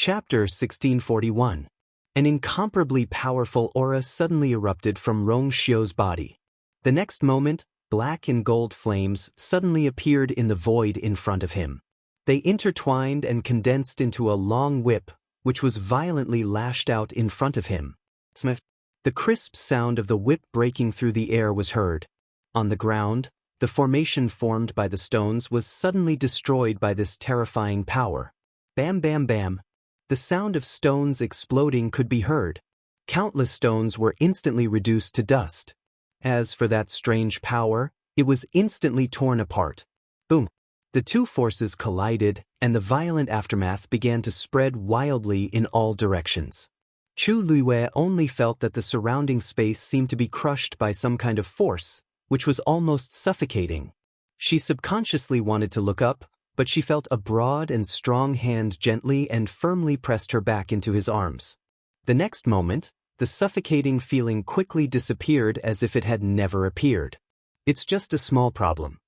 Chapter 1641. An incomparably powerful aura suddenly erupted from Rong Xiu's body. The next moment, black and gold flames suddenly appeared in the void in front of him. They intertwined and condensed into a long whip, which was violently lashed out in front of him. The crisp sound of the whip breaking through the air was heard. On the ground, the formation formed by the stones was suddenly destroyed by this terrifying power. Bam bam bam. The sound of stones exploding could be heard. Countless stones were instantly reduced to dust. As for that strange power, it was instantly torn apart. Boom! The two forces collided, and the violent aftermath began to spread wildly in all directions. Chu Luiyue only felt that the surrounding space seemed to be crushed by some kind of force, which was almost suffocating. She subconsciously wanted to look up, but she felt a broad and strong hand gently and firmly pressed her back into his arms. The next moment, the suffocating feeling quickly disappeared as if it had never appeared. It's just a small problem.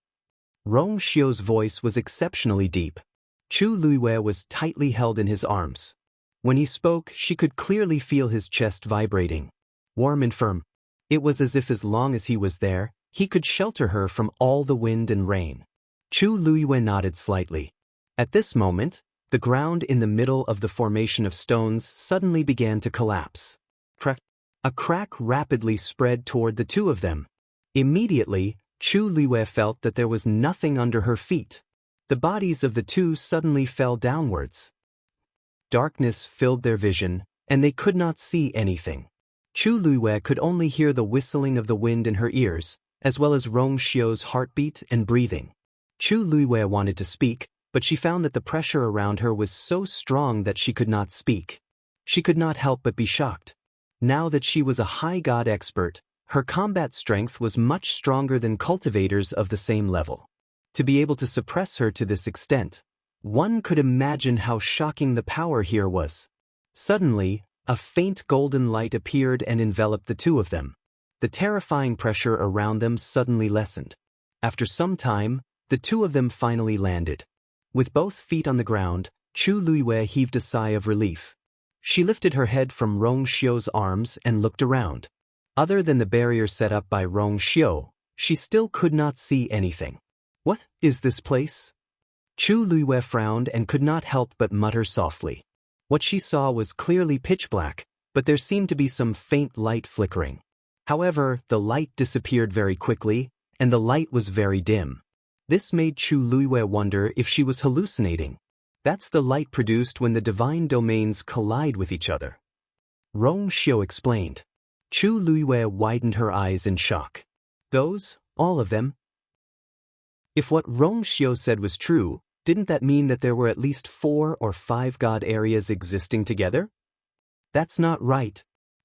Rong Xiu's voice was exceptionally deep. Chu Luiyue was tightly held in his arms. When he spoke, she could clearly feel his chest vibrating. Warm and firm. It was as if as long as he was there, he could shelter her from all the wind and rain. Chu Luiyue nodded slightly. At this moment, the ground in the middle of the formation of stones suddenly began to collapse. A crack rapidly spread toward the two of them. Immediately, Chu Luiyue felt that there was nothing under her feet. The bodies of the two suddenly fell downwards. Darkness filled their vision, and they could not see anything. Chu Luiyue could only hear the whistling of the wind in her ears, as well as Rong Xiu's heartbeat and breathing. Chu Luiyue wanted to speak, but she found that the pressure around her was so strong that she could not speak. She could not help but be shocked. Now that she was a high god expert, her combat strength was much stronger than cultivators of the same level. To be able to suppress her to this extent, one could imagine how shocking the power here was. Suddenly, a faint golden light appeared and enveloped the two of them. The terrifying pressure around them suddenly lessened. After some time, the two of them finally landed. With both feet on the ground, Chu Luiyue heaved a sigh of relief. She lifted her head from Rong Xiu's arms and looked around. Other than the barrier set up by Rong Xiu, she still could not see anything. What is this place? Chu Luiyue frowned and could not help but mutter softly. What she saw was clearly pitch black, but there seemed to be some faint light flickering. However, the light disappeared very quickly, and the light was very dim. This made Chu Luiyue wonder if she was hallucinating. That's the light produced when the divine domains collide with each other. Rong Xiu explained. Chu Luiyue widened her eyes in shock. Those, all of them? If what Rong Xiu said was true, didn't that mean that there were at least 4 or 5 god areas existing together? That's not right.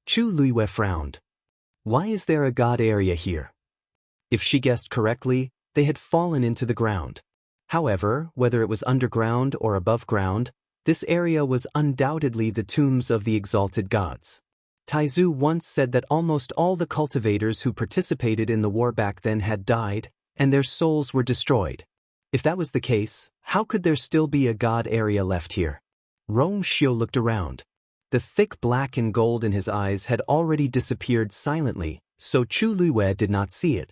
Chu Luiyue frowned. Why is there a god area here? If she guessed correctly, they had fallen into the ground. However, whether it was underground or above ground, this area was undoubtedly the tombs of the exalted gods. Taizu once said that almost all the cultivators who participated in the war back then had died, and their souls were destroyed. If that was the case, how could there still be a god area left here? Rong Xiu looked around. The thick black and gold in his eyes had already disappeared silently, so Chu Luiyue did not see it.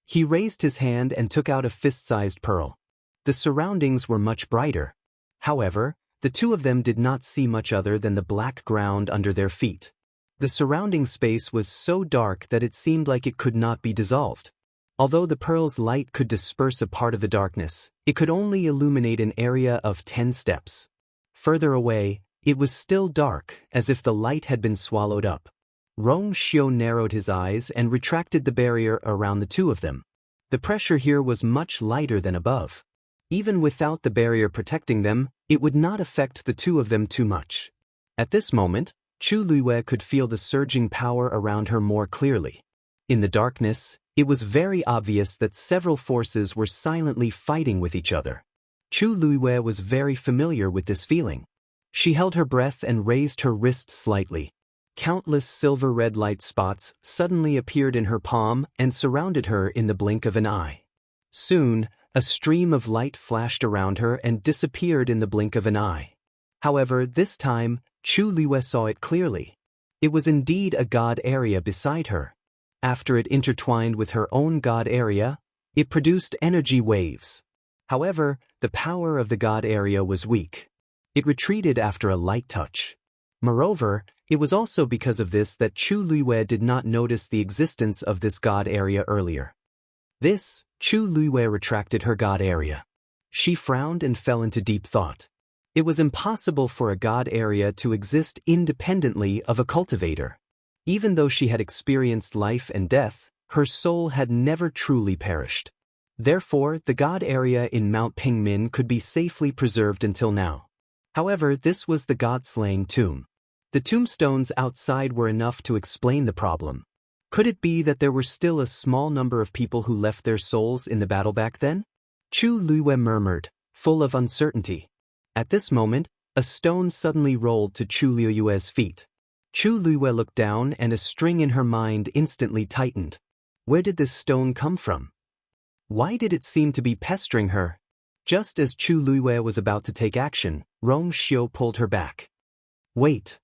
He raised his hand and took out a fist-sized pearl. The surroundings were much brighter. However, the two of them did not see much other than the black ground under their feet. The surrounding space was so dark that it seemed like it could not be dissolved. Although the pearl's light could disperse a part of the darkness, it could only illuminate an area of 10 steps. Further away, it was still dark, as if the light had been swallowed up. Rong Xiu narrowed his eyes and retracted the barrier around the two of them. The pressure here was much lighter than above. Even without the barrier protecting them, it would not affect the two of them too much. At this moment, Chu Luiyue could feel the surging power around her more clearly. In the darkness, it was very obvious that several forces were silently fighting with each other. Chu Luiyue was very familiar with this feeling. She held her breath and raised her wrist slightly. Countless silver-red light spots suddenly appeared in her palm and surrounded her in the blink of an eye. Soon, a stream of light flashed around her and disappeared in the blink of an eye. However, this time, Chu Liwei saw it clearly. It was indeed a god area beside her. After it intertwined with her own god area, it produced energy waves. However, the power of the god area was weak. It retreated after a light touch. Moreover, it was also because of this that Chu Liwei did not notice the existence of this god area earlier. Chu Liwei retracted her god area. She frowned and fell into deep thought. It was impossible for a god area to exist independently of a cultivator. Even though she had experienced life and death, her soul had never truly perished. Therefore, the god area in Mount Pingmin could be safely preserved until now. However, this was the god-slaying tomb. The tombstones outside were enough to explain the problem. Could it be that there were still a small number of people who left their souls in the battle back then? Chu Liwei murmured, full of uncertainty. At this moment, a stone suddenly rolled to Chu Liwei's feet. Chu Liwei looked down and a string in her mind instantly tightened. Where did this stone come from? Why did it seem to be pestering her? Just as Chu Liwei was about to take action, Rong Xiu pulled her back. Wait.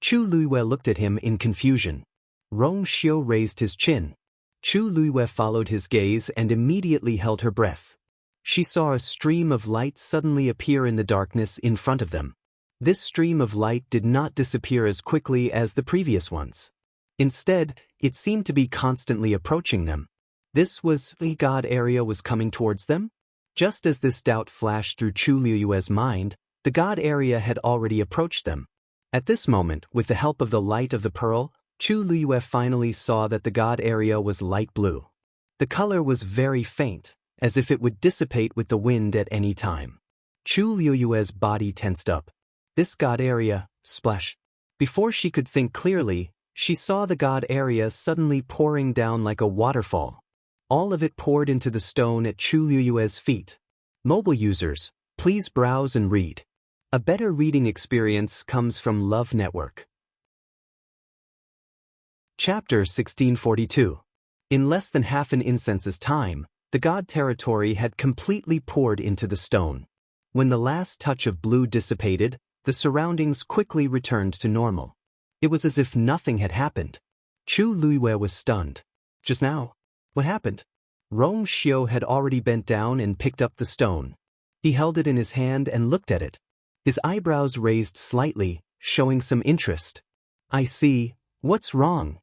Chu Liwei looked at him in confusion. Rong Xiu raised his chin. Chu Liwei followed his gaze and immediately held her breath. She saw a stream of light suddenly appear in the darkness in front of them. This stream of light did not disappear as quickly as the previous ones. Instead, it seemed to be constantly approaching them. The god area was coming towards them? Just as this doubt flashed through Chu Liwei's mind, the god area had already approached them. At this moment, with the help of the light of the pearl, Chu Liwei finally saw that the god area was light blue. The color was very faint, as if it would dissipate with the wind at any time. Chu Liwei's body tensed up. This god area, splash. Before she could think clearly, she saw the god area suddenly pouring down like a waterfall. All of it poured into the stone at Chu Liwei's feet. Mobile users, please browse and read. A better reading experience comes from Love Network. Chapter 1642. In less than half an incense's time, the god territory had completely poured into the stone. When the last touch of blue dissipated, the surroundings quickly returned to normal. It was as if nothing had happened. Chu Liwei was stunned. Just now? What happened? Rong Xiu had already bent down and picked up the stone. He held it in his hand and looked at it. His eyebrows raised slightly, showing some interest. I see. What's wrong?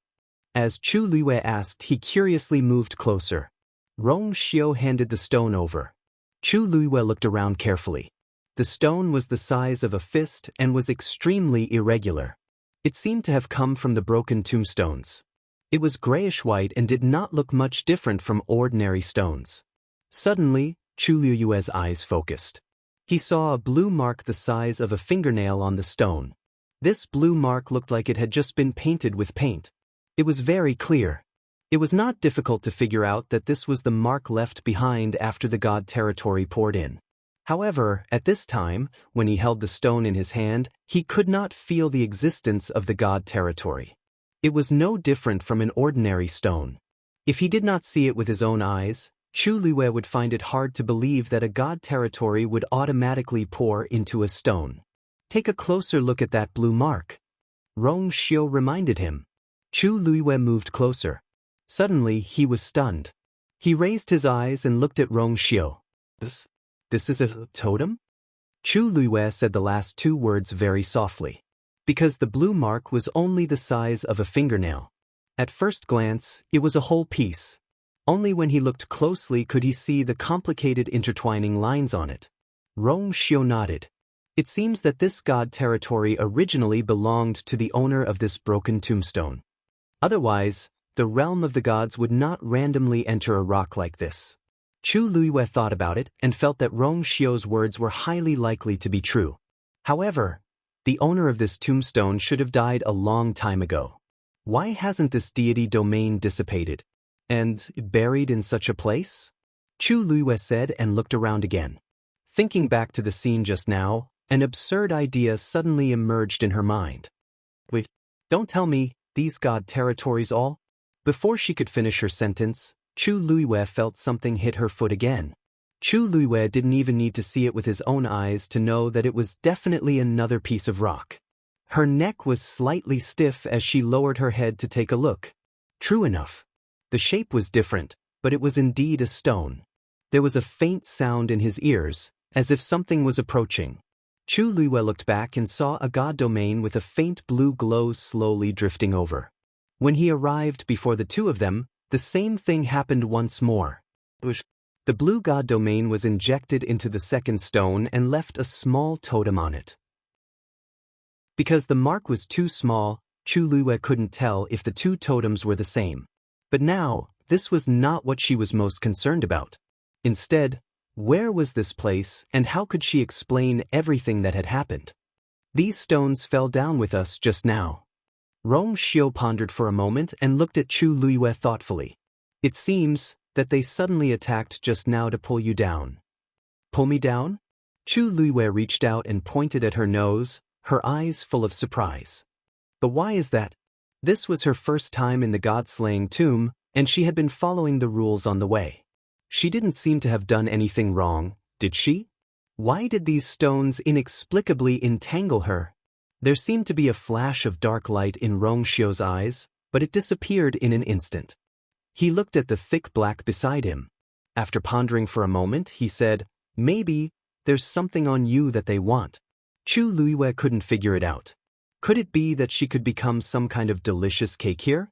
As Chu Liwei asked, he curiously moved closer. Rong Xiu handed the stone over. Chu Liwei looked around carefully. The stone was the size of a fist and was extremely irregular. It seemed to have come from the broken tombstones. It was grayish-white and did not look much different from ordinary stones. Suddenly, Chu Liwei's eyes focused. He saw a blue mark the size of a fingernail on the stone. This blue mark looked like it had just been painted with paint. It was very clear. It was not difficult to figure out that this was the mark left behind after the god territory poured in. However, at this time, when he held the stone in his hand, he could not feel the existence of the god territory. It was no different from an ordinary stone. If he did not see it with his own eyes, Chu Liwei would find it hard to believe that a god territory would automatically pour into a stone. Take a closer look at that blue mark. Rong Xiu reminded him. Chu Liwei moved closer. Suddenly, he was stunned. He raised his eyes and looked at Rong Xiu. This is a totem? Chu Liwei said the last two words very softly. Because the blue mark was only the size of a fingernail. At first glance, it was a whole piece. Only when he looked closely could he see the complicated intertwining lines on it. Rong Xiu nodded. It seems that this god territory originally belonged to the owner of this broken tombstone. Otherwise, the realm of the gods would not randomly enter a rock like this. Chu Liwei thought about it and felt that Rong Xiu's words were highly likely to be true. However, the owner of this tombstone should have died a long time ago. Why hasn't this deity domain dissipated and buried in such a place? Chu Liwei said and looked around again. Thinking back to the scene just now, an absurd idea suddenly emerged in her mind. Wait, don't tell me, these god territories all? Before she could finish her sentence, Chu Liwei felt something hit her foot again. Chu Luiyue didn't even need to see it with his own eyes to know that it was definitely another piece of rock. Her neck was slightly stiff as she lowered her head to take a look. True enough. The shape was different, but it was indeed a stone. There was a faint sound in his ears, as if something was approaching. Chu Luiyue looked back and saw a god domain with a faint blue glow slowly drifting over. When he arrived before the two of them, the same thing happened once more. The blue god domain was injected into the second stone and left a small totem on it. Because the mark was too small, Chu Luiyue couldn't tell if the two totems were the same. But now, this was not what she was most concerned about. Instead, where was this place and how could she explain everything that had happened? These stones fell down with us just now. Rong Xiu pondered for a moment and looked at Chu Luiyue thoughtfully. It seems that they suddenly attacked just now to pull you down. Pull me down? Chu Luiyue reached out and pointed at her nose, her eyes full of surprise. But why is that? This was her first time in the god-slaying tomb, and she had been following the rules on the way. She didn't seem to have done anything wrong, did she? Why did these stones inexplicably entangle her? There seemed to be a flash of dark light in Rong Xiu's eyes, but it disappeared in an instant. He looked at the thick black beside him. After pondering for a moment, he said, "Maybe there's something on you that they want." Chu Luiyue couldn't figure it out. Could it be that she could become some kind of delicious cake here?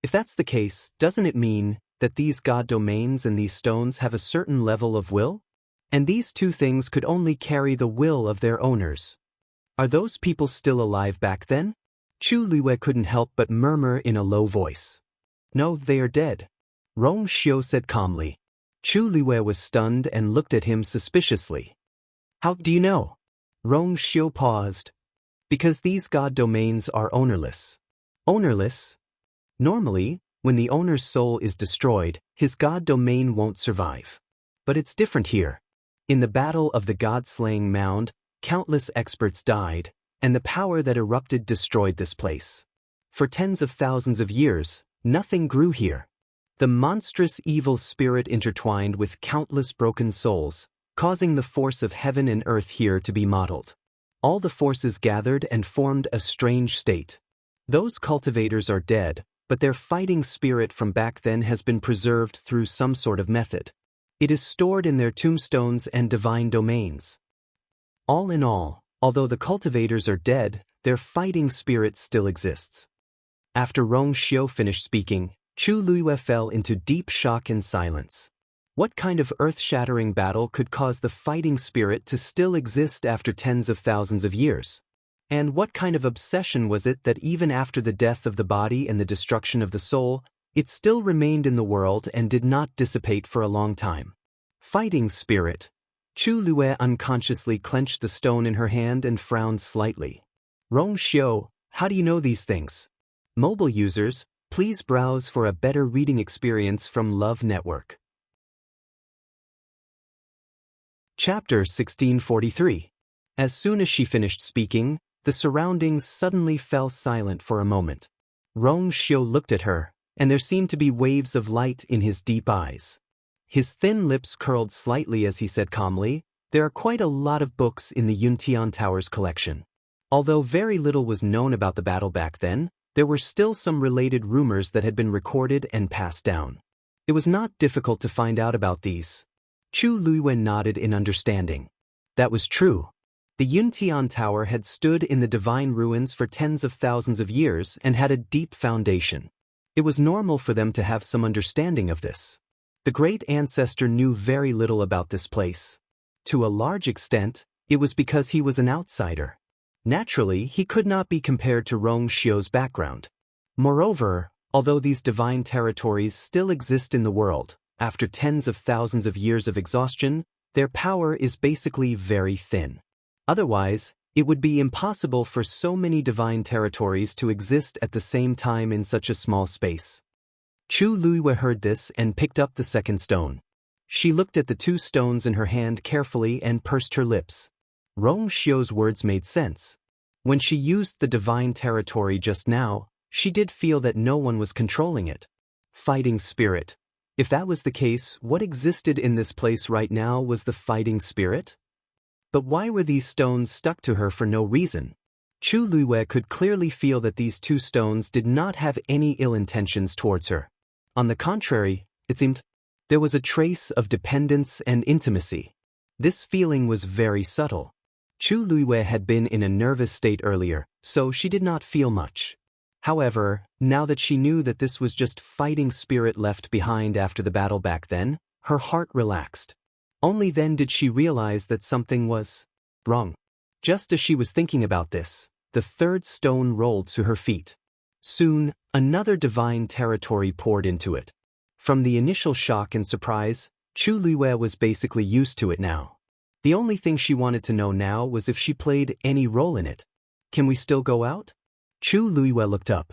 If that's the case, doesn't it mean that these god domains and these stones have a certain level of will? And these two things could only carry the will of their owners. Are those people still alive back then? Chu Luiyue couldn't help but murmur in a low voice. No, they are dead, Rong Xiu said calmly. Chu Luiyue was stunned and looked at him suspiciously. How do you know? Rong Xiu paused. Because these god domains are ownerless. Ownerless? Normally, when the owner's soul is destroyed, his god domain won't survive. But it's different here. In the battle of the god-slaying mound, countless experts died, and the power that erupted destroyed this place. For tens of thousands of years, nothing grew here. The monstrous evil spirit intertwined with countless broken souls, causing the force of heaven and earth here to be modeled. All the forces gathered and formed a strange state. Those cultivators are dead, but their fighting spirit from back then has been preserved through some sort of method. It is stored in their tombstones and divine domains. All in all, although the cultivators are dead, their fighting spirit still exists. After Rong Xiu finished speaking, Chu Luiyue fell into deep shock and silence. What kind of earth-shattering battle could cause the fighting spirit to still exist after tens of thousands of years? And what kind of obsession was it that even after the death of the body and the destruction of the soul, it still remained in the world and did not dissipate for a long time? Fighting spirit. Chu Luiyue unconsciously clenched the stone in her hand and frowned slightly. Rong Xiu, how do you know these things? Mobile users, please browse for a better reading experience from Love Network. Chapter 1643. As soon as she finished speaking, the surroundings suddenly fell silent for a moment. Rong Xiu looked at her, and there seemed to be waves of light in his deep eyes. His thin lips curled slightly as he said calmly, "There are quite a lot of books in the Yuntian Tower's collection. Although very little was known about the battle back then, there were still some related rumors that had been recorded and passed down. It was not difficult to find out about these." Chu Luiyue nodded in understanding. That was true. The Yuntian Tower had stood in the divine ruins for tens of thousands of years and had a deep foundation. It was normal for them to have some understanding of this. The great ancestor knew very little about this place. To a large extent, it was because he was an outsider. Naturally, he could not be compared to Rong Xiu's background. Moreover, although these divine territories still exist in the world, after tens of thousands of years of exhaustion, their power is basically very thin. Otherwise, it would be impossible for so many divine territories to exist at the same time in such a small space. Chu Luiyue heard this and picked up the second stone. She looked at the two stones in her hand carefully and pursed her lips. Rong Xiu's words made sense. When she used the divine territory just now, she did feel that no one was controlling it. Fighting spirit. If that was the case, what existed in this place right now was the fighting spirit? But why were these stones stuck to her for no reason? Chu Luiwei could clearly feel that these two stones did not have any ill intentions towards her. On the contrary, it seemed there was a trace of dependence and intimacy. This feeling was very subtle. Chu Luiwei had been in a nervous state earlier, so she did not feel much. However, now that she knew that this was just fighting spirit left behind after the battle back then, her heart relaxed. Only then did she realize that something was wrong. Just as she was thinking about this, the third stone rolled to her feet. Soon, another divine territory poured into it. From the initial shock and surprise, Chu Luiwei was basically used to it now. The only thing she wanted to know now was if she played any role in it. Can we still go out? Chu Luiwei looked up.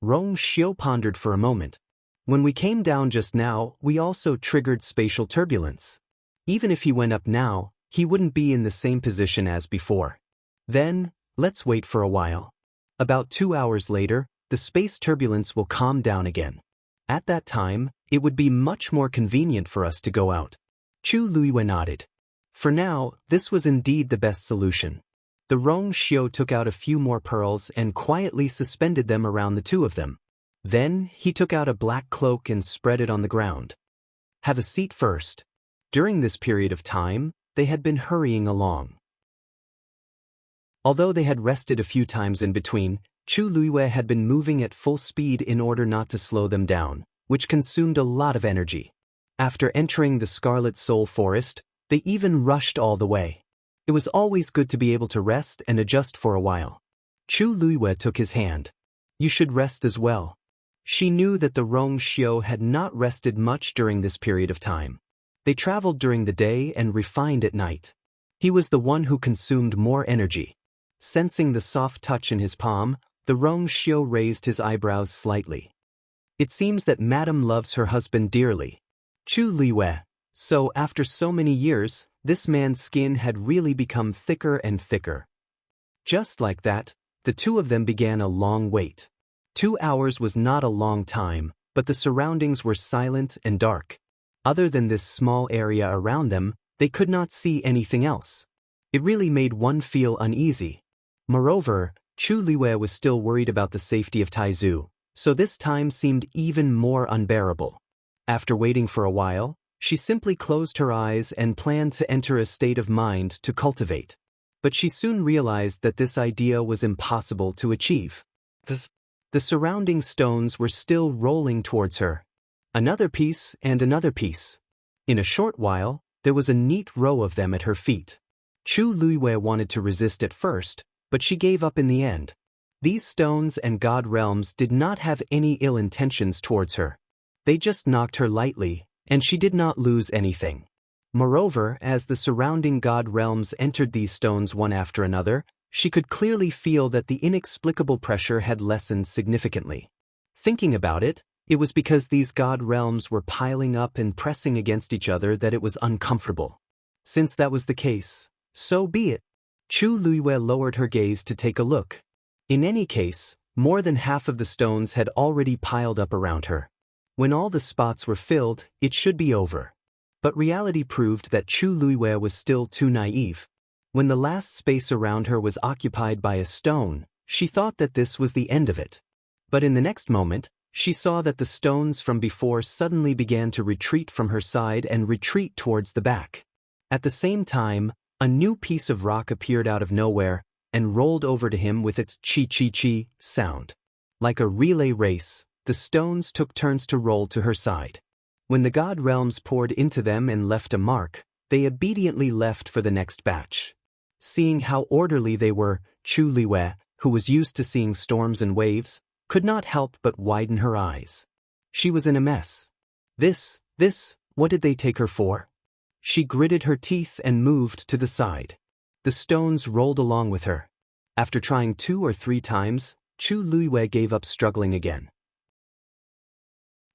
Rong Xiu pondered for a moment. When we came down just now, we also triggered spatial turbulence. Even if he went up now, he wouldn't be in the same position as before. Then, let's wait for a while. About 2 hours later, the space turbulence will calm down again. At that time, it would be much more convenient for us to go out. Chu Luiwei nodded. For now, this was indeed the best solution. The Rong Xiu took out a few more pearls and quietly suspended them around the two of them. Then, he took out a black cloak and spread it on the ground. Have a seat first. During this period of time, they had been hurrying along. Although they had rested a few times in between, Chu Luiwei had been moving at full speed in order not to slow them down, which consumed a lot of energy. After entering the Scarlet Soul Forest, they even rushed all the way. It was always good to be able to rest and adjust for a while. Chu Luiwei took his hand. You should rest as well. She knew that the Rong Xiu had not rested much during this period of time. They traveled during the day and refined at night. He was the one who consumed more energy. Sensing the soft touch in his palm, the Rong Xiu raised his eyebrows slightly. It seems that Madame loves her husband dearly. Chu Luiwei. So after so many years, this man's skin had really become thicker and thicker. Just like that, the two of them began a long wait. 2 hours was not a long time, but the surroundings were silent and dark. Other than this small area around them, they could not see anything else. It really made one feel uneasy. Moreover, Chu Luiwei was still worried about the safety of Taizu, so this time seemed even more unbearable. After waiting for a while, she simply closed her eyes and planned to enter a state of mind to cultivate. But she soon realized that this idea was impossible to achieve. The surrounding stones were still rolling towards her. Another piece and another piece. In a short while, there was a neat row of them at her feet. Chu Luiwei wanted to resist at first, but she gave up in the end. These stones and god realms did not have any ill intentions towards her. They just knocked her lightly, and she did not lose anything. Moreover, as the surrounding god realms entered these stones one after another, she could clearly feel that the inexplicable pressure had lessened significantly. Thinking about it, it was because these god realms were piling up and pressing against each other that it was uncomfortable. Since that was the case, so be it. Chu Luiwei lowered her gaze to take a look. In any case, more than half of the stones had already piled up around her. When all the spots were filled, it should be over. But reality proved that Chu Luiwei was still too naive. When the last space around her was occupied by a stone, she thought that this was the end of it. But in the next moment, she saw that the stones from before suddenly began to retreat from her side and retreat towards the back. At the same time, a new piece of rock appeared out of nowhere and rolled over to him with its chi-chi-chi sound. Like a relay race, the stones took turns to roll to her side. When the god realms poured into them and left a mark, they obediently left for the next batch. Seeing how orderly they were, Chu Luiwei, who was used to seeing storms and waves, could not help but widen her eyes. She was in a mess. What did they take her for? She gritted her teeth and moved to the side. The stones rolled along with her. After trying 2 or 3 times, Chu Luiwei gave up struggling again.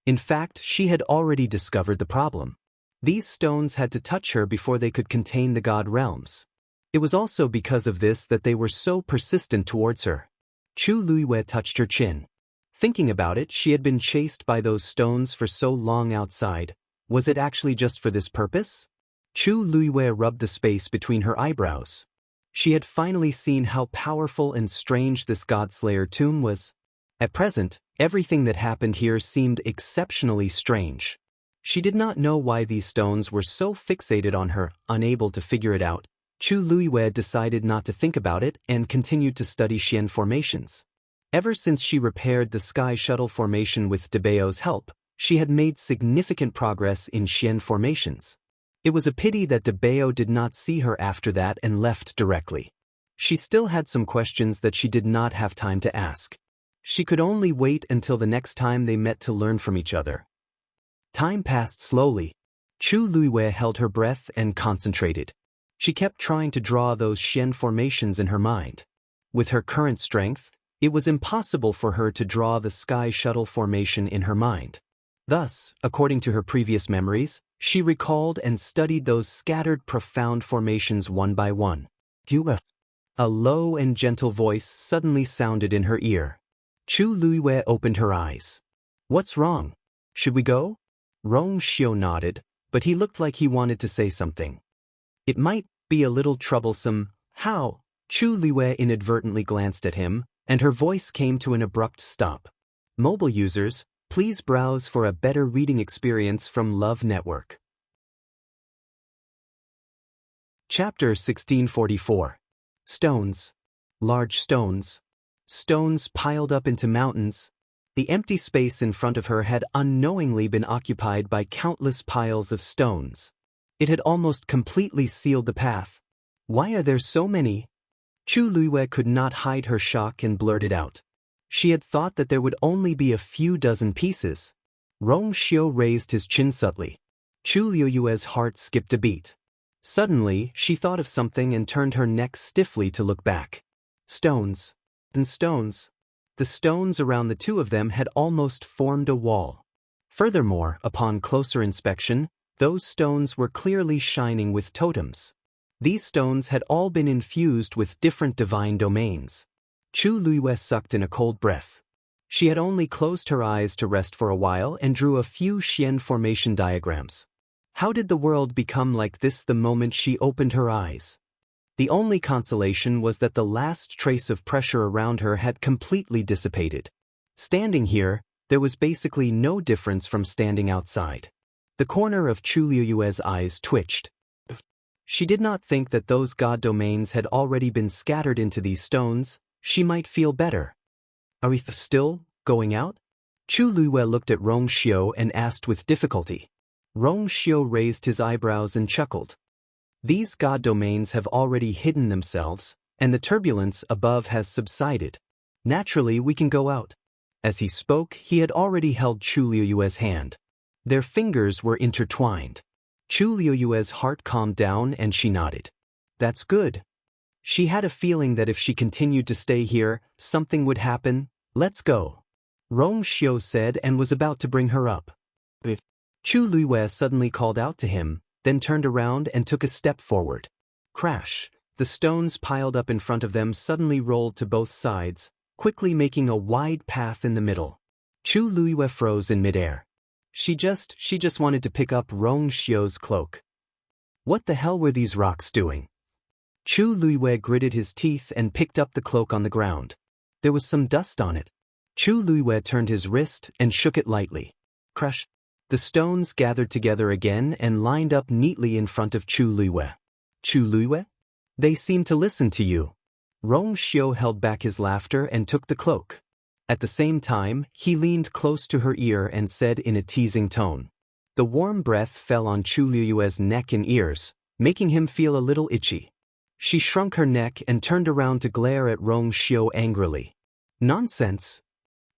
In fact, she had already discovered the problem. These stones had to touch her before they could contain the god realms. It was also because of this that they were so persistent towards her. Chu Luiwei touched her chin. Thinking about it, she had been chased by those stones for so long outside, Was it actually just for this purpose? Chu Luiwei rubbed the space between her eyebrows. She had finally seen how powerful and strange this Godslayer tomb was. At present, everything that happened here seemed exceptionally strange. She did not know why these stones were so fixated on her, unable to figure it out. Chu Luiwei decided not to think about it and continued to study Xian formations. Ever since she repaired the Sky Shuttle formation with Debao's help, she had made significant progress in Xian formations. It was a pity that Debao did not see her after that and left directly. She still had some questions that she did not have time to ask. She could only wait until the next time they met to learn from each other. Time passed slowly. Chu Luiwei held her breath and concentrated. She kept trying to draw those Xian formations in her mind. With her current strength, it was impossible for her to draw the Sky Shuttle formation in her mind. Thus, according to her previous memories, she recalled and studied those scattered profound formations one by one. A low and gentle voice suddenly sounded in her ear. Chu Luiwei opened her eyes. What's wrong? Should we go? Rong Xiu nodded, but he looked like he wanted to say something. It might be a little troublesome. How? Chu Luiwei inadvertently glanced at him, and her voice came to an abrupt stop. Mobile users, please browse for a better reading experience from Love Network. Chapter 1644. Stones. Large stones. Stones piled up into mountains. The empty space in front of her had unknowingly been occupied by countless piles of stones. It had almost completely sealed the path. Why are there so many? Chu Luiwei could not hide her shock and blurted out. She had thought that there would only be a few dozen pieces. Rong Xiu raised his chin subtly. Chu Luiwei's heart skipped a beat. Suddenly, she thought of something and turned her neck stiffly to look back. Stones. And stones. The stones around the two of them had almost formed a wall. Furthermore, upon closer inspection, those stones were clearly shining with totems. These stones had all been infused with different divine domains. Chu Luiwei sucked in a cold breath. She had only closed her eyes to rest for a while and drew a few Xian formation diagrams. How did the world become like this the moment she opened her eyes? The only consolation was that the last trace of pressure around her had completely dissipated. Standing here, there was basically no difference from standing outside. The corner of Chu Luiwei's eyes twitched. She did not think that those god domains had already been scattered into these stones. She might feel better. Are we still going out? Chu Luiwei looked at Rong Xiu and asked with difficulty. Rong Xiu raised his eyebrows and chuckled. These god domains have already hidden themselves, and the turbulence above has subsided. Naturally, we can go out. As he spoke, he had already held Chu Luiwei's hand. Their fingers were intertwined. Chu Luiwei's heart calmed down and she nodded. That's good. She had a feeling that if she continued to stay here, something would happen. Let's go. Rong Xiu said and was about to bring her up. Chu Luiwei suddenly called out to him, then turned around and took a step forward. Crash! The stones piled up in front of them suddenly rolled to both sides, quickly making a wide path in the middle. Chu Luiwei froze in midair. She just wanted to pick up Rong Xiu's cloak. What the hell were these rocks doing? Chu Luiwei gritted his teeth and picked up the cloak on the ground. There was some dust on it. Chu Luiwei turned his wrist and shook it lightly. Crash! The stones gathered together again and lined up neatly in front of Chu Luiwei. Chu Luiwei? They seem to listen to you. Rong Xiu held back his laughter and took the cloak. At the same time, he leaned close to her ear and said in a teasing tone. The warm breath fell on Chu Luiwei's neck and ears, making him feel a little itchy. She shrunk her neck and turned around to glare at Rong Xiu angrily. Nonsense!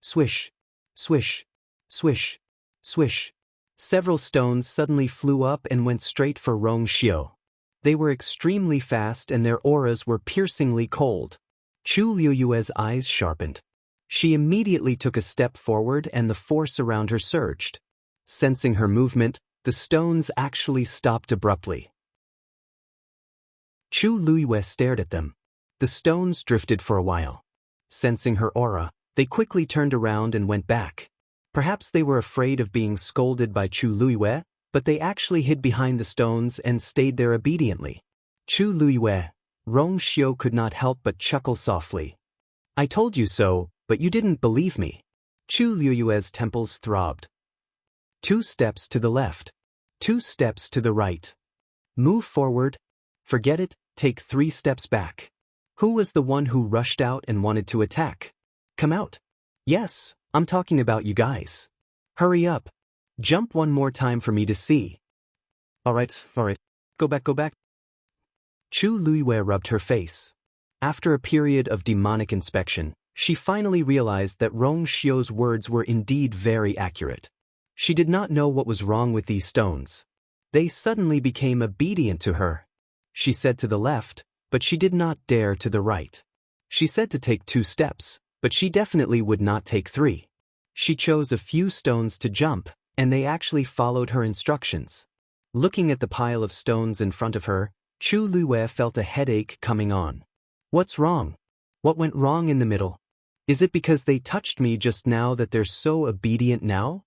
Swish! Swish! Swish! Swish! Several stones suddenly flew up and went straight for Rong Xiu. They were extremely fast and their auras were piercingly cold. Chu Luiwei's eyes sharpened. She immediately took a step forward and the force around her surged. Sensing her movement, the stones actually stopped abruptly. Chu Luiwei stared at them. The stones drifted for a while. Sensing her aura, they quickly turned around and went back. Perhaps they were afraid of being scolded by Chu Luiwei, but they actually hid behind the stones and stayed there obediently. Chu Luiyue, Rong Xiu could not help but chuckle softly. I told you so, but you didn't believe me. Chu Luiyue's temples throbbed. 2 steps to the left. 2 steps to the right. Move forward. Forget it, take 3 steps back. Who was the one who rushed out and wanted to attack? Come out. Yes, I'm talking about you guys. Hurry up. Jump one more time for me to see. Alright. Go back. Chu Luiyue rubbed her face. After a period of demonic inspection, she finally realized that Rong Xiu's words were indeed very accurate. She did not know what was wrong with these stones. They suddenly became obedient to her. She said to the left, but she did not dare to the right. She said to take 2 steps, but she definitely would not take 3. She chose a few stones to jump, and they actually followed her instructions. Looking at the pile of stones in front of her, Chu Luiyue felt a headache coming on. What's wrong? What went wrong in the middle? Is it because they touched me just now that they're so obedient now?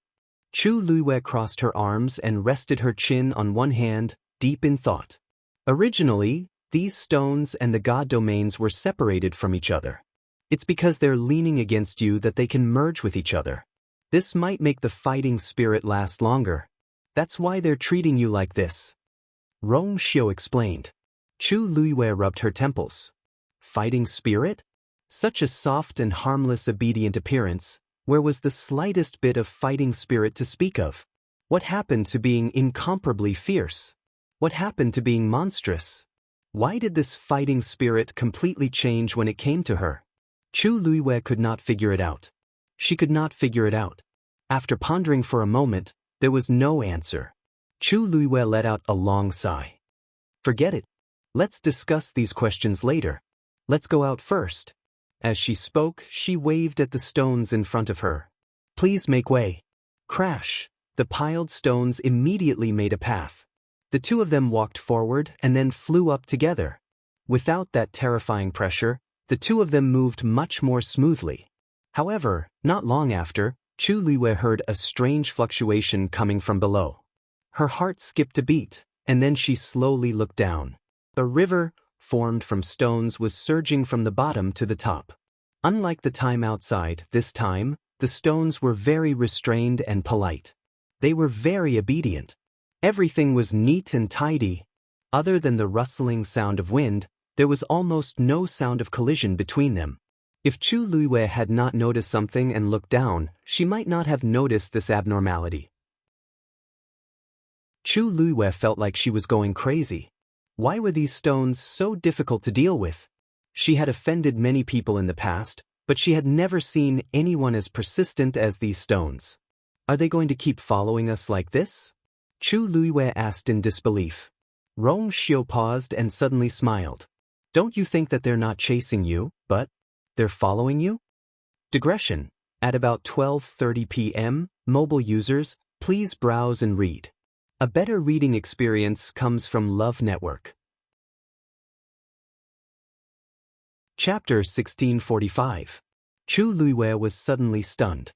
Chu Luiyue crossed her arms and rested her chin on one hand, deep in thought. Originally, these stones and the god domains were separated from each other. It's because they're leaning against you that they can merge with each other. This might make the fighting spirit last longer. That's why they're treating you like this. Rong Xiu explained. Chu Luiyue rubbed her temples. Fighting spirit? Such a soft and harmless obedient appearance, where was the slightest bit of fighting spirit to speak of? What happened to being incomparably fierce? What happened to being monstrous? Why did this fighting spirit completely change when it came to her? Chu Luiyue could not figure it out. She could not figure it out. After pondering for a moment, there was no answer. Chu Luiyue let out a long sigh. Forget it. Let's discuss these questions later. Let's go out first. As she spoke, she waved at the stones in front of her. Please make way. Crash. The piled stones immediately made a path. The 2 of them walked forward and then flew up together. Without that terrifying pressure, the 2 of them moved much more smoothly. However, not long after, Chu Luiyue heard a strange fluctuation coming from below. Her heart skipped a beat, and then she slowly looked down. A river, formed from stones, was surging from the bottom to the top. Unlike the time outside, this time, the stones were very restrained and polite. They were very obedient. Everything was neat and tidy. Other than the rustling sound of wind, there was almost no sound of collision between them. If Chu Luiyue had not noticed something and looked down, she might not have noticed this abnormality. Chu Luiyue felt like she was going crazy. Why were these stones so difficult to deal with? She had offended many people in the past, but she had never seen anyone as persistent as these stones. Are they going to keep following us like this? Chu Luiyue asked in disbelief. Rong Xiu paused and suddenly smiled. Don't you think that they're not chasing you, but they're following you? Digression. At about 12:30 p.m., mobile users, please browse and read. A better reading experience comes from Love Network. Chapter 1645. Chu Luiyue was suddenly stunned.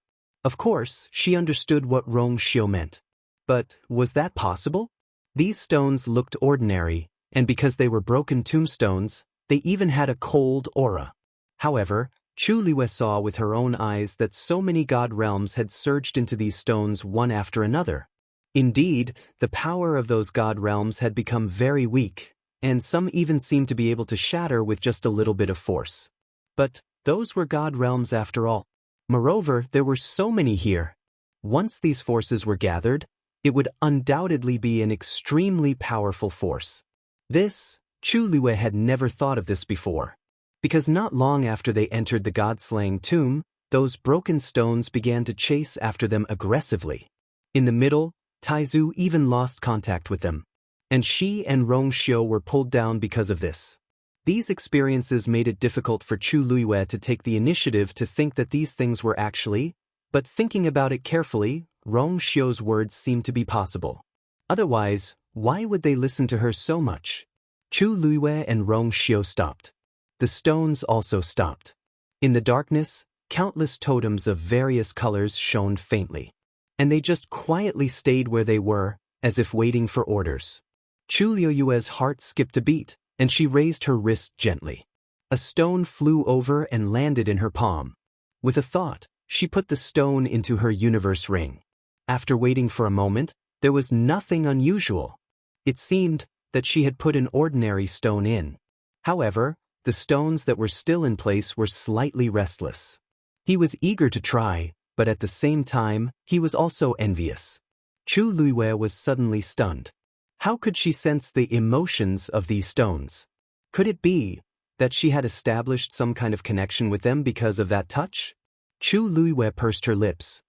Of course, she understood what Rong Xiu meant. But was that possible? These stones looked ordinary, and because they were broken tombstones, they even had a cold aura. However, Chu Luiyue saw with her own eyes that so many god realms had surged into these stones one after another. Indeed, the power of those god realms had become very weak, and some even seemed to be able to shatter with just a little bit of force. But those were god realms after all. Moreover, there were so many here. Once these forces were gathered, it would undoubtedly be an extremely powerful force. This, Chu Luiyue had never thought of this before. Because not long after they entered the god-slaying tomb, those broken stones began to chase after them aggressively. In the middle, Taizu even lost contact with them. And she and Rong Xiu were pulled down because of this. These experiences made it difficult for Chu Luiyue to take the initiative to think that these things were actually, but thinking about it carefully, Rong Xiu's words seemed to be possible. Otherwise, why would they listen to her so much? Chu Luiyue and Rong Xiu stopped. The stones also stopped. In the darkness, countless totems of various colors shone faintly. And they just quietly stayed where they were, as if waiting for orders. Chu Liuyue's heart skipped a beat, and she raised her wrist gently. A stone flew over and landed in her palm. With a thought, she put the stone into her universe ring. After waiting for a moment, there was nothing unusual. It seemed that she had put an ordinary stone in. However, the stones that were still in place were slightly restless. He was eager to try, but at the same time, he was also envious. Chu Luiyue was suddenly stunned. How could she sense the emotions of these stones? Could it be that she had established some kind of connection with them because of that touch? Chu Luiyue pursed her lips.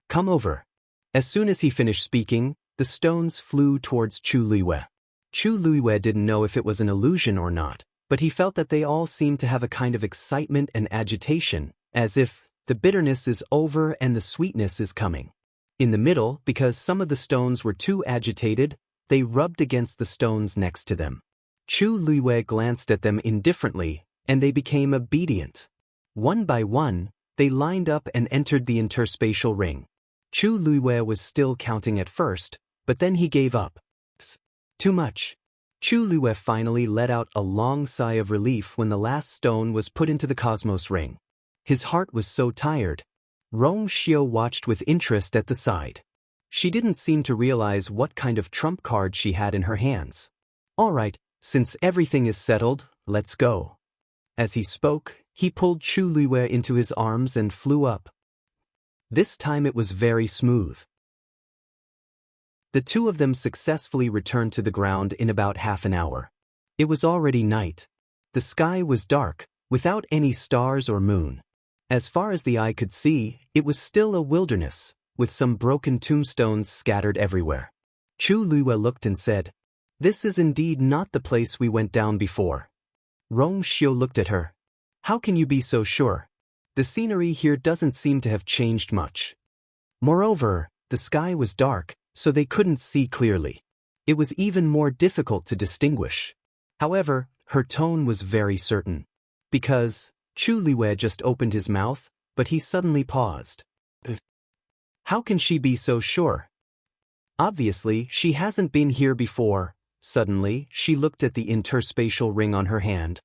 Come over. As soon as he finished speaking, the stones flew towards Chu Luiyue. Chu Luiyue didn't know if it was an illusion or not, but he felt that they all seemed to have a kind of excitement and agitation, as if the bitterness is over and the sweetness is coming. In the middle, because some of the stones were too agitated, they rubbed against the stones next to them. Chu Luiyue glanced at them indifferently, and they became obedient. One by one, they lined up and entered the interspatial ring. Chu Luiyue was still counting at first, but then he gave up. Too much. Chu Luiyue finally let out a long sigh of relief when the last stone was put into the cosmos ring. His heart was so tired. Rong Xiu watched with interest at the side. She didn't seem to realize what kind of trump card she had in her hands. All right, since everything is settled, let's go. As he spoke, he pulled Chu Luiyue into his arms and flew up. This time it was very smooth. The two of them successfully returned to the ground in about half an hour. It was already night. The sky was dark, without any stars or moon. As far as the eye could see, it was still a wilderness, with some broken tombstones scattered everywhere. Chu Luiyue looked and said, "This is indeed not the place we went down before." Rong Xiu looked at her. "How can you be so sure? The scenery here doesn't seem to have changed much." Moreover, the sky was dark, so they couldn't see clearly. It was even more difficult to distinguish. However, her tone was very certain. Because Chu Luiyue just opened his mouth, but he suddenly paused. How can she be so sure? Obviously, she hasn't been here before. Suddenly, she looked at the interspatial ring on her hand.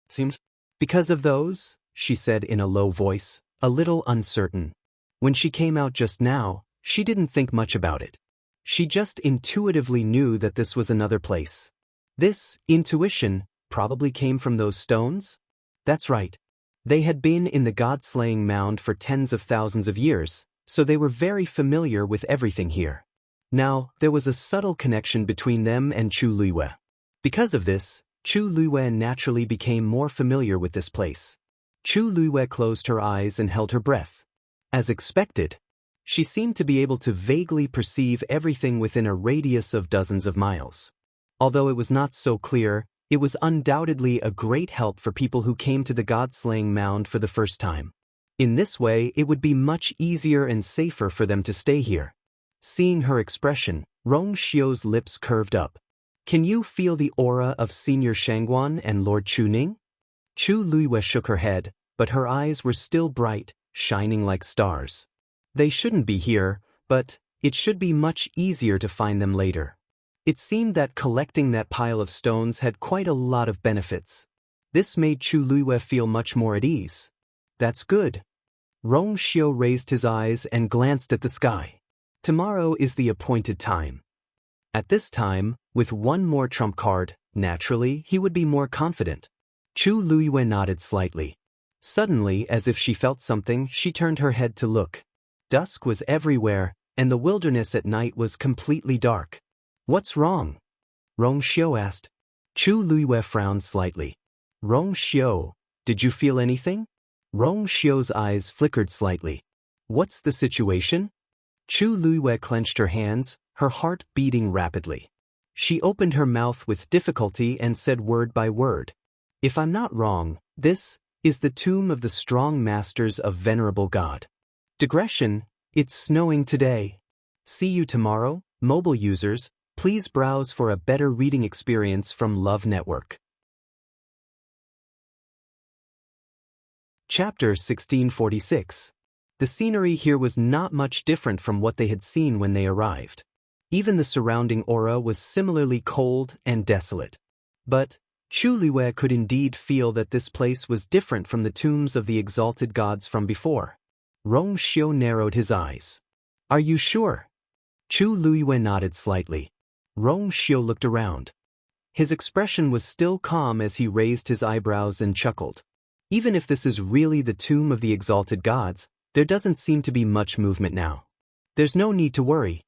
Seems because of those, she said in a low voice, a little uncertain. When she came out just now, she didn't think much about it. She just intuitively knew that this was another place. This intuition probably came from those stones? That's right. They had been in the god-slaying mound for tens of thousands of years, so they were very familiar with everything here. Now, there was a subtle connection between them and Chu Luiyue. Because of this, Chu Luiyue naturally became more familiar with this place. Chu Luiyue closed her eyes and held her breath. As expected, she seemed to be able to vaguely perceive everything within a radius of dozens of miles. Although it was not so clear, it was undoubtedly a great help for people who came to the god-slaying mound for the first time. In this way, it would be much easier and safer for them to stay here. Seeing her expression, Rong Xiu's lips curved up. Can you feel the aura of Senior Shangguan and Lord Chuning? Chu Luiyue shook her head, but her eyes were still bright, shining like stars. They shouldn't be here, but it should be much easier to find them later. It seemed that collecting that pile of stones had quite a lot of benefits. This made Chu Luiyue feel much more at ease. That's good. Rong Xiu raised his eyes and glanced at the sky. Tomorrow is the appointed time. At this time, with one more trump card, naturally, he would be more confident. Chu Luiyue nodded slightly. Suddenly, as if she felt something, she turned her head to look. Dusk was everywhere, and the wilderness at night was completely dark. What's wrong? Rong Xiu asked. Chu Luiyue frowned slightly. Rong Xiu, did you feel anything? Rong Xiu's eyes flickered slightly. What's the situation? Chu Luiyue clenched her hands, her heart beating rapidly. She opened her mouth with difficulty and said word by word. If I'm not wrong, this is the tomb of the strong masters of Venerable God. Digression, it's snowing today. See you tomorrow, mobile users. Please browse for a better reading experience from Love Network. Chapter 1646. The scenery here was not much different from what they had seen when they arrived. Even the surrounding aura was similarly cold and desolate. But Chu Liwei could indeed feel that this place was different from the tombs of the exalted gods from before. Rong Xiu narrowed his eyes. "Are you sure?" Chu Liwei nodded slightly. Rong Xiu looked around. His expression was still calm as he raised his eyebrows and chuckled. "Even if this is really the tomb of the exalted gods, there doesn't seem to be much movement now. There's no need to worry."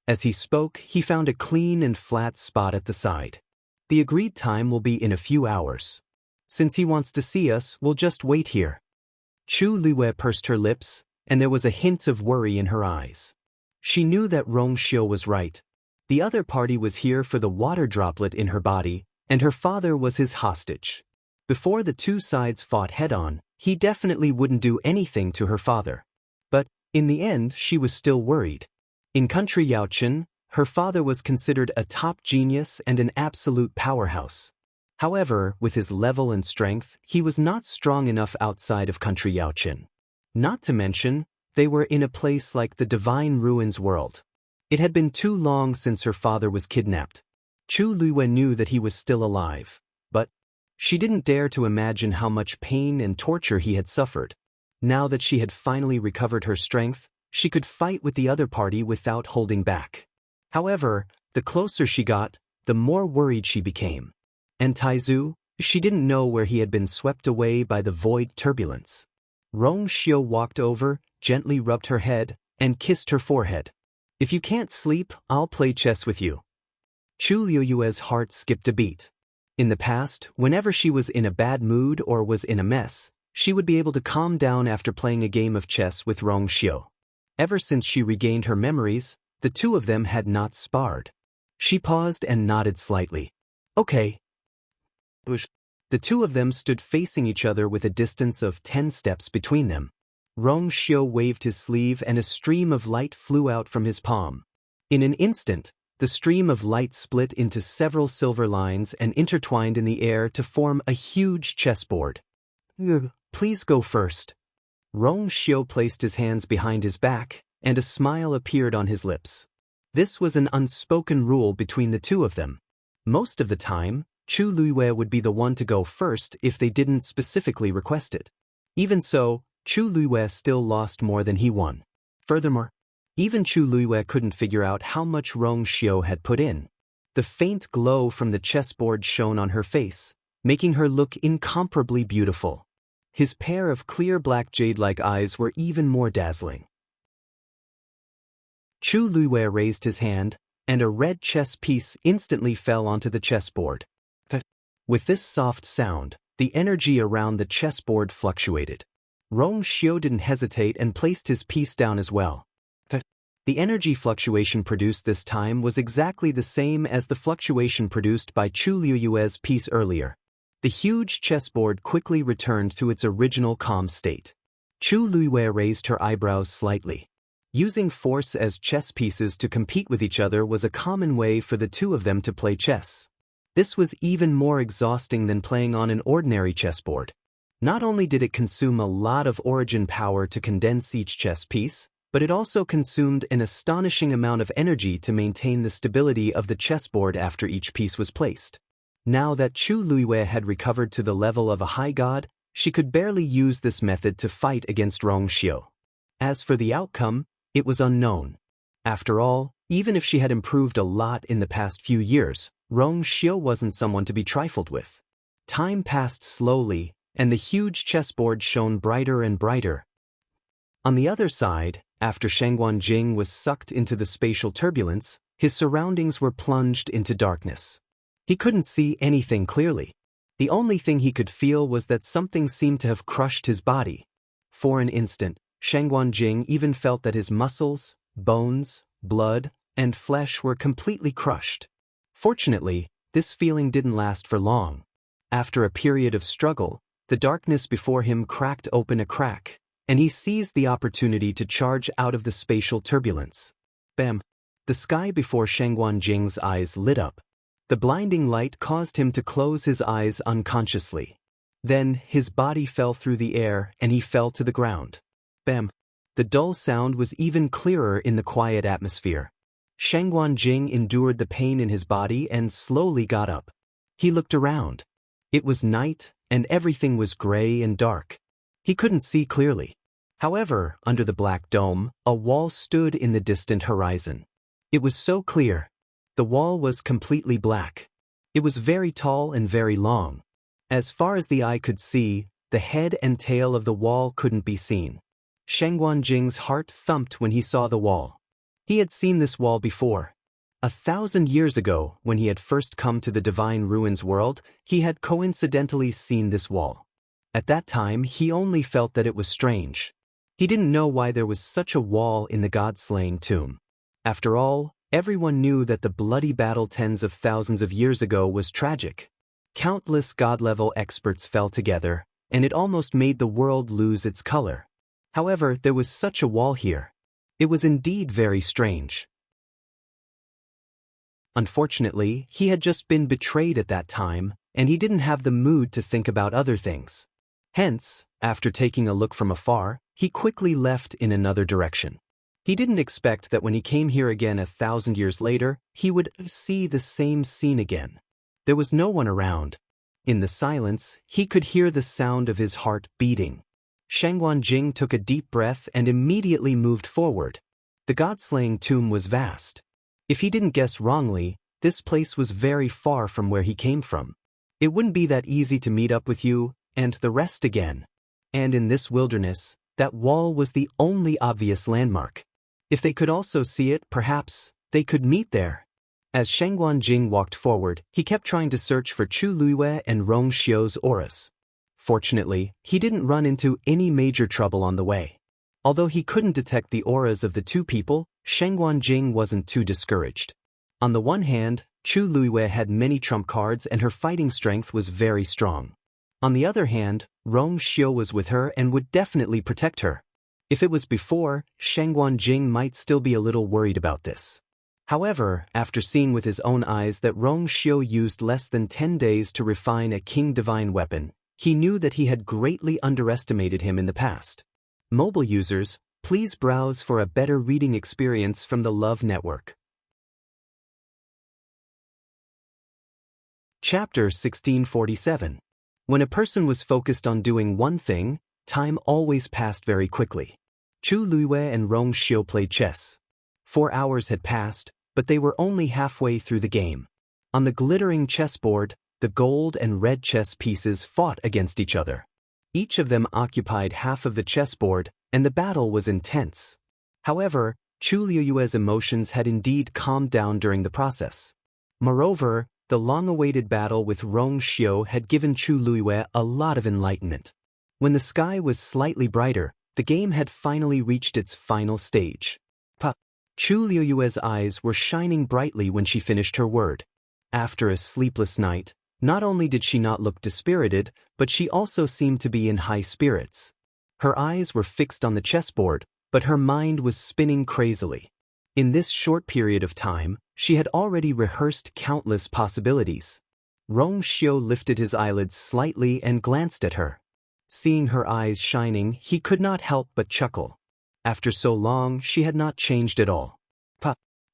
As he spoke, he found a clean and flat spot at the side. "The agreed time will be in a few hours. Since he wants to see us, we'll just wait here." Chu Liwei pursed her lips, and there was a hint of worry in her eyes. She knew that Rong Xiu was right. The other party was here for the water droplet in her body, and her father was his hostage. Before the two sides fought head-on, he definitely wouldn't do anything to her father. But, in the end, she was still worried. In country Yaochen, her father was considered a top genius and an absolute powerhouse. However, with his level and strength, he was not strong enough outside of country Yaochen. Not to mention, they were in a place like the Divine Ruins world. It had been too long since her father was kidnapped. Chu Liwei knew that he was still alive, but she didn't dare to imagine how much pain and torture he had suffered. Now that she had finally recovered her strength, she could fight with the other party without holding back. However, the closer she got, the more worried she became. And Taizu, she didn't know where he had been swept away by the void turbulence. Rong Xiu walked over, gently rubbed her head, and kissed her forehead. "If you can't sleep, I'll play chess with you." Chu Liu's heart skipped a beat. In the past, whenever she was in a bad mood or was in a mess, she would be able to calm down after playing a game of chess with Rong Xiu. Ever since she regained her memories, the two of them had not sparred. She paused and nodded slightly. "Okay." The two of them stood facing each other with a distance of 10 steps between them. Rong Xiu waved his sleeve and a stream of light flew out from his palm. In an instant, the stream of light split into several silver lines and intertwined in the air to form a huge chessboard. "Please go first." Rong Xiu placed his hands behind his back, and a smile appeared on his lips. This was an unspoken rule between the two of them. Most of the time, Chu Liwei would be the one to go first if they didn't specifically request it. Even so, Chu Liwei still lost more than he won. Furthermore, even Chu Liwei couldn't figure out how much Rong Xiu had put in. The faint glow from the chessboard shone on her face, making her look incomparably beautiful. His pair of clear black jade-like eyes were even more dazzling. Chu Liwei raised his hand, and a red chess piece instantly fell onto the chessboard. With this soft sound, the energy around the chessboard fluctuated. Rong Xiu didn't hesitate and placed his piece down as well. The energy fluctuation produced this time was exactly the same as the fluctuation produced by Chu Liu's piece earlier. The huge chessboard quickly returned to its original calm state. Chu Liwei raised her eyebrows slightly. Using force as chess pieces to compete with each other was a common way for the two of them to play chess. This was even more exhausting than playing on an ordinary chessboard. Not only did it consume a lot of origin power to condense each chess piece, but it also consumed an astonishing amount of energy to maintain the stability of the chessboard after each piece was placed. Now that Chu Liwei had recovered to the level of a high god, she could barely use this method to fight against Rong Xiu. As for the outcome, it was unknown. After all, even if she had improved a lot in the past few years, Rong Xiu wasn't someone to be trifled with. Time passed slowly, and the huge chessboard shone brighter and brighter. On the other side, after Shangguan Jing was sucked into the spatial turbulence, his surroundings were plunged into darkness. He couldn't see anything clearly. The only thing he could feel was that something seemed to have crushed his body. For an instant, Shangguan Jing even felt that his muscles, bones, blood, and flesh were completely crushed. Fortunately, this feeling didn't last for long. After a period of struggle, the darkness before him cracked open a crack, and he seized the opportunity to charge out of the spatial turbulence. Bam! The sky before Shangguan Jing's eyes lit up. The blinding light caused him to close his eyes unconsciously. Then, his body fell through the air and he fell to the ground. Bam! The dull sound was even clearer in the quiet atmosphere. Shangguan Jing endured the pain in his body and slowly got up. He looked around. It was night, and everything was gray and dark. He couldn't see clearly. However, under the black dome, a wall stood in the distant horizon. It was so clear. The wall was completely black. It was very tall and very long. As far as the eye could see, the head and tail of the wall couldn't be seen. Shangguan Jing's heart thumped when he saw the wall. He had seen this wall before. 1,000 years ago, when he had first come to the Divine Ruins world, he had coincidentally seen this wall. At that time, he only felt that it was strange. He didn't know why there was such a wall in the god-slaying tomb. After all, everyone knew that the bloody battle tens of thousands of years ago was tragic. Countless god-level experts fell together, and it almost made the world lose its color. However, there was such a wall here. It was indeed very strange. Unfortunately, he had just been betrayed at that time, and he didn't have the mood to think about other things. Hence, after taking a look from afar, he quickly left in another direction. He didn't expect that when he came here again 1,000 years later, he would see the same scene again. There was no one around. In the silence, he could hear the sound of his heart beating. Shangguan Jing took a deep breath and immediately moved forward. The god-slaying tomb was vast. If he didn't guess wrongly, this place was very far from where he came from. It wouldn't be that easy to meet up with you, and the rest again. And in this wilderness, that wall was the only obvious landmark. If they could also see it, perhaps they could meet there. As Shangguan Jing walked forward, he kept trying to search for Chu Luiyue and Rong Xiu's auras. Fortunately, he didn't run into any major trouble on the way. Although he couldn't detect the auras of the two people, Shangguan Jing wasn't too discouraged. On the one hand, Chu Luiyue had many trump cards and her fighting strength was very strong. On the other hand, Rong Xiu was with her and would definitely protect her. If it was before, Shangguan Jing might still be a little worried about this. However, after seeing with his own eyes that Rong Xiu used less than 10 days to refine a King Divine weapon, he knew that he had greatly underestimated him in the past. Mobile users, please browse for a better reading experience from the Love Network. Chapter 1647. When a person was focused on doing one thing, time always passed very quickly. Chu Luiyue and Rong Xiu played chess. 4 hours had passed, but they were only halfway through the game. On the glittering chessboard, the gold and red chess pieces fought against each other. Each of them occupied half of the chessboard, and the battle was intense. However, Chu Luiyue's emotions had indeed calmed down during the process. Moreover, the long-awaited battle with Rong Xiu had given Chu Luiyue a lot of enlightenment. When the sky was slightly brighter, the game had finally reached its final stage. Chu Luiyue's eyes were shining brightly when she finished her word. After a sleepless night, not only did she not look dispirited, but she also seemed to be in high spirits. Her eyes were fixed on the chessboard, but her mind was spinning crazily. In this short period of time, she had already rehearsed countless possibilities. Rong Xiu lifted his eyelids slightly and glanced at her. Seeing her eyes shining, he could not help but chuckle. After so long, she had not changed at all.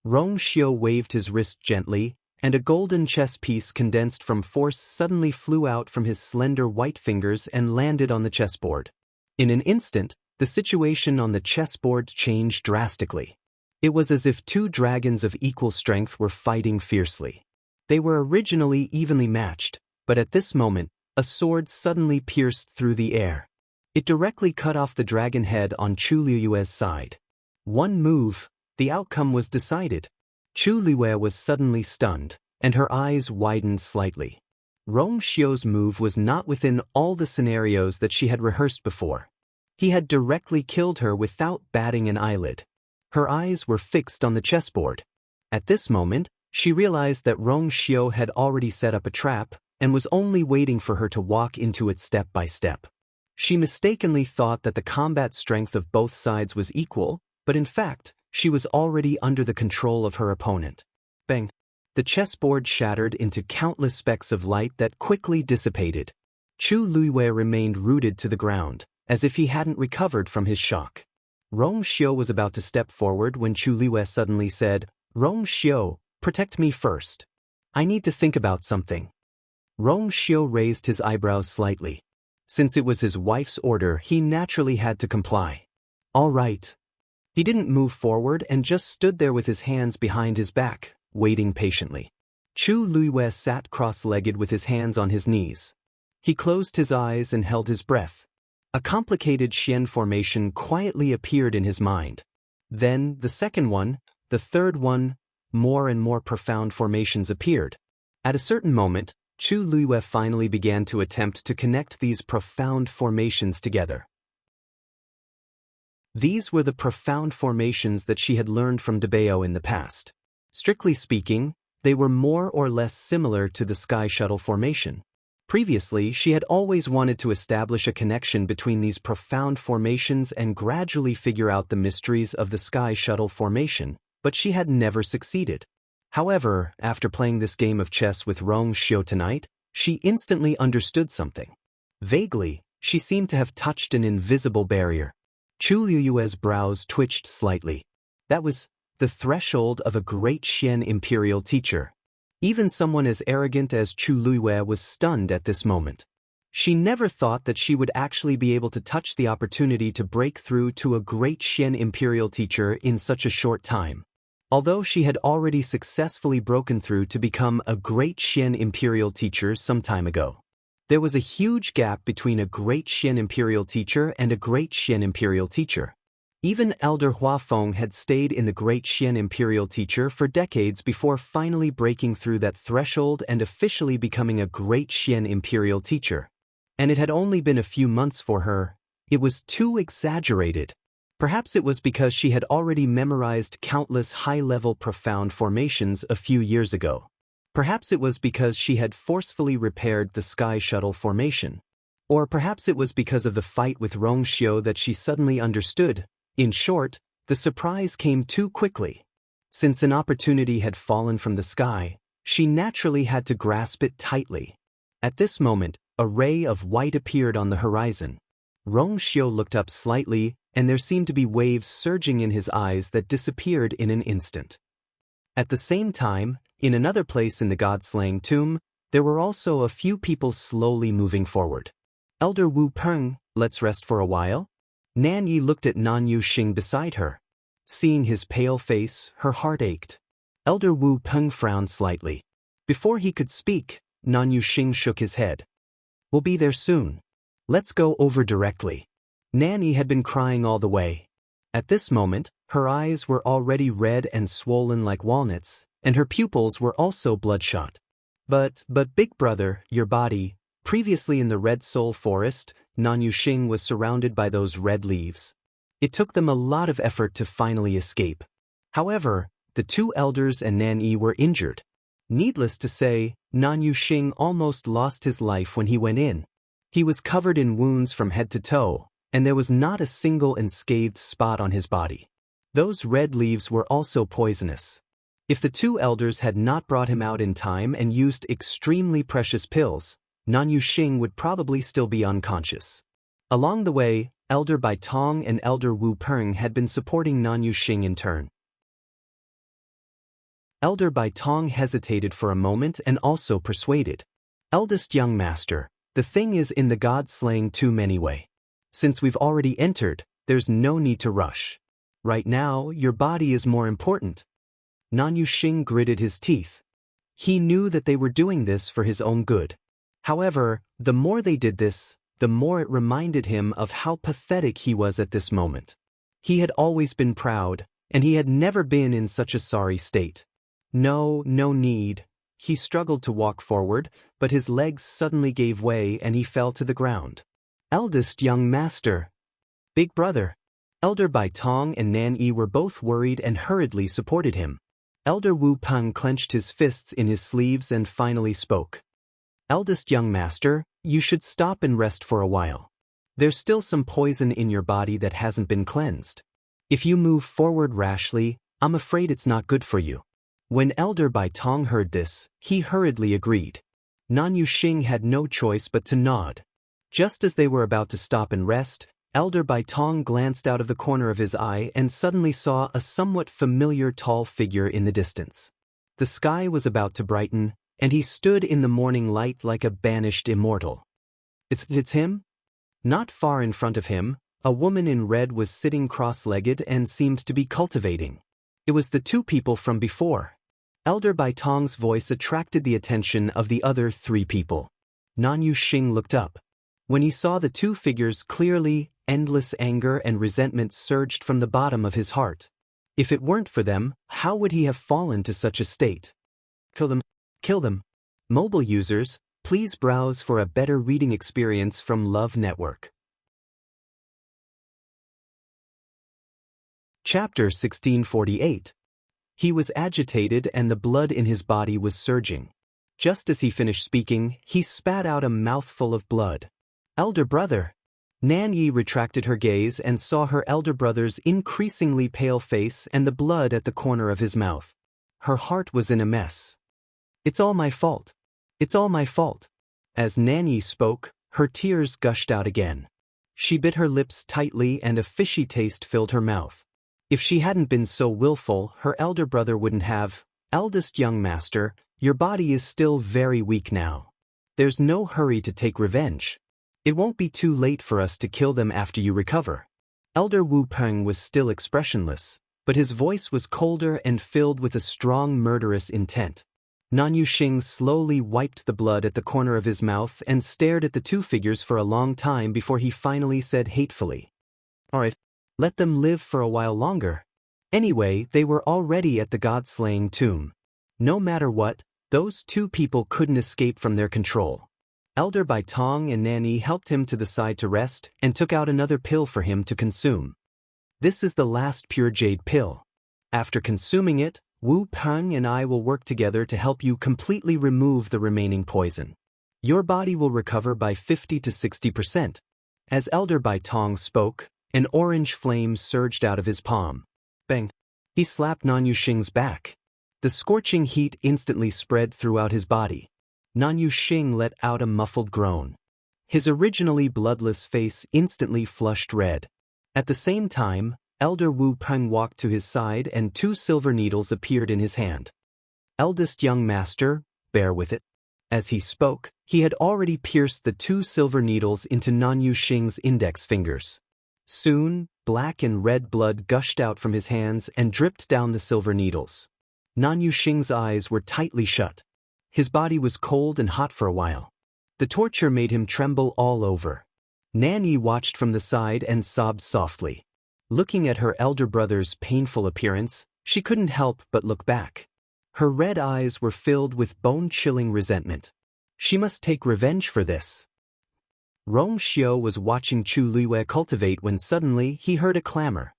Rong Xiu waved his wrist gently, and a golden chess piece condensed from force suddenly flew out from his slender white fingers and landed on the chessboard. In an instant, the situation on the chessboard changed drastically. It was as if two dragons of equal strength were fighting fiercely. They were originally evenly matched, but at this moment, a sword suddenly pierced through the air. It directly cut off the dragon head on Chu Luiyue's side. One move, the outcome was decided. Chu Luiyue was suddenly stunned, and her eyes widened slightly. Rong Xiu's move was not within all the scenarios that she had rehearsed before. He had directly killed her without batting an eyelid. Her eyes were fixed on the chessboard. At this moment, she realized that Rong Xiu had already set up a trap and was only waiting for her to walk into it step by step. She mistakenly thought that the combat strength of both sides was equal, but in fact, she was already under the control of her opponent. Bang! The chessboard shattered into countless specks of light that quickly dissipated. Chu Luiyue remained rooted to the ground, as if he hadn't recovered from his shock. Rong Xiu was about to step forward when Chu Luiyue suddenly said, Rong Xiu, protect me first. I need to think about something. Rong Xiu raised his eyebrows slightly. Since it was his wife's order, he naturally had to comply. All right. He didn't move forward and just stood there with his hands behind his back, waiting patiently. Chu Luiyue sat cross-legged with his hands on his knees. He closed his eyes and held his breath. A complicated Xian formation quietly appeared in his mind. Then, the second one, the third one, more and more profound formations appeared. At a certain moment, Chu Luiyue finally began to attempt to connect these profound formations together. These were the profound formations that she had learned from Debao in the past. Strictly speaking, they were more or less similar to the Sky Shuttle formation. Previously, she had always wanted to establish a connection between these profound formations and gradually figure out the mysteries of the Sky Shuttle formation, but she had never succeeded. However, after playing this game of chess with Rong Xiu tonight, she instantly understood something. Vaguely, she seemed to have touched an invisible barrier. Chu Luiyue's brows twitched slightly. That was the threshold of a great Xian imperial teacher. Even someone as arrogant as Chu Luiyue was stunned at this moment. She never thought that she would actually be able to touch the opportunity to break through to a great Xian imperial teacher in such a short time. Although she had already successfully broken through to become a great Xian imperial teacher some time ago. There was a huge gap between a great Xian imperial teacher and a great Xian imperial teacher. Even Elder Huafeng had stayed in the great Xian imperial teacher for decades before finally breaking through that threshold and officially becoming a great Xian imperial teacher. And it had only been a few months for her. It was too exaggerated. Perhaps it was because she had already memorized countless high-level profound formations a few years ago. Perhaps it was because she had forcefully repaired the Sky Shuttle formation. Or perhaps it was because of the fight with Rong Xiu that she suddenly understood. In short, the surprise came too quickly. Since an opportunity had fallen from the sky, she naturally had to grasp it tightly. At this moment, a ray of white appeared on the horizon. Rong Xiu looked up slightly, and there seemed to be waves surging in his eyes that disappeared in an instant. At the same time, in another place in the God-slaying tomb, there were also a few people slowly moving forward. Elder Wu Peng, let's rest for a while? Nan Yi looked at Nan Yuxing beside her. Seeing his pale face, her heart ached. Elder Wu Peng frowned slightly. Before he could speak, Nan Yuxing shook his head. We'll be there soon. Let's go over directly. Nan Yi had been crying all the way. At this moment, her eyes were already red and swollen like walnuts, and her pupils were also bloodshot. But big brother, your body, previously in the Red Soul Forest, Nan Yuxing was surrounded by those red leaves. It took them a lot of effort to finally escape. However, the two elders and Nan Yi were injured. Needless to say, Nan Yuxing almost lost his life when he went in. He was covered in wounds from head to toe, and there was not a single unscathed spot on his body. Those red leaves were also poisonous. If the two elders had not brought him out in time and used extremely precious pills, Nan Yuxing would probably still be unconscious. Along the way, Elder Bai Tong and Elder Wu Peng had been supporting Nan Yuxing in turn. Elder Bai Tong hesitated for a moment and also persuaded. Eldest young master, the thing is in the God-slaying tomb anyway. Since we've already entered, there's no need to rush. Right now, your body is more important. Nan Yuxing gritted his teeth. He knew that they were doing this for his own good. However, the more they did this, the more it reminded him of how pathetic he was at this moment. He had always been proud, and he had never been in such a sorry state. No need. He struggled to walk forward, but his legs suddenly gave way and he fell to the ground. Eldest young master. Big brother. Elder Bai Tong and Nan Yi were both worried and hurriedly supported him. Elder Wu Peng clenched his fists in his sleeves and finally spoke. Eldest young master, you should stop and rest for a while. There's still some poison in your body that hasn't been cleansed. If you move forward rashly, I'm afraid it's not good for you. When Elder Bai Tong heard this, he hurriedly agreed. Nan Yuxing had no choice but to nod. Just as they were about to stop and rest, Elder Bai Tong glanced out of the corner of his eye and suddenly saw a somewhat familiar tall figure in the distance. The sky was about to brighten, and he stood in the morning light like a banished immortal. It's him? Not far in front of him, a woman in red was sitting cross-legged and seemed to be cultivating. It was the two people from before. Elder Bai Tong's voice attracted the attention of the other three people. Nan Yuxing looked up. When he saw the two figures clearly, endless anger and resentment surged from the bottom of his heart. If it weren't for them, how would he have fallen to such a state? Kill them. Kill them. Mobile users, please browse for a better reading experience from Love Network. Chapter 1648. He was agitated and the blood in his body was surging. Just as he finished speaking, he spat out a mouthful of blood. Elder brother! Nan Yi retracted her gaze and saw her elder brother's increasingly pale face and the blood at the corner of his mouth. Her heart was in a mess. It's all my fault. It's all my fault. As Nan Yi spoke, her tears gushed out again. She bit her lips tightly and a fishy taste filled her mouth. If she hadn't been so willful, her elder brother wouldn't have. Eldest young master, your body is still very weak now. There's no hurry to take revenge. It won't be too late for us to kill them after you recover. Elder Wu Peng was still expressionless, but his voice was colder and filled with a strong murderous intent. Nan Yuxing slowly wiped the blood at the corner of his mouth and stared at the two figures for a long time before he finally said hatefully, "All right, let them live for a while longer. Anyway, they were already at the god-slaying tomb. No matter what, those two people couldn't escape from their control." Elder Bai Tong and Nanny helped him to the side to rest and took out another pill for him to consume. This is the last pure jade pill. After consuming it, Wu Peng and I will work together to help you completely remove the remaining poison. Your body will recover by 50 to 60%. As Elder Bai Tong spoke, an orange flame surged out of his palm. Bang! He slapped Nan Yuxing's back. The scorching heat instantly spread throughout his body. Nan Yuxing let out a muffled groan. His originally bloodless face instantly flushed red. At the same time, Elder Wu Peng walked to his side and 2 silver needles appeared in his hand. Eldest young master, bear with it. As he spoke, he had already pierced the 2 silver needles into Nan Yuxing's index fingers. Soon, black and red blood gushed out from his hands and dripped down the silver needles. Nan Yuxing's eyes were tightly shut. His body was cold and hot for a while. The torture made him tremble all over. Nanny watched from the side and sobbed softly. Looking at her elder brother's painful appearance, she couldn't help but look back. Her red eyes were filled with bone-chilling resentment. She must take revenge for this. Rong Xiao was watching Chu Luiwei cultivate when suddenly he heard a clamor.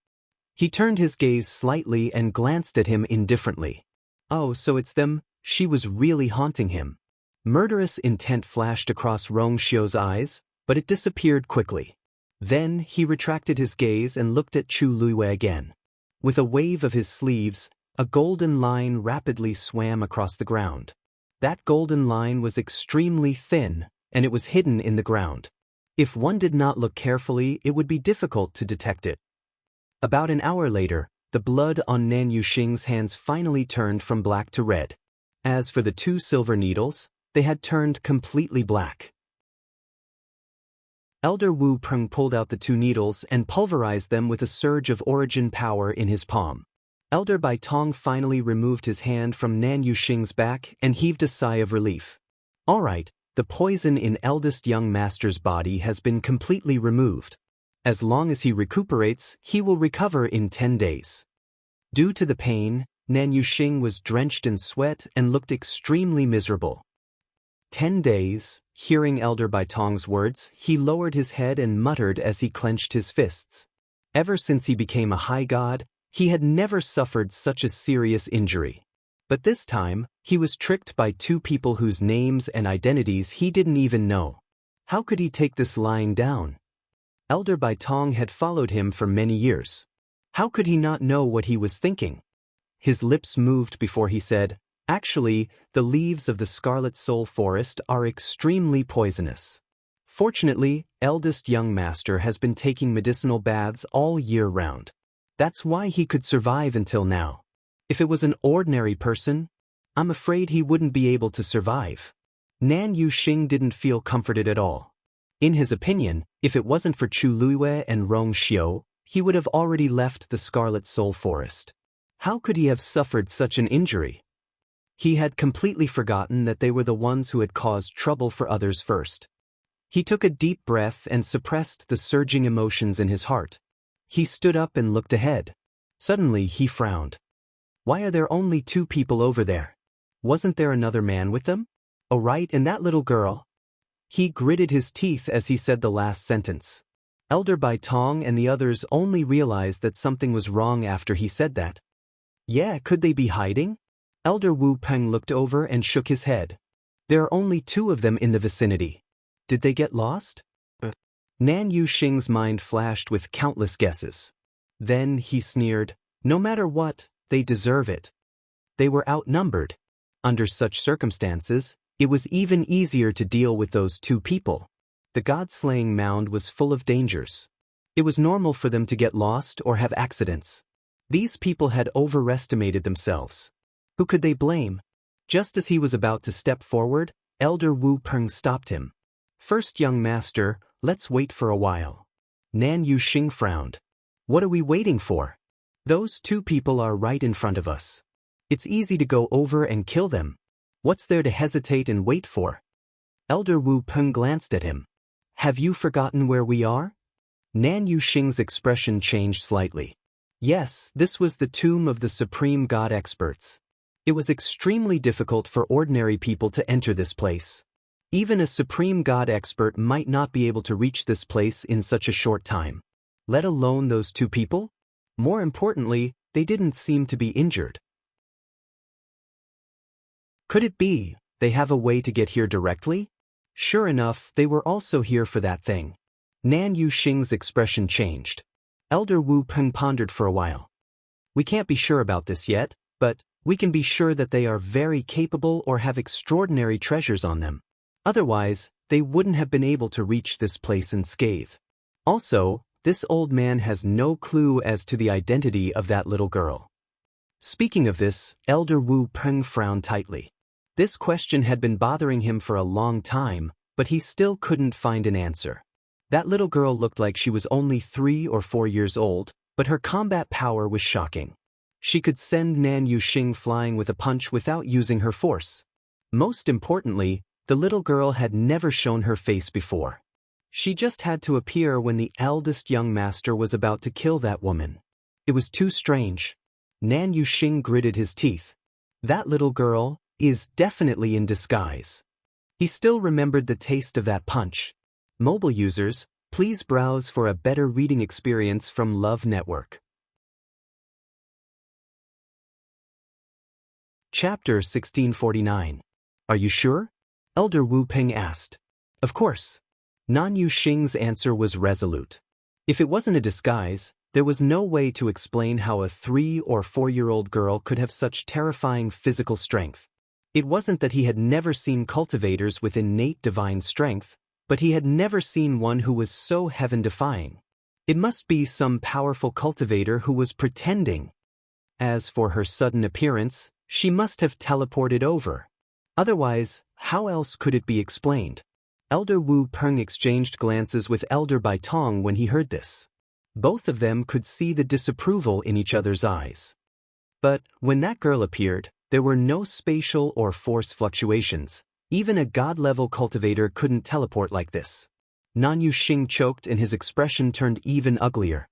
He turned his gaze slightly and glanced at him indifferently. Oh, so it's them. She was really haunting him. Murderous intent flashed across Rong Xiao's eyes, but it disappeared quickly. Then he retracted his gaze and looked at Chu Luiwei again. With a wave of his sleeves, a golden line rapidly swam across the ground. That golden line was extremely thin, and it was hidden in the ground. If one did not look carefully, it would be difficult to detect it. About an hour later, the blood on Nan Yuxing's hands finally turned from black to red. As for the 2 silver needles, they had turned completely black. Elder Wu Peng pulled out the 2 needles and pulverized them with a surge of origin power in his palm. Elder Bai Tong finally removed his hand from Nan Yuxing's back and heaved a sigh of relief. All right, the poison in eldest young master's body has been completely removed. As long as he recuperates, he will recover in 10 days. Due to the pain, Nan Yuxing was drenched in sweat and looked extremely miserable. 10 days, hearing Elder Bai Tong's words, he lowered his head and muttered as he clenched his fists. Ever since he became a high god, he had never suffered such a serious injury. But this time, he was tricked by 2 people whose names and identities he didn't even know. How could he take this lying down? Elder Bai Tong had followed him for many years. How could he not know what he was thinking? His lips moved before he said, "Actually, the leaves of the Scarlet Soul Forest are extremely poisonous. Fortunately, eldest young master has been taking medicinal baths all year round. That's why he could survive until now. If it was an ordinary person, I'm afraid he wouldn't be able to survive. Nan Yuxing didn't feel comforted at all. In his opinion, if it wasn't for Chu Luiyue and Rong Xiu, he would have already left the Scarlet Soul Forest. How could he have suffered such an injury? He had completely forgotten that they were the ones who had caused trouble for others first. He took a deep breath and suppressed the surging emotions in his heart. He stood up and looked ahead. Suddenly he frowned. Why are there only 2 people over there? Wasn't there another man with them? Oh right, and that little girl. He gritted his teeth as he said the last sentence. Elder Bai Tong and the others only realized that something was wrong after he said that. Yeah, could they be hiding? Elder Wu Peng looked over and shook his head. There are only 2 of them in the vicinity. Did they get lost? Nan Yuxing's mind flashed with countless guesses. Then he sneered, no matter what, they deserve it. They were outnumbered. Under such circumstances, it was even easier to deal with those 2 people. The god-slaying mound was full of dangers. It was normal for them to get lost or have accidents. These people had overestimated themselves. Who could they blame? Just as he was about to step forward, Elder Wu Peng stopped him. First, young master, let's wait for a while. Nan Yuxing frowned. What are we waiting for? Those 2 people are right in front of us. It's easy to go over and kill them. What's there to hesitate and wait for? Elder Wu Peng glanced at him. Have you forgotten where we are? Nan Yuxing's expression changed slightly. Yes, this was the tomb of the supreme god experts. It was extremely difficult for ordinary people to enter this place. Even a supreme god expert might not be able to reach this place in such a short time. Let alone those 2 people? More importantly, they didn't seem to be injured. Could it be they have a way to get here directly? Sure enough, they were also here for that thing. Nan Yuxing's expression changed. Elder Wu Peng pondered for a while. We can't be sure about this yet, but we can be sure that they are very capable or have extraordinary treasures on them. Otherwise, they wouldn't have been able to reach this place unscathed. Also, this old man has no clue as to the identity of that little girl. Speaking of this, Elder Wu Peng frowned tightly. This question had been bothering him for a long time, but he still couldn't find an answer. That little girl looked like she was only 3 or 4 years old, but her combat power was shocking. She could send Nan Yuxing flying with a punch without using her force. Most importantly, the little girl had never shown her face before. She just had to appear when the eldest young master was about to kill that woman. It was too strange. Nan Yuxing gritted his teeth. That little girl is definitely in disguise. He still remembered the taste of that punch. Mobile users, please browse for a better reading experience from Love Network. Chapter 1649. Are you sure? Elder Wu Peng asked. Of course. Nan Yuxing's answer was resolute. If it wasn't a disguise, there was no way to explain how a 3 or 4-year-old girl could have such terrifying physical strength. It wasn't that he had never seen cultivators with innate divine strength, but he had never seen one who was so heaven-defying. It must be some powerful cultivator who was pretending. As for her sudden appearance, she must have teleported over. Otherwise, how else could it be explained? Elder Wu Peng exchanged glances with Elder Bai Tong when he heard this. Both of them could see the disapproval in each other's eyes. But when that girl appeared, there were no spatial or force fluctuations. Even a god-level cultivator couldn't teleport like this. Nan Yuxing choked and his expression turned even uglier.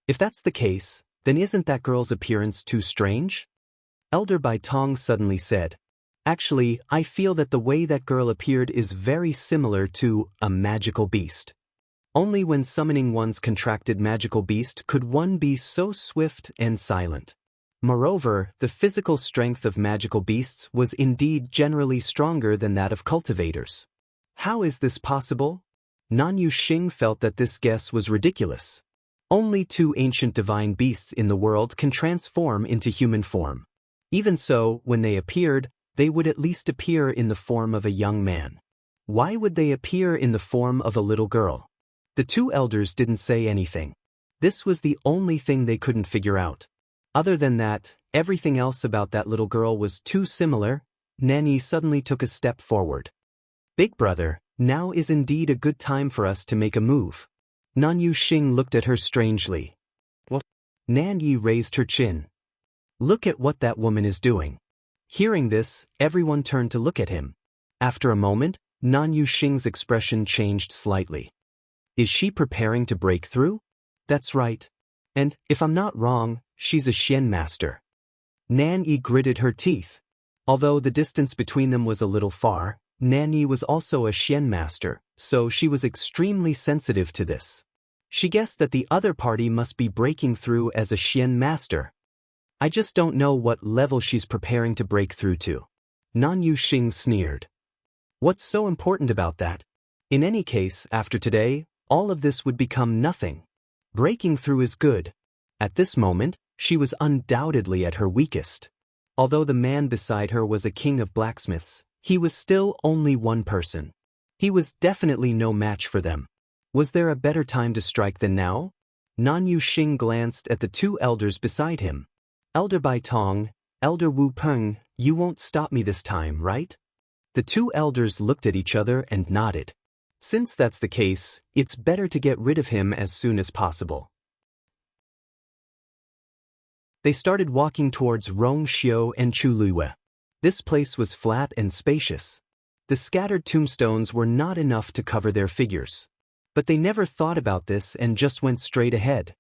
If that's the case, then isn't that girl's appearance too strange? Elder Bai Tong suddenly said. Actually, I feel that the way that girl appeared is very similar to a magical beast. Only when summoning one's contracted magical beast could one be so swift and silent. Moreover, the physical strength of magical beasts was indeed generally stronger than that of cultivators. How is this possible? Nan Yuxing felt that this guess was ridiculous. Only 2 ancient divine beasts in the world can transform into human form. Even so, when they appeared, they would at least appear in the form of a young man. Why would they appear in the form of a little girl? The two elders didn't say anything. This was the only thing they couldn't figure out. Other than that, everything else about that little girl was too similar. Nanyi suddenly took a step forward. Big brother, now is indeed a good time for us to make a move. Nanyu Xing looked at her strangely. What? Nanyi raised her chin. Look at what that woman is doing. Hearing this, everyone turned to look at him. After a moment, Nanyu Xing's expression changed slightly. Is she preparing to break through? That's right. And, if I'm not wrong, she's a Xian master. Nanyi gritted her teeth. Although the distance between them was a little far, Nanyi was also a Xian master, so she was extremely sensitive to this. She guessed that the other party must be breaking through as a Xian master. I just don't know what level she's preparing to break through to. Nanyu Xing sneered. What's so important about that? In any case, after today, all of this would become nothing. Breaking through is good. At this moment, she was undoubtedly at her weakest. Although the man beside her was a king of blacksmiths, he was still only one person. He was definitely no match for them. Was there a better time to strike than now? Nanyu Xing glanced at the two elders beside him. Elder Bai Tong, Elder Wu Peng, you won't stop me this time, right? The two elders looked at each other and nodded. Since that's the case, it's better to get rid of him as soon as possible. They started walking towards Rongxiu and Chuluiwe. This place was flat and spacious. The scattered tombstones were not enough to cover their figures. But they never thought about this and just went straight ahead.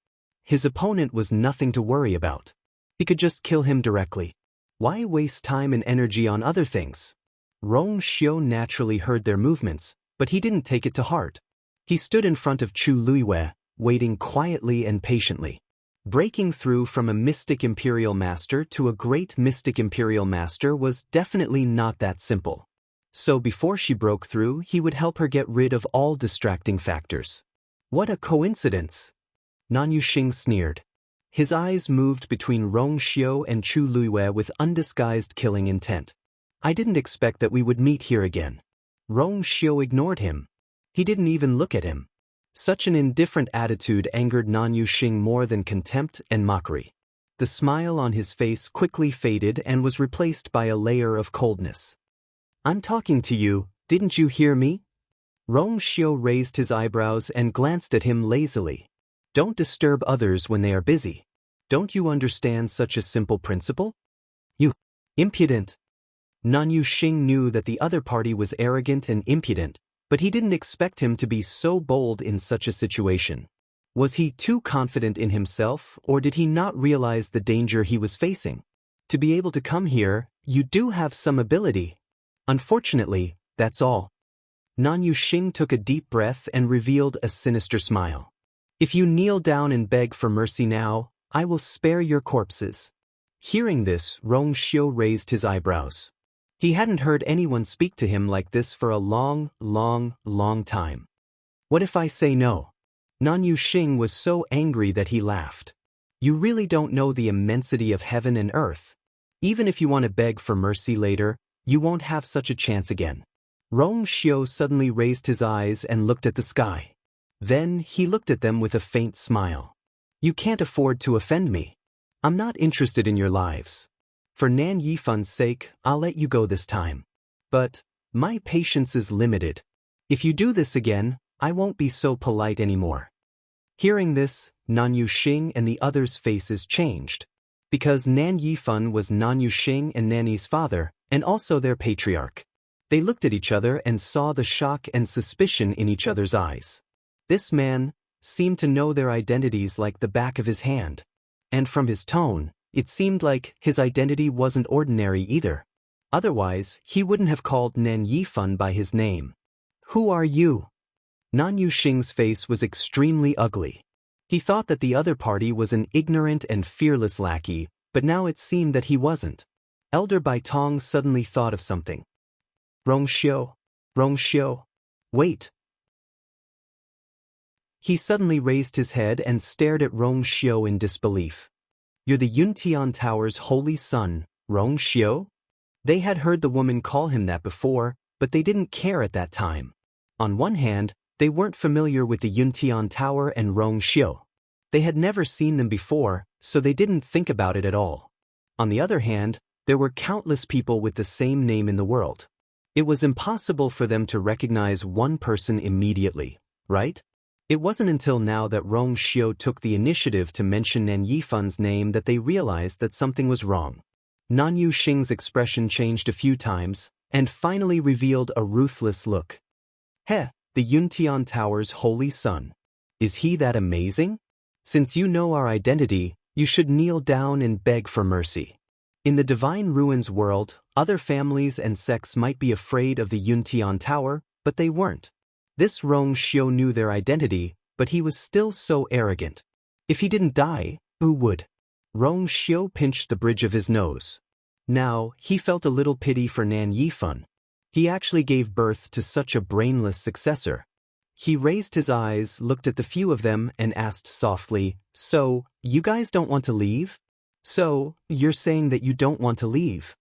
His opponent was nothing to worry about. He could just kill him directly. Why waste time and energy on other things? Rongxiu naturally heard their movements, but he didn't take it to heart. He stood in front of Chuluiwe, waiting quietly and patiently. Breaking through from a mystic imperial master to a great mystic imperial master was definitely not that simple. So before she broke through, he would help her get rid of all distracting factors. What a coincidence! Nanyu Xing sneered. His eyes moved between Rongxiu and Chuluiwe with undisguised killing intent. I didn't expect that we would meet here again. Rongxiu ignored him. He didn't even look at him. Such an indifferent attitude angered Nanyu Xing more than contempt and mockery. The smile on his face quickly faded and was replaced by a layer of coldness. I'm talking to you, didn't you hear me? Rongxiu raised his eyebrows and glanced at him lazily. Don't disturb others when they are busy. Don't you understand such a simple principle? You impudent! Nanyu Xing knew that the other party was arrogant and impudent, but he didn't expect him to be so bold in such a situation. Was he too confident in himself, or did he not realize the danger he was facing? To be able to come here, you do have some ability. Unfortunately, that's all. Nanyu Xing took a deep breath and revealed a sinister smile. If you kneel down and beg for mercy now, I will spare your corpses. Hearing this, Rongxiu raised his eyebrows. He hadn't heard anyone speak to him like this for a long time. What if I say no? Nanyu Xing was so angry that he laughed. You really don't know the immensity of heaven and earth. Even if you want to beg for mercy later, you won't have such a chance again. Rongxiu suddenly raised his eyes and looked at the sky. Then he looked at them with a faint smile. You can't afford to offend me. I'm not interested in your lives. For Nan Yifan's sake, I'll let you go this time. But my patience is limited. If you do this again, I won't be so polite anymore. Hearing this, Nanyu Xing and the others' faces changed. Because Nan Yifan was Nanyu Xing and Nanny's father, and also their patriarch. They looked at each other and saw the shock and suspicion in each other's eyes. This man seemed to know their identities like the back of his hand. And from his tone, it seemed like his identity wasn't ordinary either. Otherwise, he wouldn't have called Nan Yifan by his name. Who are you? Nanyu Xing's face was extremely ugly. He thought that the other party was an ignorant and fearless lackey, but now it seemed that he wasn't. Elder Bai Tong suddenly thought of something. Rongxiu, wait. He suddenly raised his head and stared at Rongxiu in disbelief. You're the Yuntian Tower's holy son, Rongxiu? They had heard the woman call him that before, but they didn't care at that time. On one hand, they weren't familiar with the Yuntian Tower and Rongxiu. They had never seen them before, so they didn't think about it at all. On the other hand, there were countless people with the same name in the world. It was impossible for them to recognize one person immediately, right? It wasn't until now that Rongxiu took the initiative to mention Nan Yifan's name that they realized that something was wrong. Nan Yuxing's expression changed a few times, and finally revealed a ruthless look. Heh, the Yuntian Tower's holy son. Is he that amazing? Since you know our identity, you should kneel down and beg for mercy. In the Divine Ruins world, other families and sects might be afraid of the Yuntian Tower, but they weren't. This Rongxiu knew their identity, but he was still so arrogant. If he didn't die, who would? Rongxiu pinched the bridge of his nose. Now, he felt a little pity for Nan Yifan. He actually gave birth to such a brainless successor. He raised his eyes, looked at the few of them, and asked softly, "So, you guys don't want to leave? So, you're saying that you don't want to leave?"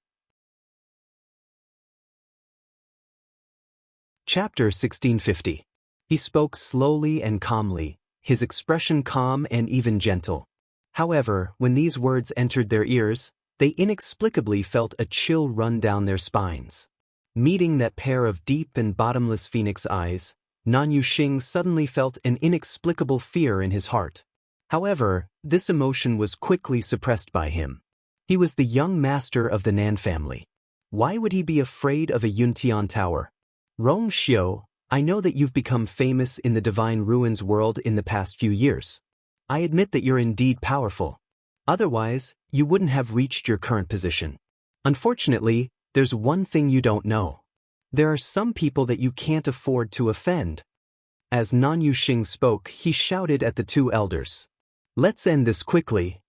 Chapter 1650. He spoke slowly and calmly, his expression calm and even gentle. However, when these words entered their ears, they inexplicably felt a chill run down their spines. Meeting that pair of deep and bottomless phoenix eyes, Nan Yuxing suddenly felt an inexplicable fear in his heart. However, this emotion was quickly suppressed by him. He was the young master of the Nan family. Why would he be afraid of a Yuntian Tower? Rongxiu, I know that you've become famous in the Divine Ruins world in the past few years. I admit that you're indeed powerful. Otherwise, you wouldn't have reached your current position. Unfortunately, there's one thing you don't know. There are some people that you can't afford to offend. As Nan Yuxing spoke, he shouted at the two elders. Let's end this quickly.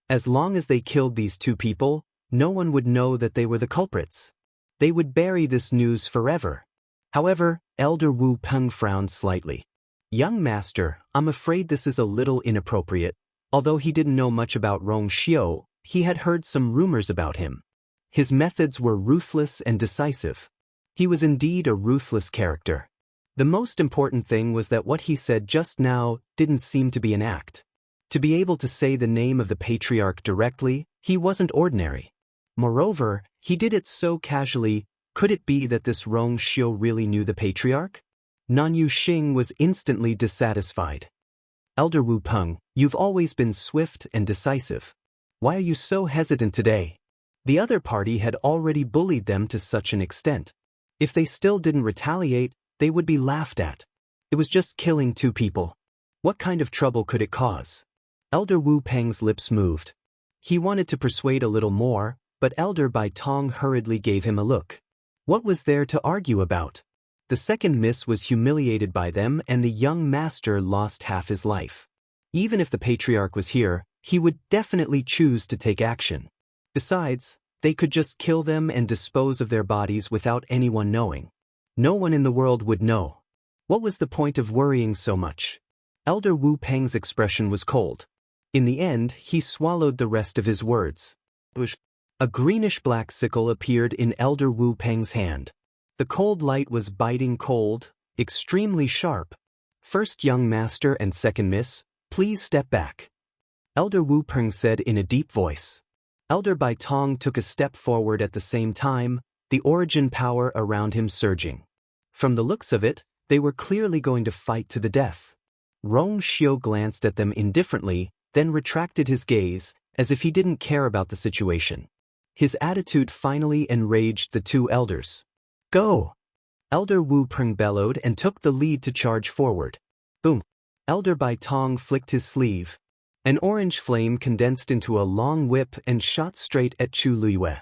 As long as they killed these two people, no one would know that they were the culprits. They would bury this news forever. However, Elder Wu Peng frowned slightly. Young master, I'm afraid this is a little inappropriate. Although he didn't know much about Rongxiu, he had heard some rumors about him. His methods were ruthless and decisive. He was indeed a ruthless character. The most important thing was that what he said just now didn't seem to be an act. To be able to say the name of the patriarch directly, he wasn't ordinary. Moreover, he did it so casually. Could it be that this Rongxiu really knew the patriarch? Nan Yuxing was instantly dissatisfied. Elder Wu Peng, you've always been swift and decisive. Why are you so hesitant today? The other party had already bullied them to such an extent. If they still didn't retaliate, they would be laughed at. It was just killing two people. What kind of trouble could it cause? Elder Wu Peng's lips moved. He wanted to persuade a little more, but Elder Bai Tong hurriedly gave him a look. What was there to argue about? The second miss was humiliated by them, and the young master lost half his life. Even if the patriarch was here, he would definitely choose to take action. Besides, they could just kill them and dispose of their bodies without anyone knowing. No one in the world would know. What was the point of worrying so much? Elder Wu Peng's expression was cold. In the end, he swallowed the rest of his words. A greenish-black sickle appeared in Elder Wu Peng's hand. The cold light was biting cold, extremely sharp. First young master and second miss, please step back. Elder Wu Peng said in a deep voice. Elder Bai Tong took a step forward at the same time, the origin power around him surging. From the looks of it, they were clearly going to fight to the death. Rongxiu glanced at them indifferently, then retracted his gaze, as if he didn't care about the situation. His attitude finally enraged the two elders. Go! Elder Wu Peng bellowed and took the lead to charge forward. Boom! Elder Bai Tong flicked his sleeve. An orange flame condensed into a long whip and shot straight at Chu Luiyue.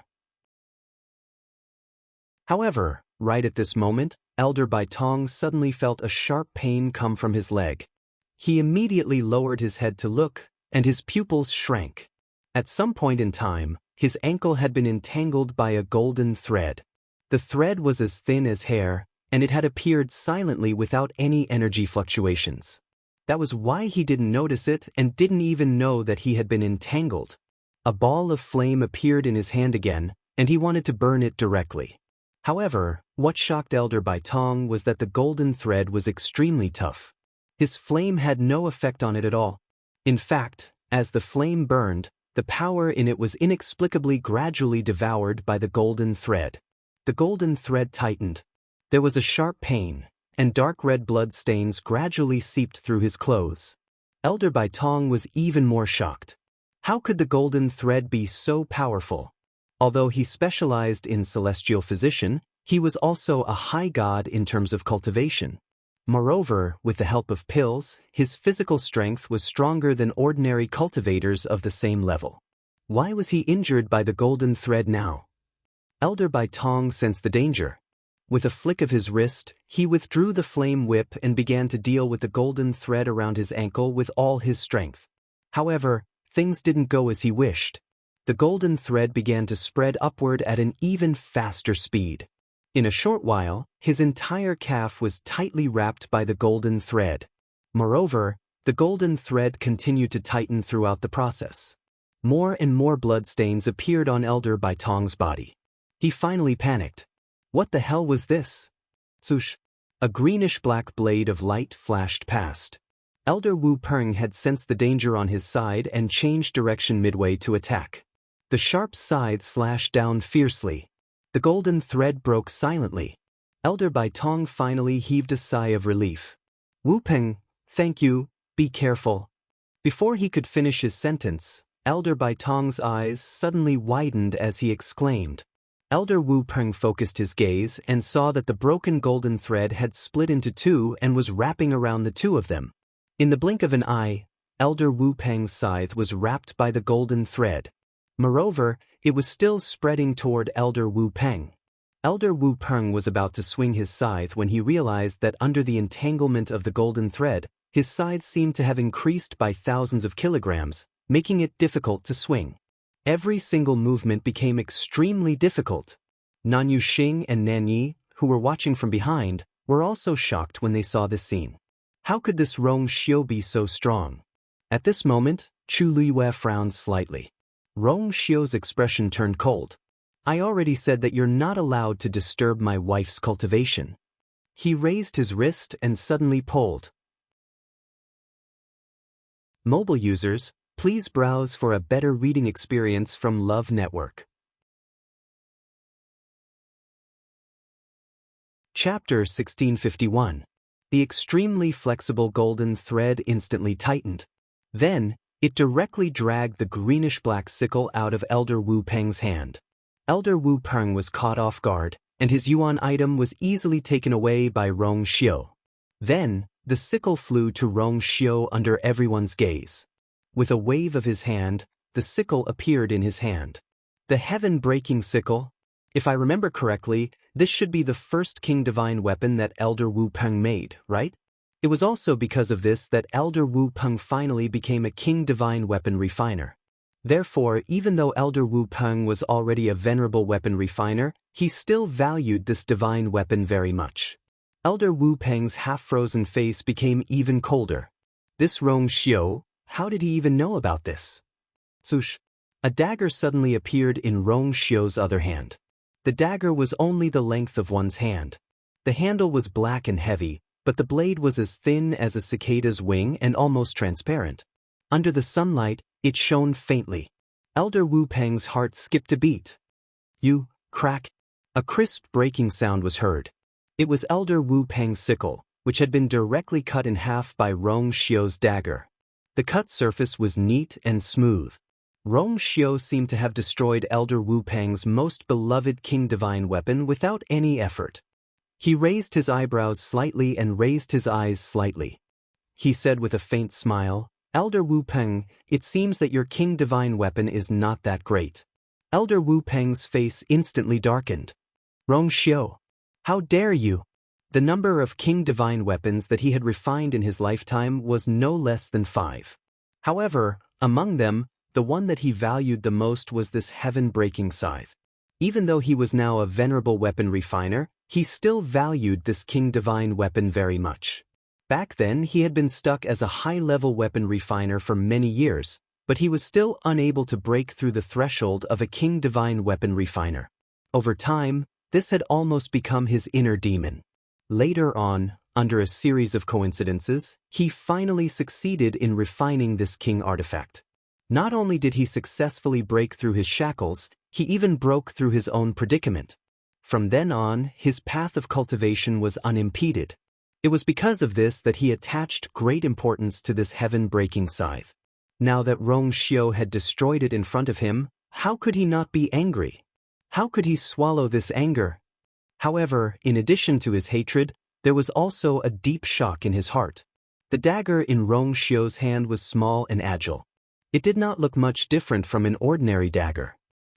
However, right at this moment, Elder Bai Tong suddenly felt a sharp pain come from his leg. He immediately lowered his head to look, and his pupils shrank. At some point in time, his ankle had been entangled by a golden thread. The thread was as thin as hair, and it had appeared silently without any energy fluctuations. That was why he didn't notice it and didn't even know that he had been entangled. A ball of flame appeared in his hand again, and he wanted to burn it directly. However, what shocked Elder Baitong was that the golden thread was extremely tough. His flame had no effect on it at all. In fact, as the flame burned, the power in it was inexplicably gradually devoured by the golden thread. The golden thread tightened. There was a sharp pain, and dark red blood stains gradually seeped through his clothes. Elder Baitong was even more shocked. How could the golden thread be so powerful? Although he specialized in celestial physician, he was also a high god in terms of cultivation. Moreover, with the help of pills, his physical strength was stronger than ordinary cultivators of the same level. Why was he injured by the golden thread now? Elder Baitong sensed the danger. With a flick of his wrist, he withdrew the flame whip and began to deal with the golden thread around his ankle with all his strength. However, things didn't go as he wished. The golden thread began to spread upward at an even faster speed. In a short while, his entire calf was tightly wrapped by the golden thread. Moreover, the golden thread continued to tighten throughout the process. More and more bloodstains appeared on Elder Baitong's body. He finally panicked. What the hell was this? Swoosh! A greenish-black blade of light flashed past. Elder Wu Peng had sensed the danger on his side and changed direction midway to attack. The sharp scythe slashed down fiercely. The golden thread broke silently. Elder Baitong finally heaved a sigh of relief. Wu Peng, thank you, be careful. Before he could finish his sentence, Elder Baitong's eyes suddenly widened as he exclaimed. Elder Wu Peng focused his gaze and saw that the broken golden thread had split into two and was wrapping around the two of them. In the blink of an eye, Elder Wu Peng's scythe was wrapped by the golden thread. Moreover, it was still spreading toward Elder Wu Peng. Elder Wu Peng was about to swing his scythe when he realized that under the entanglement of the golden thread, his scythe seemed to have increased by thousands of kilograms, making it difficult to swing. Every single movement became extremely difficult. Nan Yuxing and Nan Yi, who were watching from behind, were also shocked when they saw this scene. How could this Rong Xiu be so strong? At this moment, Chu Liyue frowned slightly. Rong Xiu's expression turned cold. I already said that you're not allowed to disturb my wife's cultivation. He raised his wrist and suddenly pulled. Mobile users, please browse for a better reading experience from Love Network. Chapter 1651. The extremely flexible golden thread instantly tightened. Then, it directly dragged the greenish-black sickle out of Elder Wu Peng's hand. Elder Wu Peng was caught off guard, and his yuan item was easily taken away by Rong Xiu. Then, the sickle flew to Rong Xiu under everyone's gaze. With a wave of his hand, the sickle appeared in his hand. The heaven-breaking sickle? If I remember correctly, this should be the first King Divine weapon that Elder Wu Peng made, right? It was also because of this that Elder Wu Peng finally became a King Divine weapon refiner. Therefore, even though Elder Wu Peng was already a venerable weapon refiner, he still valued this divine weapon very much. Elder Wu Peng's half-frozen face became even colder. This Rong Xiu, how did he even know about this? Swoosh! A dagger suddenly appeared in Rong Xiu's other hand. The dagger was only the length of one's hand. The handle was black and heavy, but the blade was as thin as a cicada's wing and almost transparent. Under the sunlight, it shone faintly. Elder Wu Peng's heart skipped a beat. You, crack! A crisp breaking sound was heard. It was Elder Wu Peng's sickle, which had been directly cut in half by Rong Xiu's dagger. The cut surface was neat and smooth. Rong Xiu seemed to have destroyed Elder Wu Peng's most beloved King Divine weapon without any effort. He raised his eyebrows slightly and raised his eyes slightly. He said with a faint smile, Elder Wu Peng, it seems that your King Divine weapon is not that great. Elder Wu Peng's face instantly darkened. Rong Xiu, how dare you? The number of King Divine weapons that he had refined in his lifetime was no less than 5. However, among them, the one that he valued the most was this heaven-breaking scythe. Even though he was now a venerable weapon refiner, he still valued this King Divine weapon very much. Back then, he had been stuck as a high-level weapon refiner for many years, but he was still unable to break through the threshold of a King Divine weapon refiner. Over time, This had almost become his inner demon. Later on, under a series of coincidences, he finally succeeded in refining this king artifact. Not only did he successfully break through his shackles, he even broke through his own predicament. From then on, his path of cultivation was unimpeded. It was because of this that he attached great importance to this heaven-breaking scythe. Now that Rong Xiu had destroyed it in front of him, how could he not be angry? How could he swallow this anger? However, in addition to his hatred, there was also a deep shock in his heart. The dagger in Rong Xiu's hand was small and agile. It did not look much different from an ordinary dagger.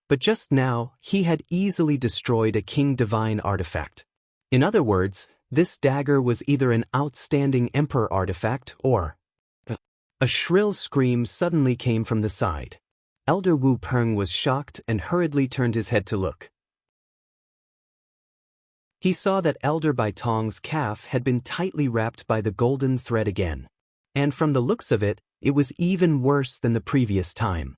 But just now, he had easily destroyed a king divine artifact. In other words, this dagger was either an outstanding emperor artifact or... A shrill scream suddenly came from the side. Elder Wu Peng was shocked and hurriedly turned his head to look. He saw that Elder Baitong's calf had been tightly wrapped by the golden thread again. And from the looks of it, it was even worse than the previous time.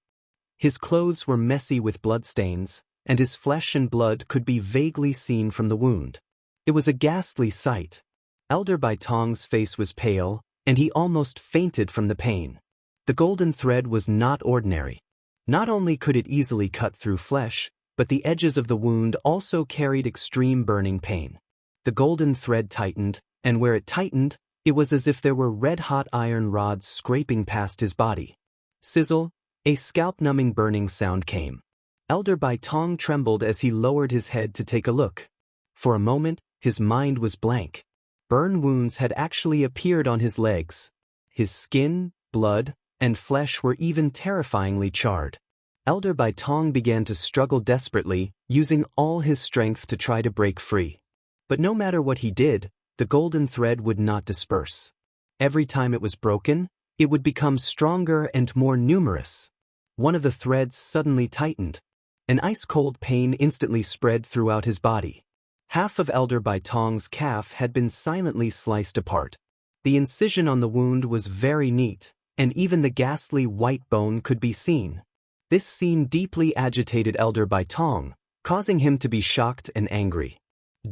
His clothes were messy with bloodstains, and his flesh and blood could be vaguely seen from the wound. It was a ghastly sight. Elder Baitong's face was pale, and he almost fainted from the pain. The golden thread was not ordinary. Not only could it easily cut through flesh, but the edges of the wound also carried extreme burning pain. The golden thread tightened, and where it tightened, it was as if there were red-hot iron rods scraping past his body. Sizzle, a scalp-numbing burning sound came. Elder Baitong trembled as he lowered his head to take a look. For a moment, his mind was blank. Burn wounds had actually appeared on his legs. His skin, blood, and flesh were even terrifyingly charred. Elder Baitong began to struggle desperately, using all his strength to try to break free. But no matter what he did, the golden thread would not disperse. Every time it was broken, it would become stronger and more numerous. One of the threads suddenly tightened. An ice-cold pain instantly spread throughout his body. Half of Elder Baitong's calf had been silently sliced apart. The incision on the wound was very neat, and even the ghastly white bone could be seen. This scene deeply agitated Elder Baitong, causing him to be shocked and angry.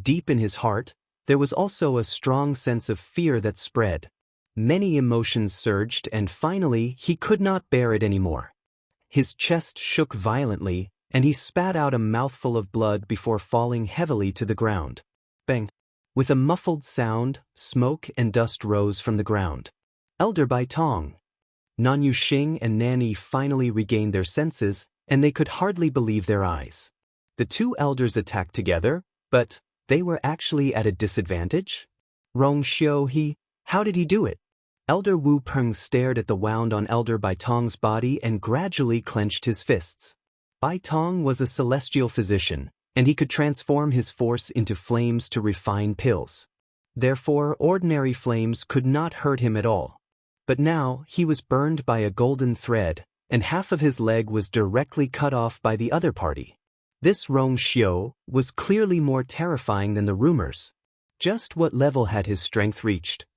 Deep in his heart, there was also a strong sense of fear that spread. Many emotions surged, and finally he could not bear it anymore. His chest shook violently, and he spat out a mouthful of blood before falling heavily to the ground. Bang! With a muffled sound, smoke and dust rose from the ground. Elder Baitong! Nan Yuxing and Nanny finally regained their senses, and they could hardly believe their eyes. The two elders attacked together, but they were actually at a disadvantage? Rong Xiu, how did he do it? Elder Wu Peng stared at the wound on Elder Baitong's body and gradually clenched his fists. Baitong was a celestial physician, and he could transform his force into flames to refine pills. Therefore, ordinary flames could not hurt him at all. But now, he was burned by a golden thread, and half of his leg was directly cut off by the other party. This Rong Xiu was clearly more terrifying than the rumors. Just what level had his strength reached?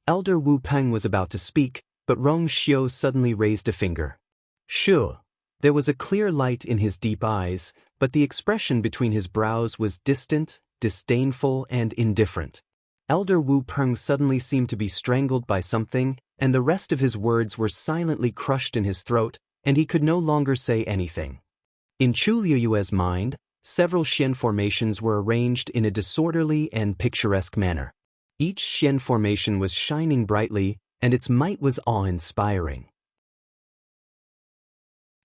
Elder Wu Peng was about to speak, but Rong Xiu suddenly raised a finger. Sure. There was a clear light in his deep eyes, but the expression between his brows was distant, disdainful, and indifferent. Elder Wu Peng suddenly seemed to be strangled by something, and the rest of his words were silently crushed in his throat, and he could no longer say anything. In Chu Liuyue's mind, several Xian formations were arranged in a disorderly and picturesque manner. Each Xian formation was shining brightly, and its might was awe-inspiring.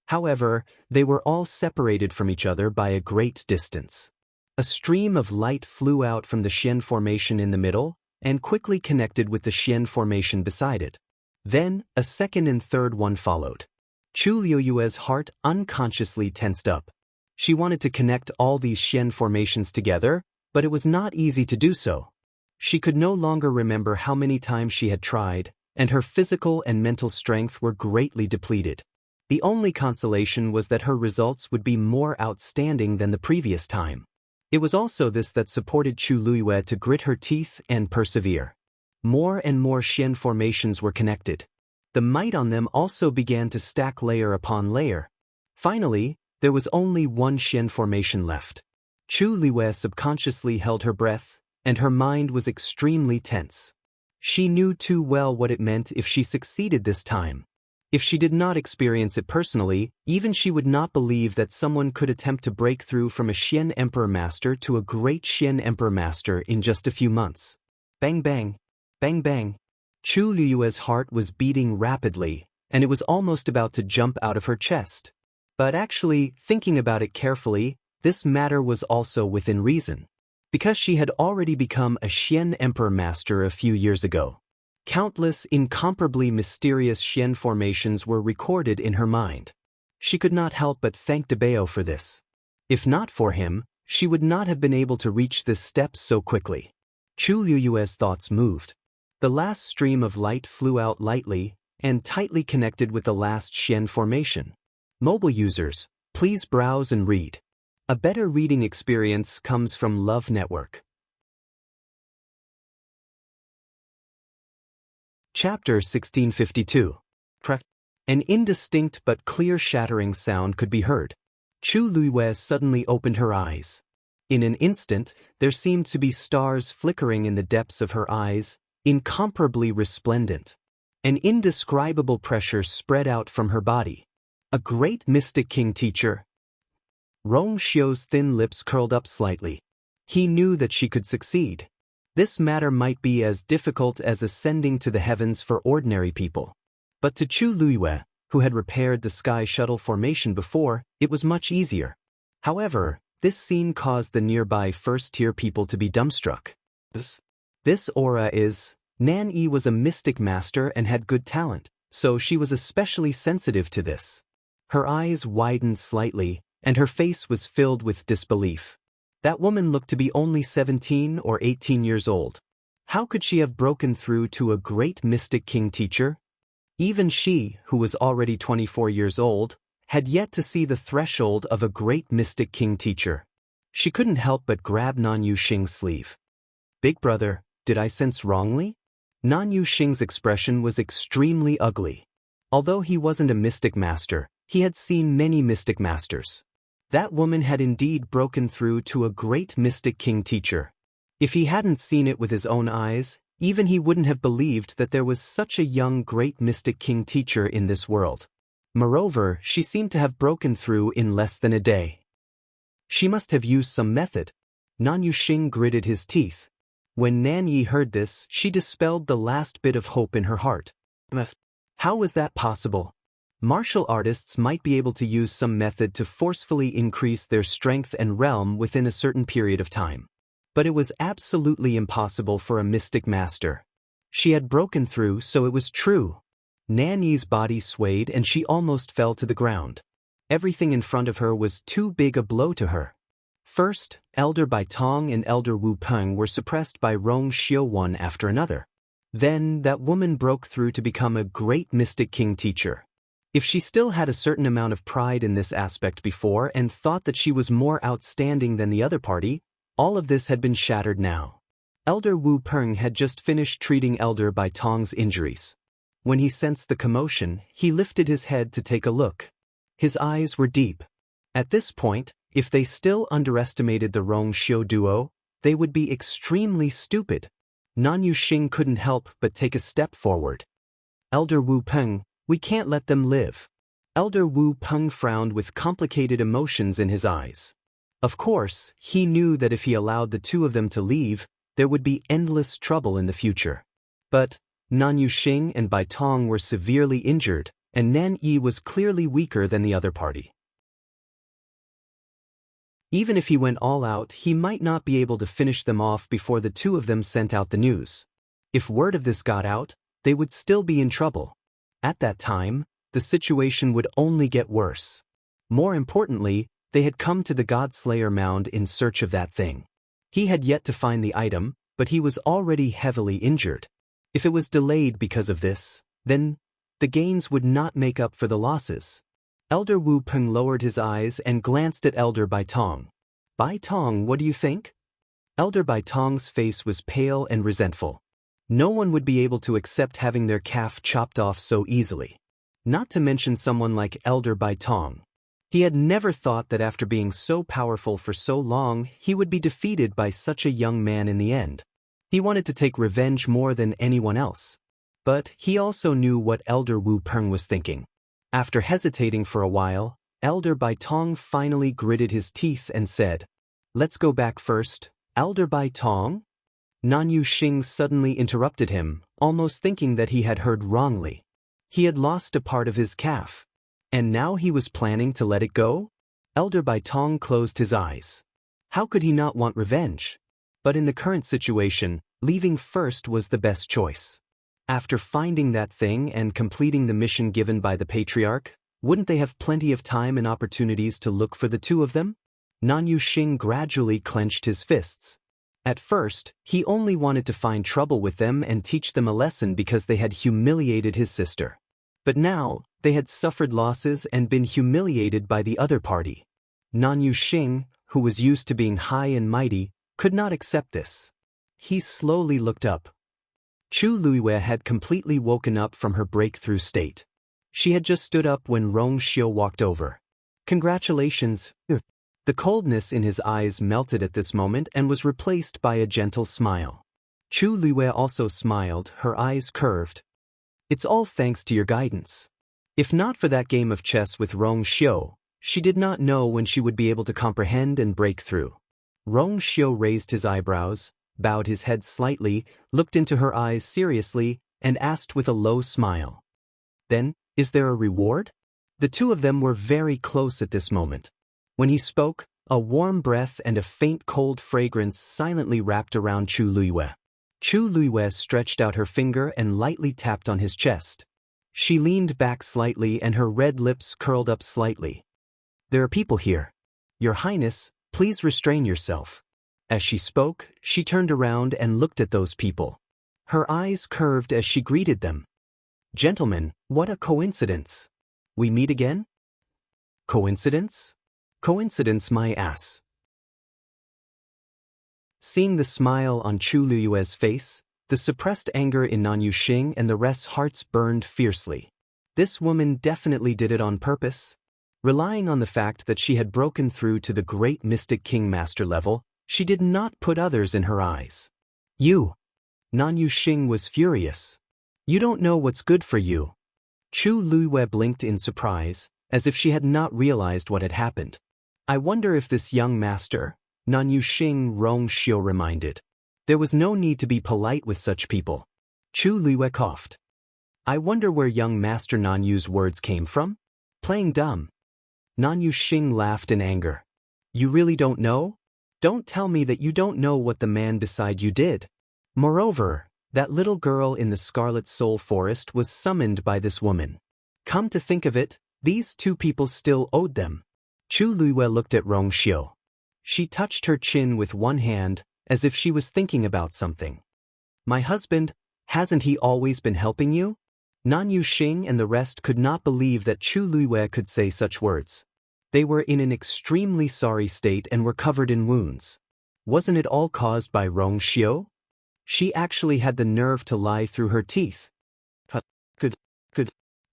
However, they were all separated from each other by a great distance. A stream of light flew out from the Xian formation in the middle, and quickly connected with the Xian formation beside it. Then, a second and third one followed. Chu Liuyue's heart unconsciously tensed up. She wanted to connect all these Xian formations together, but it was not easy to do so. She could no longer remember how many times she had tried, and her physical and mental strength were greatly depleted. The only consolation was that her results would be more outstanding than the previous time. It was also this that supported Chu Liyue to grit her teeth and persevere. More and more Xian formations were connected. The might on them also began to stack layer upon layer. Finally, there was only one Xian formation left. Chu Liwei subconsciously held her breath, and her mind was extremely tense. She knew too well what it meant if she succeeded this time. If she did not experience it personally, even she would not believe that someone could attempt to break through from a Xian Emperor Master to a great Xian Emperor Master in just a few months. Bang bang, bang bang. Chu Liwei's heart was beating rapidly, and it was almost about to jump out of her chest. But actually, thinking about it carefully, this matter was also within reason. Because she had already become a Xian Emperor Master a few years ago. Countless incomparably mysterious Xian formations were recorded in her mind. She could not help but thank Debao for this. If not for him, she would not have been able to reach this step so quickly. Chu Liu's thoughts moved. The last stream of light flew out lightly and tightly connected with the last Xian formation. Mobile users, please browse and read. A better reading experience comes from Love Network. Chapter 1652. An indistinct but clear shattering sound could be heard. Chu Liwei suddenly opened her eyes. In an instant, there seemed to be stars flickering in the depths of her eyes, incomparably resplendent. An indescribable pressure spread out from her body. A great mystic king teacher. Rong Xiu's thin lips curled up slightly. He knew that she could succeed. This matter might be as difficult as ascending to the heavens for ordinary people. But to Chu Liwei, who had repaired the sky shuttle formation before, it was much easier. However, this scene caused the nearby first-tier people to be dumbstruck. This aura is... Nan Yi was a mystic master and had good talent, so she was especially sensitive to this. Her eyes widened slightly, and her face was filled with disbelief. That woman looked to be only 17 or 18 years old. How could she have broken through to a great mystic king teacher? Even she, who was already 24 years old, had yet to see the threshold of a great mystic king teacher. She couldn't help but grab Nan Yuxing's sleeve. Big brother, did I sense wrongly? Nan Yuxing's expression was extremely ugly. Although he wasn't a mystic master, he had seen many mystic masters. That woman had indeed broken through to a great mystic king teacher. If he hadn't seen it with his own eyes, even he wouldn't have believed that there was such a young great mystic king teacher in this world. Moreover, she seemed to have broken through in less than a day. She must have used some method. Nan Yuxing gritted his teeth. When Nan Yi heard this, she dispelled the last bit of hope in her heart. How was that possible? Martial artists might be able to use some method to forcefully increase their strength and realm within a certain period of time. But it was absolutely impossible for a mystic master. She had broken through, so it was true. Nan Yi's body swayed and she almost fell to the ground. Everything in front of her was too big a blow to her. First, Elder Bai Tong and Elder Wu Peng were suppressed by Rong Xiu one after another. Then, that woman broke through to become a great mystic king teacher. If she still had a certain amount of pride in this aspect before and thought that she was more outstanding than the other party, all of this had been shattered now. Elder Wu Peng had just finished treating Elder Bai Tong's injuries. When he sensed the commotion, he lifted his head to take a look. His eyes were deep. At this point, if they still underestimated the Rong Xiu duo, they would be extremely stupid. Nan Yuxing couldn't help but take a step forward. Elder Wu Peng, we can't let them live. Elder Wu Peng frowned with complicated emotions in his eyes. Of course, he knew that if he allowed the two of them to leave, there would be endless trouble in the future. But Nan Yuxing and Bai Tong were severely injured, and Nan Yi was clearly weaker than the other party. Even if he went all out, he might not be able to finish them off before the two of them sent out the news. If word of this got out, they would still be in trouble. At that time, the situation would only get worse. More importantly, they had come to the Godslayer mound in search of that thing. He had yet to find the item, but he was already heavily injured. If it was delayed because of this, then the gains would not make up for the losses. Elder Wu Peng lowered his eyes and glanced at Elder Bai Tong. Bai Tong, what do you think? Elder Bai Tong's face was pale and resentful. No one would be able to accept having their calf chopped off so easily. Not to mention someone like Elder Bai Tong. He had never thought that after being so powerful for so long, he would be defeated by such a young man in the end. He wanted to take revenge more than anyone else. But he also knew what Elder Wu Peng was thinking. After hesitating for a while, Elder Bai Tong finally gritted his teeth and said, "Let's go back first, Elder Bai Tong?" Nan Yuxing suddenly interrupted him, almost thinking that he had heard wrongly. He had lost a part of his calf. And now he was planning to let it go? Elder Bai Tong closed his eyes. How could he not want revenge? But in the current situation, leaving first was the best choice. After finding that thing and completing the mission given by the patriarch, wouldn't they have plenty of time and opportunities to look for the two of them? Nan Yuxing gradually clenched his fists. At first, he only wanted to find trouble with them and teach them a lesson because they had humiliated his sister. But now, they had suffered losses and been humiliated by the other party. Nan Yuxing, who was used to being high and mighty, could not accept this. He slowly looked up. Chu Luiyue had completely woken up from her breakthrough state. She had just stood up when Rong Xiu walked over. "Congratulations." The coldness in his eyes melted at this moment and was replaced by a gentle smile. Chu Luiyue also smiled, her eyes curved. "It's all thanks to your guidance. If not for that game of chess with Rong Xiu, she did not know when she would be able to comprehend and break through." Rong Xiu raised his eyebrows, bowed his head slightly, looked into her eyes seriously, and asked with a low smile, "Then, is there a reward?" The two of them were very close at this moment. When he spoke, a warm breath and a faint cold fragrance silently wrapped around Chu Luiyue. Chu Luiyue stretched out her finger and lightly tapped on his chest. She leaned back slightly and her red lips curled up slightly. "There are people here. Your Highness, please restrain yourself." As she spoke, she turned around and looked at those people. Her eyes curved as she greeted them. "Gentlemen, what a coincidence. We meet again?" "Coincidence? Coincidence my ass." Seeing the smile on Chu Luiyue's face, the suppressed anger in Nan Yuxing and the rest's hearts burned fiercely. This woman definitely did it on purpose. Relying on the fact that she had broken through to the great mystic king master level, she did not put others in her eyes. "You!" Nan Yuxing was furious. "You don't know what's good for you." Chu Luiyue blinked in surprise, as if she had not realized what had happened. "I wonder if this young master," Nan Yuxing Rong Xiu reminded. "There was no need to be polite with such people." Chu Luiyue coughed. "I wonder where young Master Nan Yu's words came from? Playing dumb." Nan Yuxing laughed in anger. "You really don't know? Don't tell me that you don't know what the man beside you did. Moreover, that little girl in the Scarlet Soul Forest was summoned by this woman. Come to think of it, these two people still owed them." Chu Luiyue looked at Rong Xiu. She touched her chin with one hand, as if she was thinking about something. "My husband, hasn't he always been helping you?" Nan Yuxing and the rest could not believe that Chu Luiyue could say such words. They were in an extremely sorry state and were covered in wounds. Wasn't it all caused by Rong Xiu? She actually had the nerve to lie through her teeth. Could.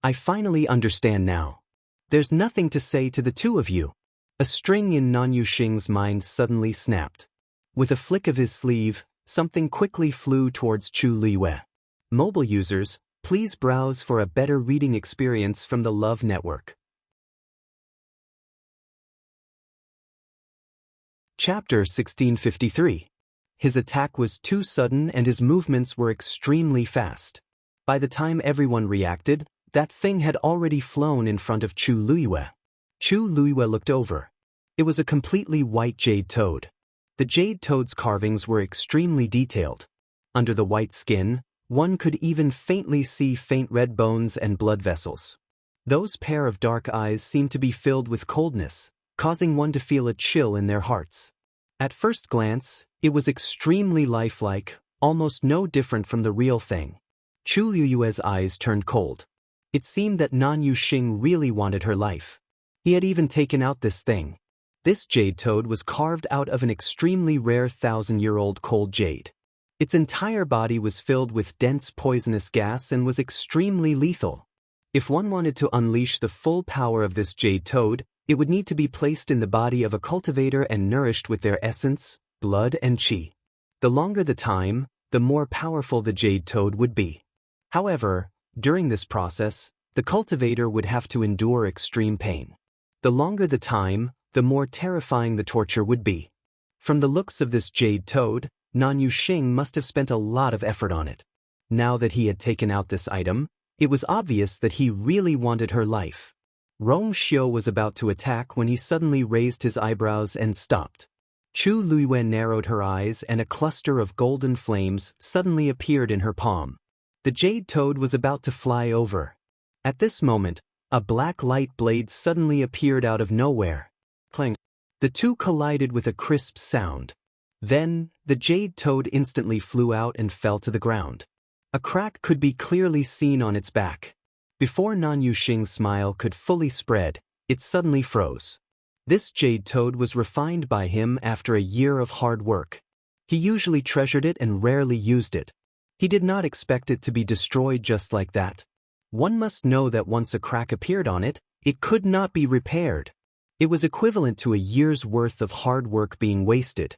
I finally understand now. There's nothing to say to the two of you. A string in Nan Yuxing's mind suddenly snapped. With a flick of his sleeve, something quickly flew towards Chu Luiyue. Mobile users, please browse for a better reading experience from the Love Network. Chapter 1653. His attack was too sudden and his movements were extremely fast. By the time everyone reacted, that thing had already flown in front of Chu Luiyue. Chu Luiyue looked over. It was a completely white jade toad. The jade toad's carvings were extremely detailed. Under the white skin, one could even faintly see faint red bones and blood vessels. Those pair of dark eyes seemed to be filled with coldness, causing one to feel a chill in their hearts. At first glance, it was extremely lifelike, almost no different from the real thing. Chu Luiyue's eyes turned cold. It seemed that Nan Yuxing really wanted her life. He had even taken out this thing. This jade toad was carved out of an extremely rare 1,000-year-old cold jade. Its entire body was filled with dense poisonous gas and was extremely lethal. If one wanted to unleash the full power of this jade toad, It would need to be placed in the body of a cultivator and nourished with their essence, blood and qi. The longer the time, the more powerful the jade toad would be. However, during this process, the cultivator would have to endure extreme pain. The longer the time, the more terrifying the torture would be. From the looks of this jade toad, Nan Yuxing must have spent a lot of effort on it. Now that he had taken out this item, it was obvious that he really wanted her life. Rong Xiu was about to attack when he suddenly raised his eyebrows and stopped. Chu Luiwen narrowed her eyes and a cluster of golden flames suddenly appeared in her palm. The jade toad was about to fly over. At this moment, a black light blade suddenly appeared out of nowhere. Clang. The two collided with a crisp sound. Then, the jade toad instantly flew out and fell to the ground. A crack could be clearly seen on its back. Before Nan Yuxing's smile could fully spread, it suddenly froze. This jade toad was refined by him after a year of hard work. He usually treasured it and rarely used it. He did not expect it to be destroyed just like that. One must know that once a crack appeared on it, it could not be repaired. It was equivalent to a year's worth of hard work being wasted.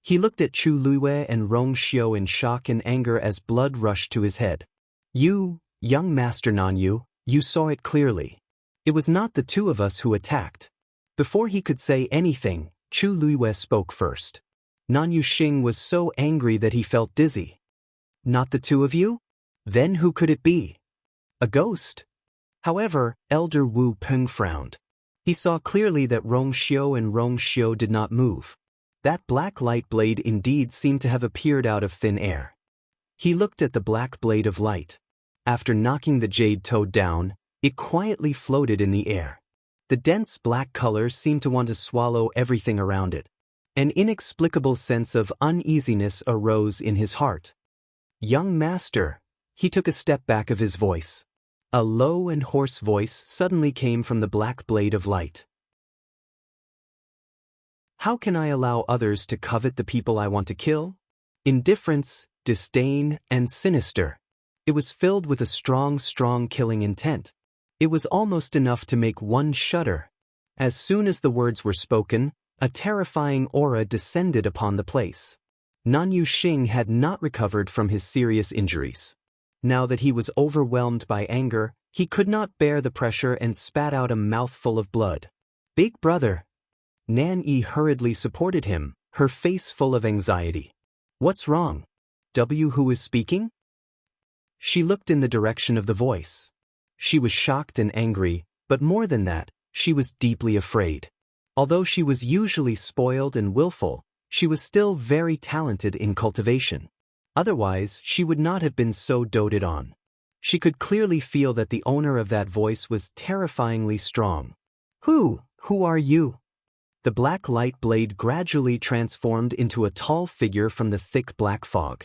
He looked at Chu Luiwen and Rong Xiu in shock and anger as blood rushed to his head. You, young Master Nanyu, you saw it clearly. It was not the two of us who attacked. Before he could say anything, Chu Luiwen spoke first. Nan Yuxing was so angry that he felt dizzy. Not the two of you? Then who could it be? A ghost? However, Elder Wu Peng frowned. He saw clearly that Rong Xiu and Rong Xiu did not move. That black light blade indeed seemed to have appeared out of thin air. He looked at the black blade of light. After knocking the jade toad down, it quietly floated in the air. The dense black color seemed to want to swallow everything around it. An inexplicable sense of uneasiness arose in his heart. Young master, he took a step back of his voice. A low and hoarse voice suddenly came from the black blade of light. How can I allow others to covet the people I want to kill? Indifference, disdain, and sinister. It was filled with a strong killing intent. It was almost enough to make one shudder. As soon as the words were spoken, a terrifying aura descended upon the place. Nan Yuxing had not recovered from his serious injuries. Now that he was overwhelmed by anger, he could not bear the pressure and spat out a mouthful of blood. Big brother. Nan Yi hurriedly supported him, her face full of anxiety. What's wrong? Who is speaking? She looked in the direction of the voice. She was shocked and angry, but more than that, she was deeply afraid. Although she was usually spoiled and willful, she was still very talented in cultivation. Otherwise, she would not have been so doted on. She could clearly feel that the owner of that voice was terrifyingly strong. Who are you? The black light blade gradually transformed into a tall figure from the thick black fog.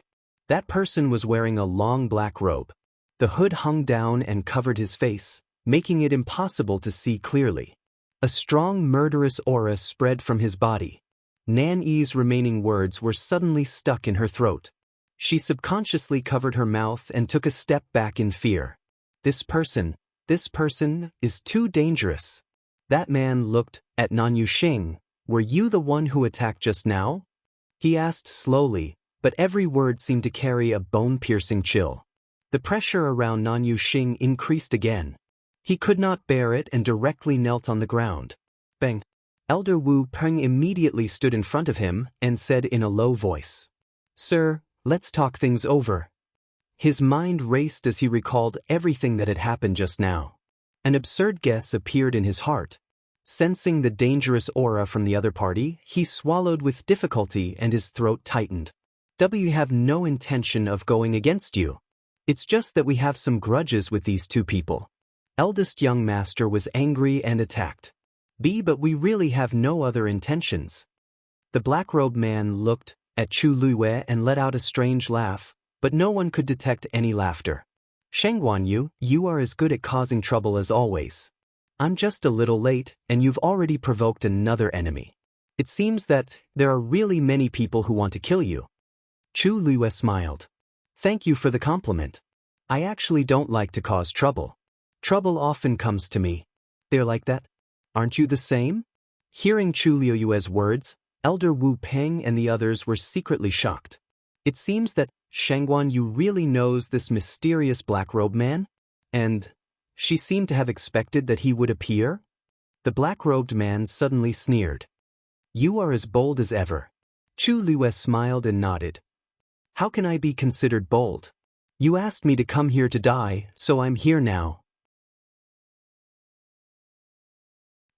That person was wearing a long black robe. The hood hung down and covered his face, making it impossible to see clearly. A strong murderous aura spread from his body. Nan Yi's remaining words were suddenly stuck in her throat. She subconsciously covered her mouth and took a step back in fear. This person is too dangerous. That man looked at Nan Yuxing. Were you the one who attacked just now? He asked slowly, but every word seemed to carry a bone-piercing chill. The pressure around Nan Yuxing increased again. He could not bear it and directly knelt on the ground. Bang! Elder Wu Peng immediately stood in front of him and said in a low voice, "Sir, let's talk things over." His mind raced as he recalled everything that had happened just now. An absurd guess appeared in his heart. Sensing the dangerous aura from the other party, he swallowed with difficulty and his throat tightened. We have no intention of going against you. It's just that we have some grudges with these two people. Eldest young master was angry and attacked. But we really have no other intentions. The black-robed man looked at Chu Luiwen and let out a strange laugh, but no one could detect any laughter. Shengguanyu, you are as good at causing trouble as always. I'm just a little late, and you've already provoked another enemy. It seems that there are really many people who want to kill you. Chu Luiwen smiled. Thank you for the compliment. I actually don't like to cause trouble. Trouble often comes to me. They're like that? Aren't you the same? Hearing Chu Liuyue's words, Elder Wu Peng and the others were secretly shocked. It seems that Shangguan Yu really knows this mysterious black-robed man? And she seemed to have expected that he would appear? The black-robed man suddenly sneered. You are as bold as ever. Chu Liyue smiled and nodded. How can I be considered bold? You asked me to come here to die, so I'm here now.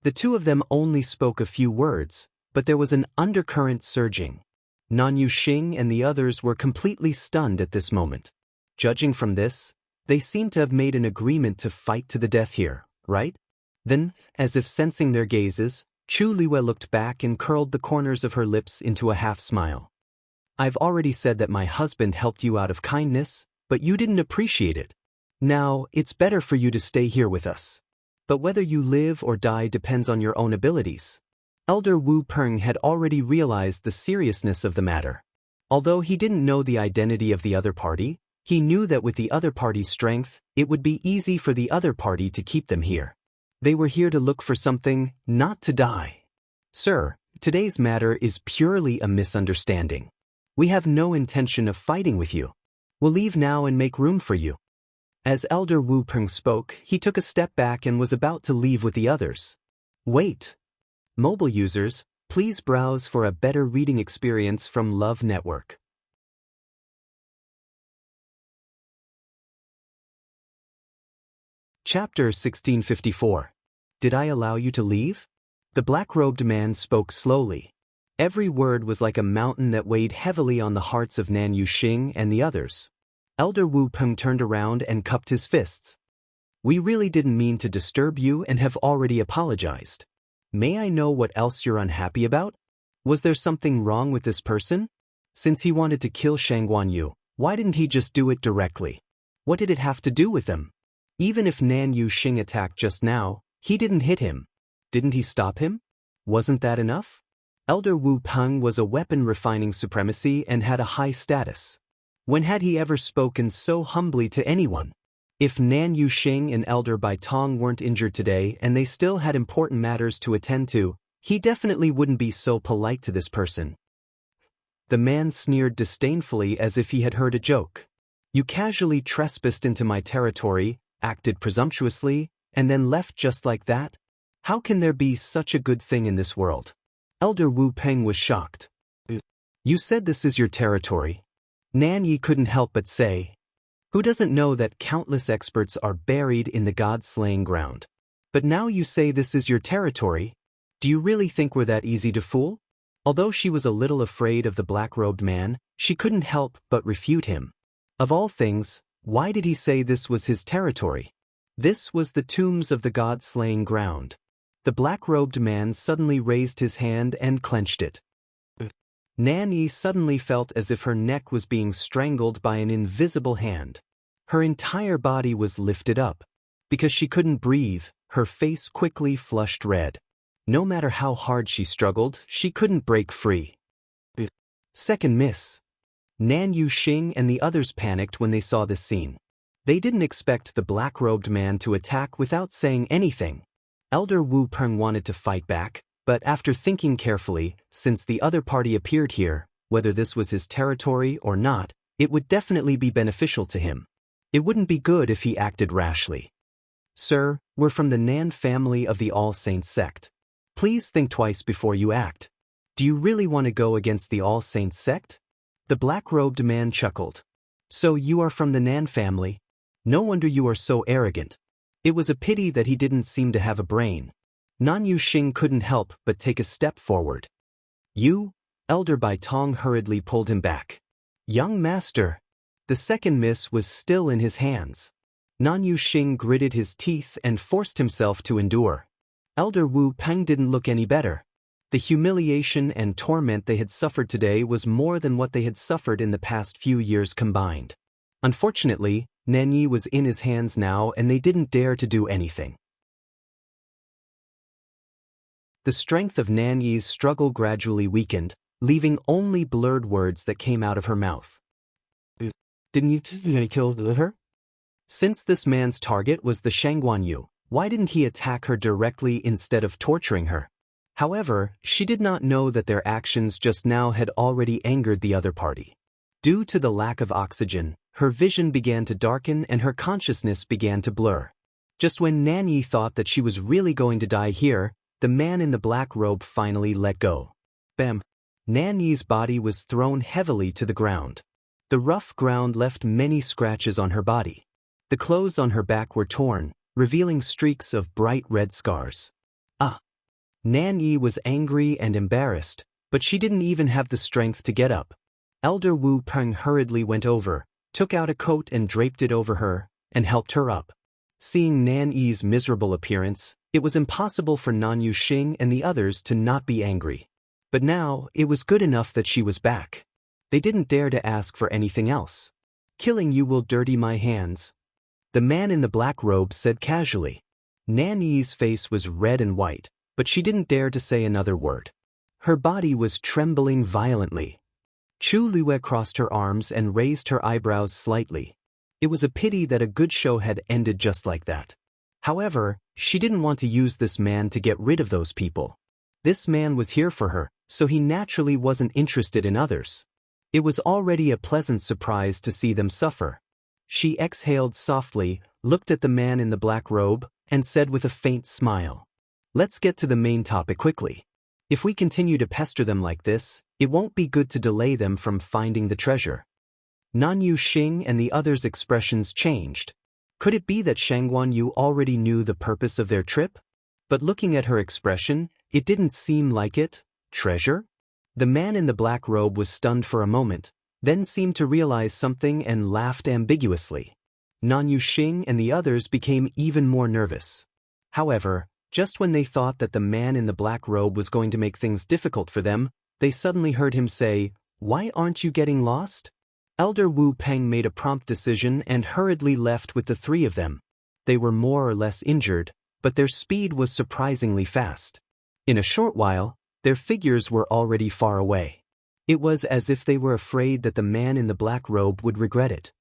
The two of them only spoke a few words, but there was an undercurrent surging. Nan Yuxing and the others were completely stunned at this moment. Judging from this, they seemed to have made an agreement to fight to the death here, right? Then, as if sensing their gazes, Chu Liyue looked back and curled the corners of her lips into a half-smile. I've already said that my husband helped you out of kindness, but you didn't appreciate it. Now, it's better for you to stay here with us. But whether you live or die depends on your own abilities. Elder Wu Peng had already realized the seriousness of the matter. Although he didn't know the identity of the other party, he knew that with the other party's strength, it would be easy for the other party to keep them here. They were here to look for something, not to die. Sir, today's matter is purely a misunderstanding. We have no intention of fighting with you. We'll leave now and make room for you. As Elder Wu Peng spoke, he took a step back and was about to leave with the others. Wait. Mobile users, please browse for a better reading experience from Love Network. Chapter 1654. Did I allow you to leave? The black-robed man spoke slowly. Every word was like a mountain that weighed heavily on the hearts of Nan Yuxing and the others. Elder Wu Peng turned around and cupped his fists. We really didn't mean to disturb you and have already apologized. May I know what else you're unhappy about? Was there something wrong with this person? Since he wanted to kill Shangguan Yu, why didn't he just do it directly? What did it have to do with him? Even if Nan Yuxing attacked just now, he didn't hit him. Didn't he stop him? Wasn't that enough? Elder Wu Peng was a weapon refining supremacy and had a high status. When had he ever spoken so humbly to anyone? If Nan Yuxing and Elder Bai Tong weren't injured today and they still had important matters to attend to, he definitely wouldn't be so polite to this person. The man sneered disdainfully as if he had heard a joke. You casually trespassed into my territory, acted presumptuously, and then left just like that? How can there be such a good thing in this world? Elder Wu Peng was shocked. You said this is your territory. Nan Yi couldn't help but say. Who doesn't know that countless experts are buried in the god-slaying ground? But now you say this is your territory. Do you really think we're that easy to fool? Although she was a little afraid of the black-robed man, she couldn't help but refute him. Of all things, why did he say this was his territory? This was the tombs of the god-slaying ground. The black-robed man suddenly raised his hand and clenched it. Nan Yi suddenly felt as if her neck was being strangled by an invisible hand. Her entire body was lifted up. Because she couldn't breathe, her face quickly flushed red. No matter how hard she struggled, she couldn't break free. Second miss. Nan Yuxing and the others panicked when they saw this scene. They didn't expect the black-robed man to attack without saying anything. Elder Wu Peng wanted to fight back, but after thinking carefully, since the other party appeared here, whether this was his territory or not, it would definitely be beneficial to him. It wouldn't be good if he acted rashly. Sir, we're from the Nan family of the All Saints sect. Please think twice before you act. Do you really want to go against the All Saints sect? The black-robed man chuckled. So you are from the Nan family? No wonder you are so arrogant. It was a pity that he didn't seem to have a brain. Nan Yuxing couldn't help but take a step forward. You? Elder Bai Tong hurriedly pulled him back. Young master. The second miss was still in his hands. Nan Yuxing gritted his teeth and forced himself to endure. Elder Wu Peng didn't look any better. The humiliation and torment they had suffered today was more than what they had suffered in the past few years combined. Unfortunately, Nan Yi was in his hands now and they didn't dare to do anything. The strength of Nan Yi's struggle gradually weakened, leaving only blurred words that came out of her mouth. Didn't you kill her? Since this man's target was the Shangguan Yu, Why didn't he attack her directly instead of torturing her? However, she did not know that their actions just now had already angered the other party. Due to the lack of oxygen, her vision began to darken and her consciousness began to blur. Just when Nanyi thought that she was really going to die here, the man in the black robe finally let go. Bam! Nanyi's body was thrown heavily to the ground. The rough ground left many scratches on her body. The clothes on her back were torn, revealing streaks of bright red scars. Nanyi was angry and embarrassed, but she didn't even have the strength to get up. Elder Wu Peng hurriedly went over, took out a coat and draped it over her, and helped her up. Seeing Nanyi's miserable appearance, it was impossible for Nan Yuxing and the others to not be angry. But now, it was good enough that she was back. They didn't dare to ask for anything else. "Killing you will dirty my hands," the man in the black robe said casually. Nanyi's face was red and white, but she didn't dare to say another word. Her body was trembling violently. Chu Luwe crossed her arms and raised her eyebrows slightly. It was a pity that a good show had ended just like that. However, she didn't want to use this man to get rid of those people. This man was here for her, so he naturally wasn't interested in others. It was already a pleasant surprise to see them suffer. She exhaled softly, looked at the man in the black robe, and said with a faint smile, "Let's get to the main topic quickly. If we continue to pester them like this, it won't be good to delay them from finding the treasure." Nan Yuxing and the others' expressions changed. Could it be that Shangguan Yu already knew the purpose of their trip? But looking at her expression, it didn't seem like it. Treasure? The man in the black robe was stunned for a moment, then seemed to realize something and laughed ambiguously. Nan Yuxing and the others became even more nervous. However, just when they thought that the man in the black robe was going to make things difficult for them, they suddenly heard him say, "Why aren't you getting lost?" Elder Wu Peng made a prompt decision and hurriedly left with the three of them. They were more or less injured, but their speed was surprisingly fast. In a short while, their figures were already far away. It was as if they were afraid that the man in the black robe would regret it.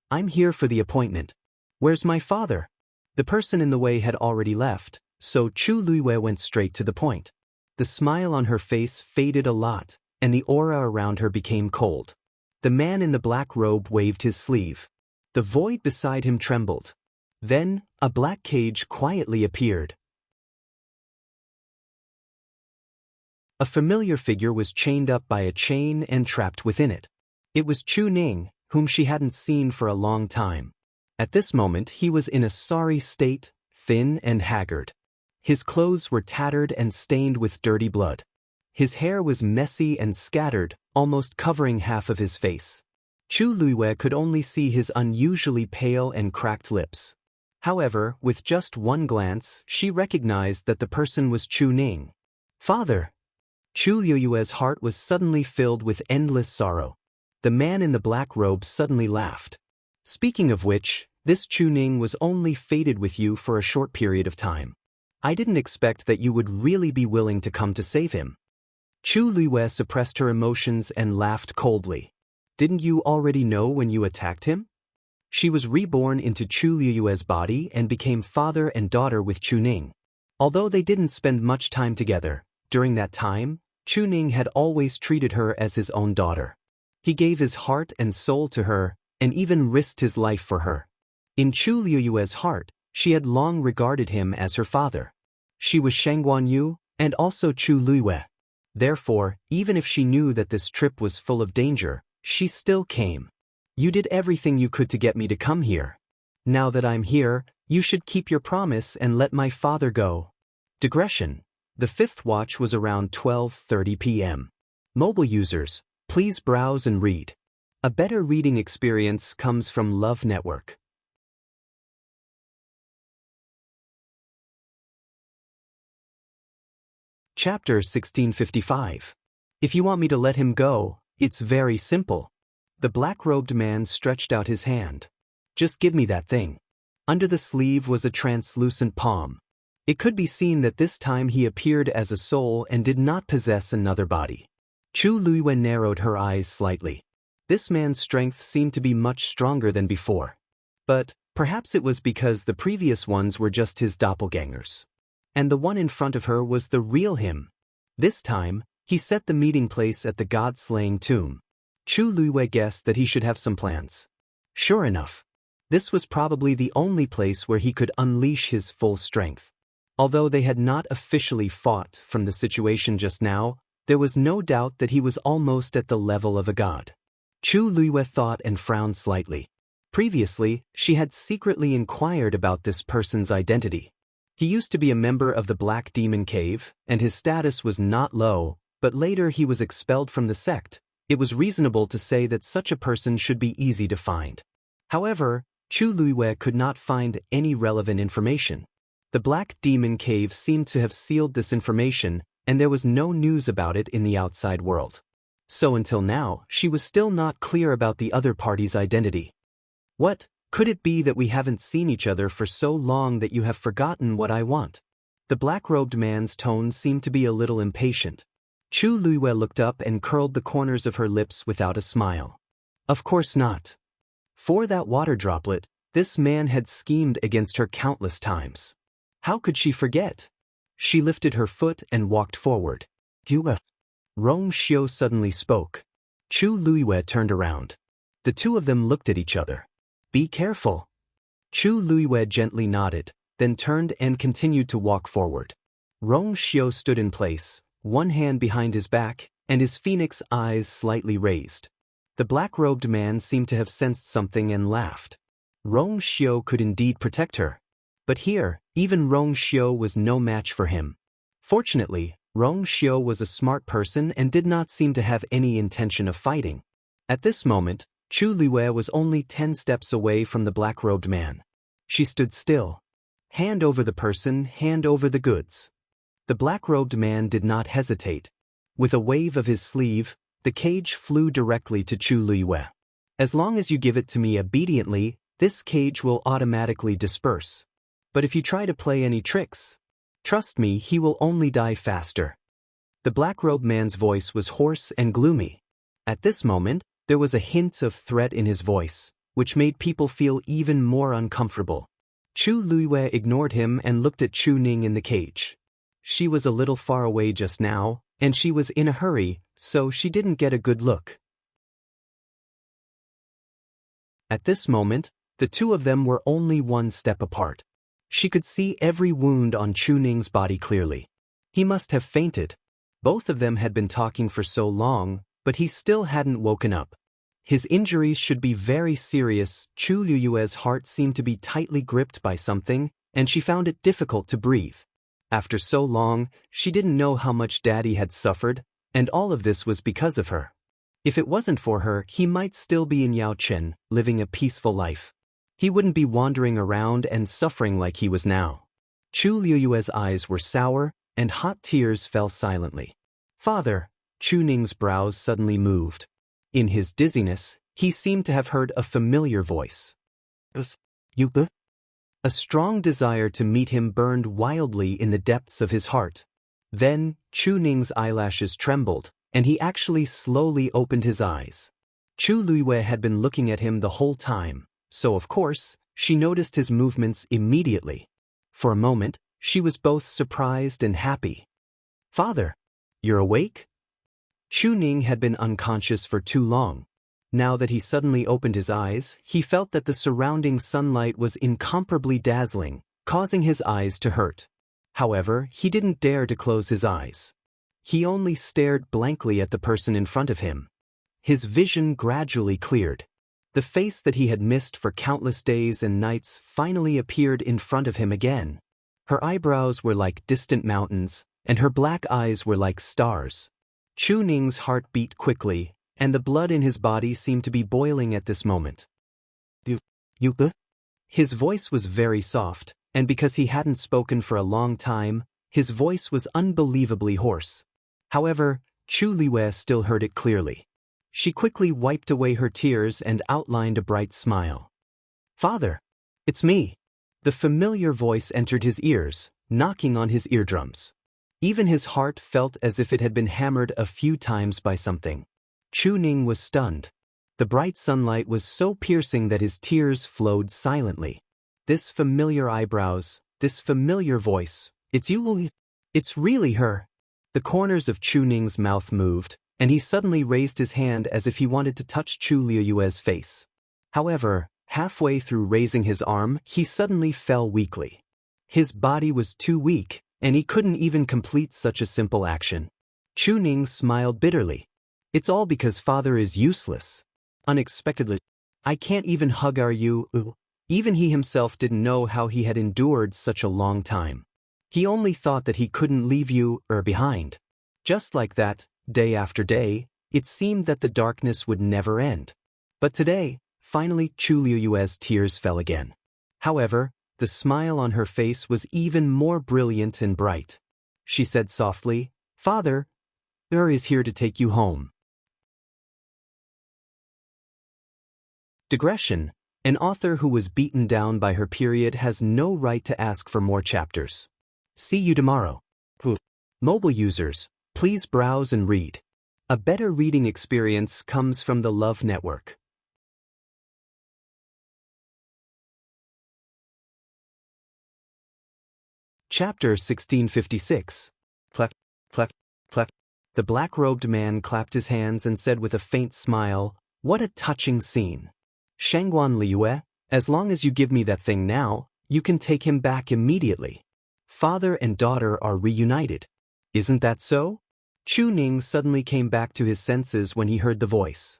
"I'm here for the appointment. Where's my father?" The person in the way had already left, so Chu Luiwei went straight to the point. The smile on her face faded a lot, and the aura around her became cold. The man in the black robe waved his sleeve. The void beside him trembled. Then, a black cage quietly appeared. A familiar figure was chained up by a chain and trapped within it. It was Chu Ning, whom she hadn't seen for a long time. At this moment he was in a sorry state, thin and haggard. His clothes were tattered and stained with dirty blood. His hair was messy and scattered, almost covering half of his face. Chu Luiwei could only see his unusually pale and cracked lips. However, with just one glance, she recognized that the person was Chu Ning. "Father!" Chu Luiwei's heart was suddenly filled with endless sorrow. The man in the black robe suddenly laughed. "Speaking of which, this Chu Ning was only fated with you for a short period of time. I didn't expect that you would really be willing to come to save him." Chu Luiwei suppressed her emotions and laughed coldly. "Didn't you already know when you attacked him?" She was reborn into Chu Luiwei's body and became father and daughter with Chu Ning. Although they didn't spend much time together, during that time, Chu Ning had always treated her as his own daughter. He gave his heart and soul to her, and even risked his life for her. In Chu Luiwei's heart, she had long regarded him as her father. She was Shangguan Yu, and also Chu Luiwei. Therefore, even if she knew that this trip was full of danger, she still came. "You did everything you could to get me to come here. Now that I'm here, you should keep your promise and let my father go." Digression. The fifth watch was around 12:30 p.m. Mobile users, please browse and read. A better reading experience comes from Love Network. Chapter 1655. If you want me to let him go, it's very simple. The black-robed man stretched out his hand. "Just give me that thing." Under the sleeve was a translucent palm. It could be seen that this time he appeared as a soul and did not possess another body. Chu Luiwei narrowed her eyes slightly. This man's strength seemed to be much stronger than before. But, Perhaps it was because the previous ones were just his doppelgangers. And the one in front of her was the real him. This time, he set the meeting place at the god-slaying tomb. Chu Luiwei guessed that he should have some plans. Sure enough, this was probably the only place where he could unleash his full strength. Although they had not officially fought from the situation just now, there was no doubt that he was almost at the level of a god. Chu Luiwei thought and frowned slightly. Previously, she had secretly inquired about this person's identity. He used to be a member of the Black Demon Cave, and his status was not low, but later he was expelled from the sect. It was reasonable to say that such a person should be easy to find. However, Chu Luiwei could not find any relevant information. The Black Demon Cave seemed to have sealed this information, and there was no news about it in the outside world. So until now, she was still not clear about the other party's identity. What? Could it be that we haven't seen each other for so long that you have forgotten what I want? The black-robed man's tone seemed to be a little impatient. Chu Luiwei looked up and curled the corners of her lips without a smile. Of course not. For that water droplet, this man had schemed against her countless times. How could she forget? She lifted her foot and walked forward. Rong Xiu suddenly spoke. Chu Luiwei turned around. The two of them looked at each other. Be careful. Chu Luiwei gently nodded, then turned and continued to walk forward. Rong Xiu stood in place, one hand behind his back, and his phoenix eyes slightly raised. The black-robed man seemed to have sensed something and laughed. Rong Xiu could indeed protect her. But here, even Rong Xiu was no match for him. Fortunately, Rong Xiu was a smart person and did not seem to have any intention of fighting. At this moment, Chu Luiwei was only 10 steps away from the black-robed man. She stood still. Hand over the person, hand over the goods. The black-robed man did not hesitate. With a wave of his sleeve, the cage flew directly to Chu Luiwei. As long as you give it to me obediently, this cage will automatically disperse. But if you try to play any tricks, trust me, he will only die faster. The black-robed man's voice was hoarse and gloomy. At this moment, there was a hint of threat in his voice, which made people feel even more uncomfortable. Chu Luiwei ignored him and looked at Chu Ning in the cage. She was a little far away just now, and she was in a hurry, so she didn't get a good look. At this moment, the two of them were only one step apart. She could see every wound on Chu Ning's body clearly. He must have fainted. Both of them had been talking for so long, but he still hadn't woken up. His injuries should be very serious. Chu Luiwei's heart seemed to be tightly gripped by something, and she found it difficult to breathe. After so long, she didn't know how much Daddy had suffered, and all of this was because of her. If it wasn't for her, he might still be in Yaochen, living a peaceful life. He wouldn't be wandering around and suffering like he was now. Chu Luiwei's eyes were sour, and hot tears fell silently. Father, Chu Ning's brows suddenly moved. In his dizziness, he seemed to have heard a familiar voice. You? A strong desire to meet him burned wildly in the depths of his heart. Then, Chu Ning's eyelashes trembled, and he actually slowly opened his eyes. Chu Luiwei had been looking at him the whole time, so of course, she noticed his movements immediately. For a moment, she was both surprised and happy. Father, you're awake? Chu Ning had been unconscious for too long. Now that he suddenly opened his eyes, he felt that the surrounding sunlight was incomparably dazzling, causing his eyes to hurt. However, he didn't dare to close his eyes. He only stared blankly at the person in front of him. His vision gradually cleared. The face that he had missed for countless days and nights finally appeared in front of him again. Her eyebrows were like distant mountains, and her black eyes were like stars. Chu Ning's heart beat quickly, and the blood in his body seemed to be boiling at this moment. You? His voice was very soft, and because he hadn't spoken for a long time, his voice was unbelievably hoarse. However, Chu Luiwei still heard it clearly. She quickly wiped away her tears and outlined a bright smile. Father, it's me. The familiar voice entered his ears, knocking on his eardrums. Even his heart felt as if it had been hammered a few times by something. Chu Ning was stunned. The bright sunlight was so piercing that his tears flowed silently. This familiar eyebrows, this familiar voice, it's you. It's really her. The corners of Chu Ning's mouth moved, and he suddenly raised his hand as if he wanted to touch Chu Liuyue's face. However, halfway through raising his arm, he suddenly fell weakly. His body was too weak, and he couldn't even complete such a simple action. Chu Ning smiled bitterly. It's all because father is useless. Unexpectedly, I can't even hug you. Even he himself didn't know how he had endured such a long time. He only thought that he couldn't leave you behind. Just like that, day after day, it seemed that the darkness would never end. But today, finally Chu Liuyue's tears fell again. However, the smile on her face was even more brilliant and bright. She said softly, "Father, is here to take you home." Digression. An author who was beaten down by her period has no right to ask for more chapters. See you tomorrow. Mobile users, please browse and read. A better reading experience comes from the Love Network. Chapter 1656. Clap, clap, clap. The black-robed man clapped his hands and said with a faint smile, "What a touching scene. Shangguan Liyue, as long as you give me that thing now, you can take him back immediately. Father and daughter are reunited. Isn't that so?" Chu Ning suddenly came back to his senses when he heard the voice.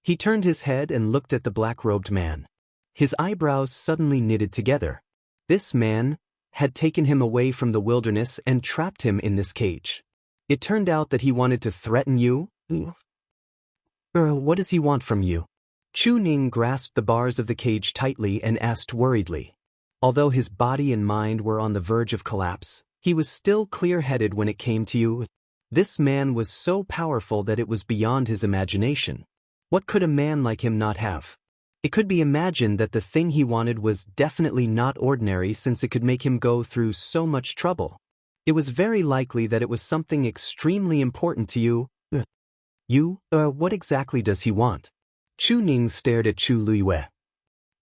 He turned his head and looked at the black-robed man. His eyebrows suddenly knitted together. This man had taken him away from the wilderness and trapped him in this cage. It turned out that he wanted to threaten you? What does he want from you? Chu Ning grasped the bars of the cage tightly and asked worriedly. Although his body and mind were on the verge of collapse, he was still clear-headed when it came to you. This man was so powerful that it was beyond his imagination. What could a man like him not have? It could be imagined that the thing he wanted was definitely not ordinary since it could make him go through so much trouble. It was very likely that it was something extremely important to you. What exactly does he want? Chu Ning stared at Chu Liyue.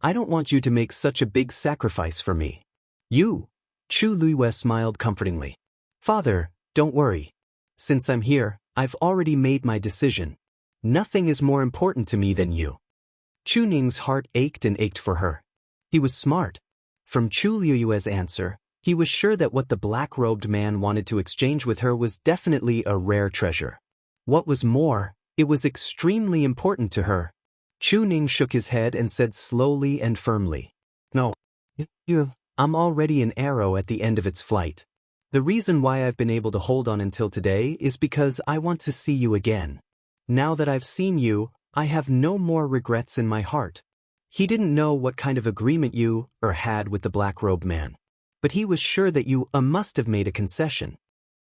"I don't want you to make such a big sacrifice for me." "You?" Chu Liyue smiled comfortingly. "Father, don't worry. Since I'm here, I've already made my decision. Nothing is more important to me than you." Chu Ning's heart ached and ached for her. He was smart. From Chu Liyue's answer, he was sure that what the black-robed man wanted to exchange with her was definitely a rare treasure. What was more, it was extremely important to her. Chu Ning shook his head and said slowly and firmly, "No. I'm already an arrow at the end of its flight. The reason why I've been able to hold on until today is because I want to see you again. Now that I've seen you, I have no more regrets in my heart." He didn't know what kind of agreement you had with the black-robed man, but he was sure that you must have made a concession.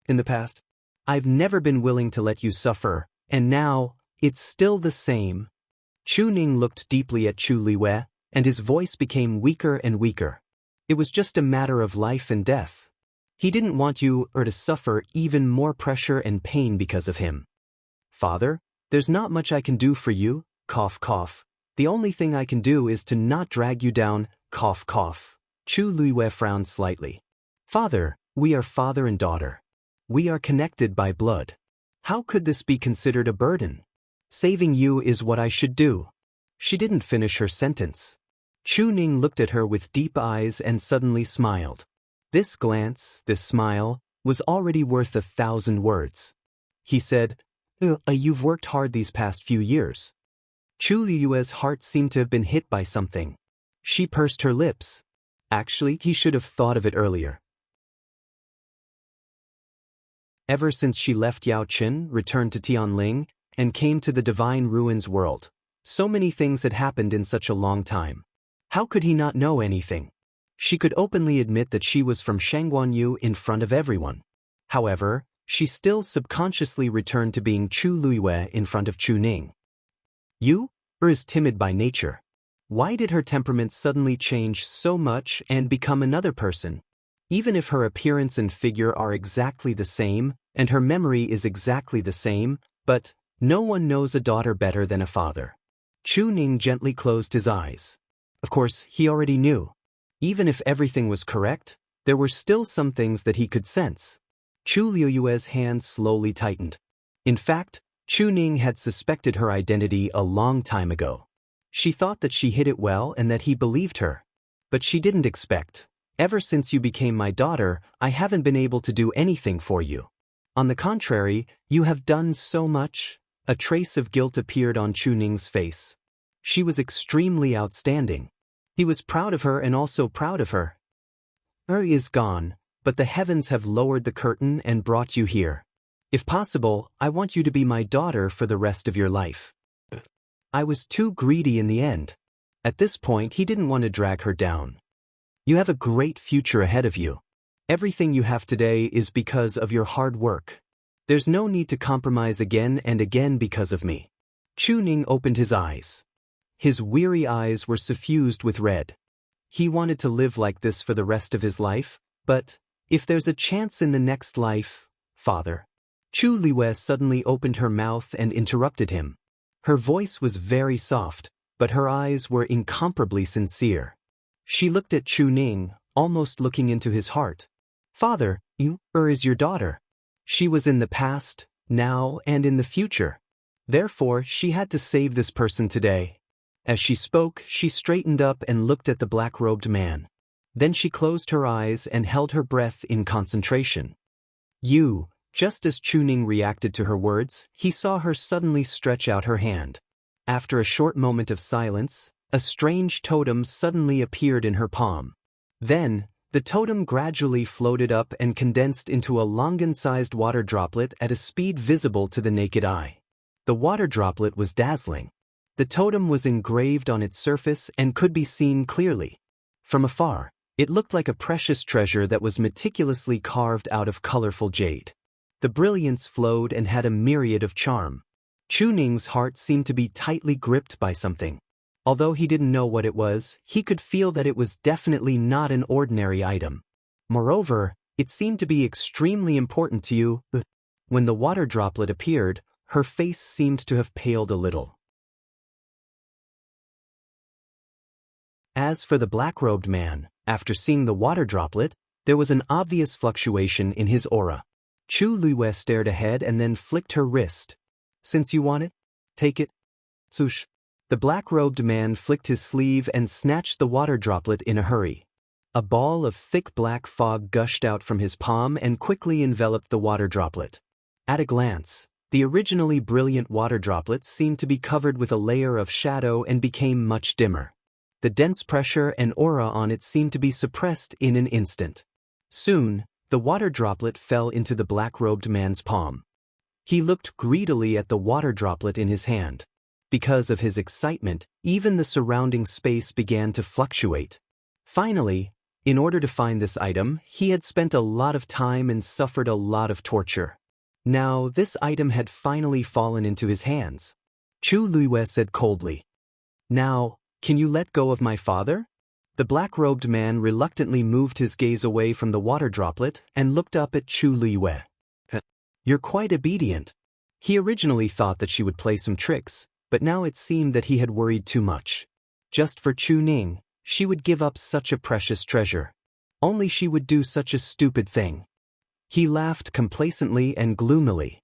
"In the past, I've never been willing to let you suffer, and now, it's still the same." Chu Ning looked deeply at Chu Liyue, and his voice became weaker and weaker. It was just a matter of life and death. He didn't want you to suffer even more pressure and pain because of him. "Father, there's not much I can do for you, cough cough. The only thing I can do is to not drag you down, cough cough." Chu Liyue frowned slightly. "Father, we are father and daughter. We are connected by blood. How could this be considered a burden? Saving you is what I should do." She didn't finish her sentence. Chu Ning looked at her with deep eyes and suddenly smiled. This glance, this smile, was already worth 1,000 words. He said, "You've worked hard these past few years." Chu Liyue's heart seemed to have been hit by something. She pursed her lips. Actually, he should have thought of it earlier. Ever since she left Yaoqin, returned to Tianling, and came to the Divine Ruins world, so many things had happened in such a long time. How could he not know anything? She could openly admit that she was from Shangguanyu in front of everyone. However, she still subconsciously returned to being Chu Liyue in front of Chu Ning. You is timid by nature. Why did her temperament suddenly change so much and become another person? Even if her appearance and figure are exactly the same, and her memory is exactly the same, but no one knows a daughter better than a father. Chu Ning gently closed his eyes. Of course, he already knew. Even if everything was correct, there were still some things that he could sense. Chu Liuyue's hand slowly tightened. In fact, Chu Ning had suspected her identity a long time ago. She thought that she hid it well and that he believed her. But she didn't expect. Ever since you became my daughter, I haven't been able to do anything for you. On the contrary, you have done so much. A trace of guilt appeared on Chu Ning's face. She was extremely outstanding. He was proud of her and also proud of her. Is gone, but the heavens have lowered the curtain and brought you here. If possible, I want you to be my daughter for the rest of your life. I was too greedy in the end. At this point, he didn't want to drag her down. You have a great future ahead of you. Everything you have today is because of your hard work. There's no need to compromise again and again because of me. Chu Ning opened his eyes. His weary eyes were suffused with red. He wanted to live like this for the rest of his life, but if there's a chance in the next life, father. Chu Liue suddenly opened her mouth and interrupted him. Her voice was very soft, but her eyes were incomparably sincere. She looked at Chu Ning, almost looking into his heart. Father, you is your daughter. She was in the past, now, and in the future. Therefore, she had to save this person today. As she spoke, she straightened up and looked at the black-robed man. Then she closed her eyes and held her breath in concentration. Just as Chu Ning reacted to her words, he saw her suddenly stretch out her hand. After a short moment of silence, a strange totem suddenly appeared in her palm. Then, the totem gradually floated up and condensed into a longan-sized water droplet at a speed visible to the naked eye. The water droplet was dazzling. The totem was engraved on its surface and could be seen clearly. From afar, it looked like a precious treasure that was meticulously carved out of colorful jade. The brilliance flowed and had a myriad of charm. Chu Ning's heart seemed to be tightly gripped by something. Although he didn't know what it was, he could feel that it was definitely not an ordinary item. Moreover, it seemed to be extremely important to you. When the water droplet appeared, her face seemed to have paled a little. As for the black-robed man, after seeing the water droplet, there was an obvious fluctuation in his aura. Chu Liue stared ahead and then flicked her wrist. Since you want it, take it. Swoosh. The black-robed man flicked his sleeve and snatched the water droplet in a hurry. A ball of thick black fog gushed out from his palm and quickly enveloped the water droplet. At a glance, the originally brilliant water droplet seemed to be covered with a layer of shadow and became much dimmer. The dense pressure and aura on it seemed to be suppressed in an instant. Soon, the water droplet fell into the black-robed man's palm. He looked greedily at the water droplet in his hand. Because of his excitement, even the surrounding space began to fluctuate. Finally, in order to find this item, he had spent a lot of time and suffered a lot of torture. Now, this item had finally fallen into his hands. Chu Liue said coldly, "Now, can you let go of my father?" The black-robed man reluctantly moved his gaze away from the water droplet and looked up at Chu Liue. "You're quite obedient." He originally thought that she would play some tricks, but now it seemed that he had worried too much. Just for Chu Ning, she would give up such a precious treasure. Only she would do such a stupid thing. He laughed complacently and gloomily.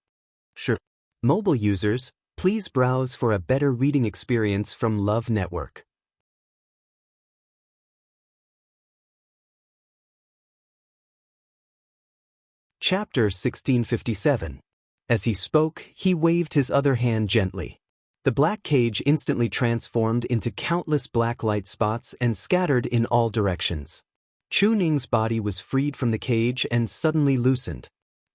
Sure. Mobile users, please browse for a better reading experience from Love Network. Chapter 1657. As he spoke, he waved his other hand gently. The black cage instantly transformed into countless black light spots and scattered in all directions. Chu Ning's body was freed from the cage and suddenly loosened.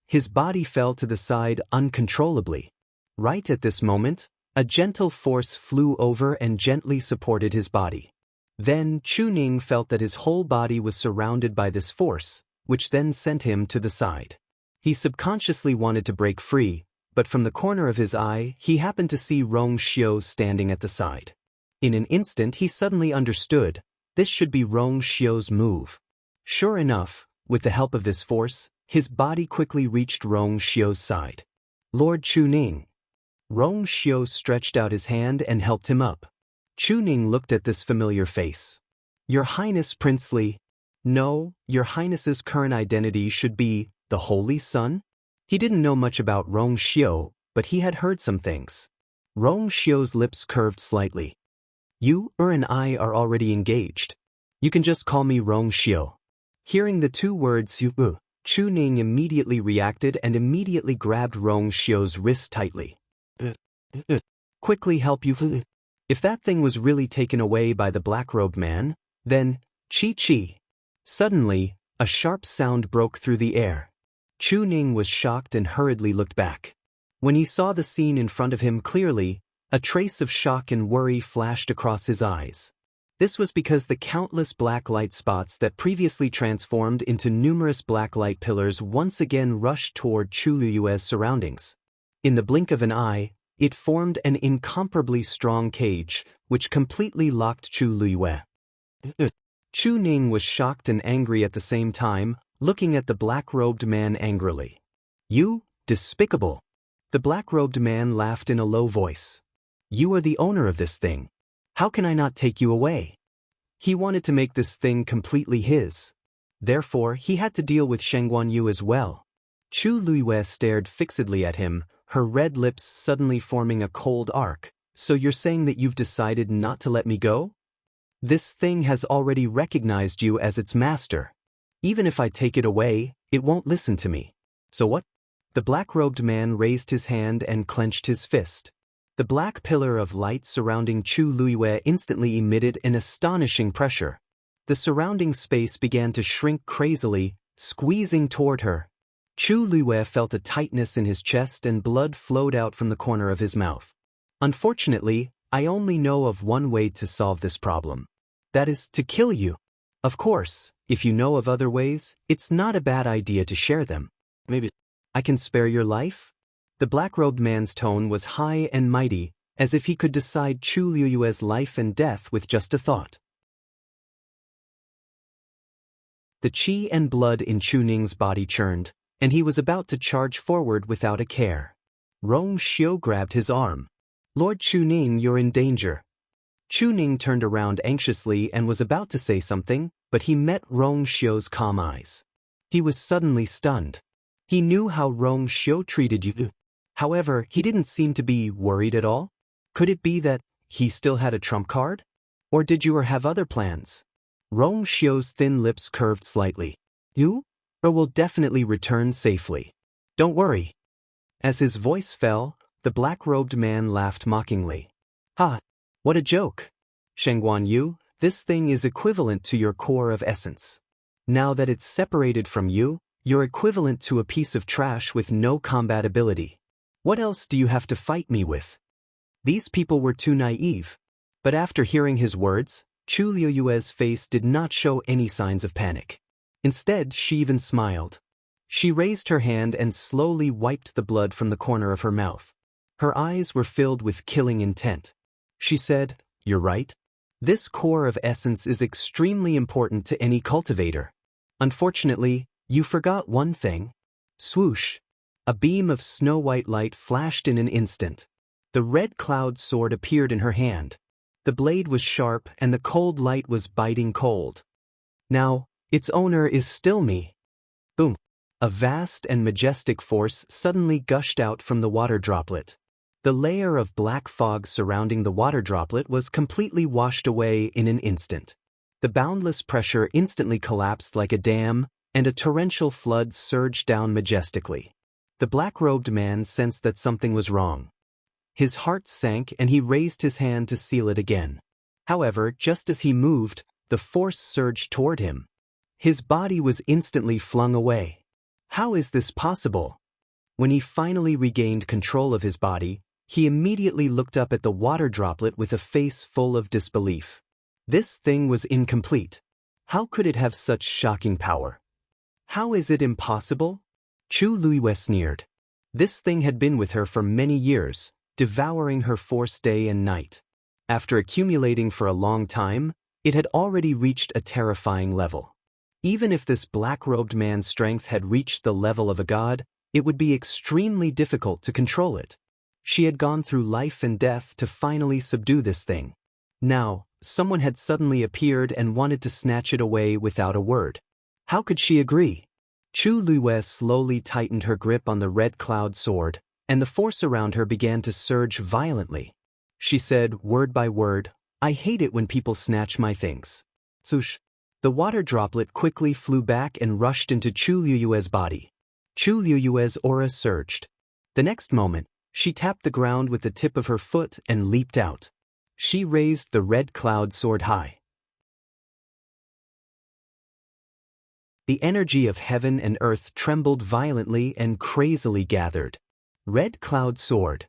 His body fell to the side uncontrollably. Right at this moment, a gentle force flew over and gently supported his body. Then Chu Ning felt that his whole body was surrounded by this force, which then sent him to the side. He subconsciously wanted to break free, but from the corner of his eye, he happened to see Rong Xiu standing at the side. In an instant, he suddenly understood, this should be Rong Xiu's move. Sure enough, with the help of this force, his body quickly reached Rong Xiu's side. "Lord Chu Ning." Rong Xiu stretched out his hand and helped him up. Chu Ning looked at this familiar face. Your Highness Princely. No, Your Highness's current identity should be the Holy Sun? He didn't know much about Rong Xiu, but he had heard some things. Rong Xiu's lips curved slightly. You and I are already engaged. You can just call me Rong Xiu. Hearing the two words Chu Ning immediately reacted and immediately grabbed Rong Xiu's wrist tightly. Quickly help you. If that thing was really taken away by the black-robed man, then, chi. Suddenly, a sharp sound broke through the air. Chu Ning was shocked and hurriedly looked back. When he saw the scene in front of him clearly, a trace of shock and worry flashed across his eyes. This was because the countless black light spots that previously transformed into numerous black light pillars once again rushed toward Chu Liyue's surroundings. In the blink of an eye, it formed an incomparably strong cage, which completely locked Chu Liyue. Chu Ning was shocked and angry at the same time, looking at the black-robed man angrily. You, despicable! The black-robed man laughed in a low voice. You are the owner of this thing. How can I not take you away? He wanted to make this thing completely his. Therefore, he had to deal with Shengguan Yu as well. Chu Liyue stared fixedly at him, her red lips suddenly forming a cold arc. So you're saying that you've decided not to let me go? This thing has already recognized you as its master. Even if I take it away, it won't listen to me. So what? The black-robed man raised his hand and clenched his fist. The black pillar of light surrounding Chu Liyue instantly emitted an astonishing pressure. The surrounding space began to shrink crazily, squeezing toward her. Chu Liyue felt a tightness in his chest and blood flowed out from the corner of his mouth. Unfortunately, I only know of one way to solve this problem. That is, to kill you. Of course, if you know of other ways, it's not a bad idea to share them. Maybe I can spare your life? The black-robed man's tone was high and mighty, as if he could decide Chu Liyue's life and death with just a thought. The qi and blood in Chu Ning's body churned, and he was about to charge forward without a care. Rong Xiu grabbed his arm. Lord Chu Ning, you're in danger. Chu Ning turned around anxiously and was about to say something, but he met Rong Xiu's calm eyes. He was suddenly stunned. He knew how Rong Xiu treated you. However, he didn't seem to be worried at all. Could it be that he still had a trump card? Or did you have other plans? Rong Xiu's thin lips curved slightly. You? Or will definitely return safely. Don't worry. As his voice fell, the black-robed man laughed mockingly. Ha! What a joke! Shengguan Yu, this thing is equivalent to your core of essence. Now that it's separated from you, you're equivalent to a piece of trash with no combat ability. What else do you have to fight me with? These people were too naive. But after hearing his words, Chu Liyue's face did not show any signs of panic. Instead, she even smiled. She raised her hand and slowly wiped the blood from the corner of her mouth. Her eyes were filled with killing intent. She said, You're right. This core of essence is extremely important to any cultivator. Unfortunately, you forgot one thing. Swoosh! A beam of snow-white light flashed in an instant. The red cloud sword appeared in her hand. The blade was sharp and the cold light was biting cold. Now, its owner is still me. Boom! A vast and majestic force suddenly gushed out from the water droplet. The layer of black fog surrounding the water droplet was completely washed away in an instant. The boundless pressure instantly collapsed like a dam, and a torrential flood surged down majestically. The black-robed man sensed that something was wrong. His heart sank and he raised his hand to seal it again. However, just as he moved, the force surged toward him. His body was instantly flung away. How is this possible? When he finally regained control of his body, he immediately looked up at the water droplet with a face full of disbelief. This thing was incomplete. How could it have such shocking power? How is it impossible? Chu Liyue sneered. This thing had been with her for many years, devouring her force day and night. After accumulating for a long time, it had already reached a terrifying level. Even if this black-robed man's strength had reached the level of a god, it would be extremely difficult to control it. She had gone through life and death to finally subdue this thing. Now, someone had suddenly appeared and wanted to snatch it away without a word. How could she agree? Chu Liyue slowly tightened her grip on the red cloud sword, and the force around her began to surge violently. She said, word by word, "I hate it when people snatch my things." Swoosh! The water droplet quickly flew back and rushed into Chu Liyue's body. Chu Liyue's aura surged. The next moment, she tapped the ground with the tip of her foot and leaped out. She raised the red cloud sword high. The energy of heaven and earth trembled violently and crazily gathered. Red cloud sword.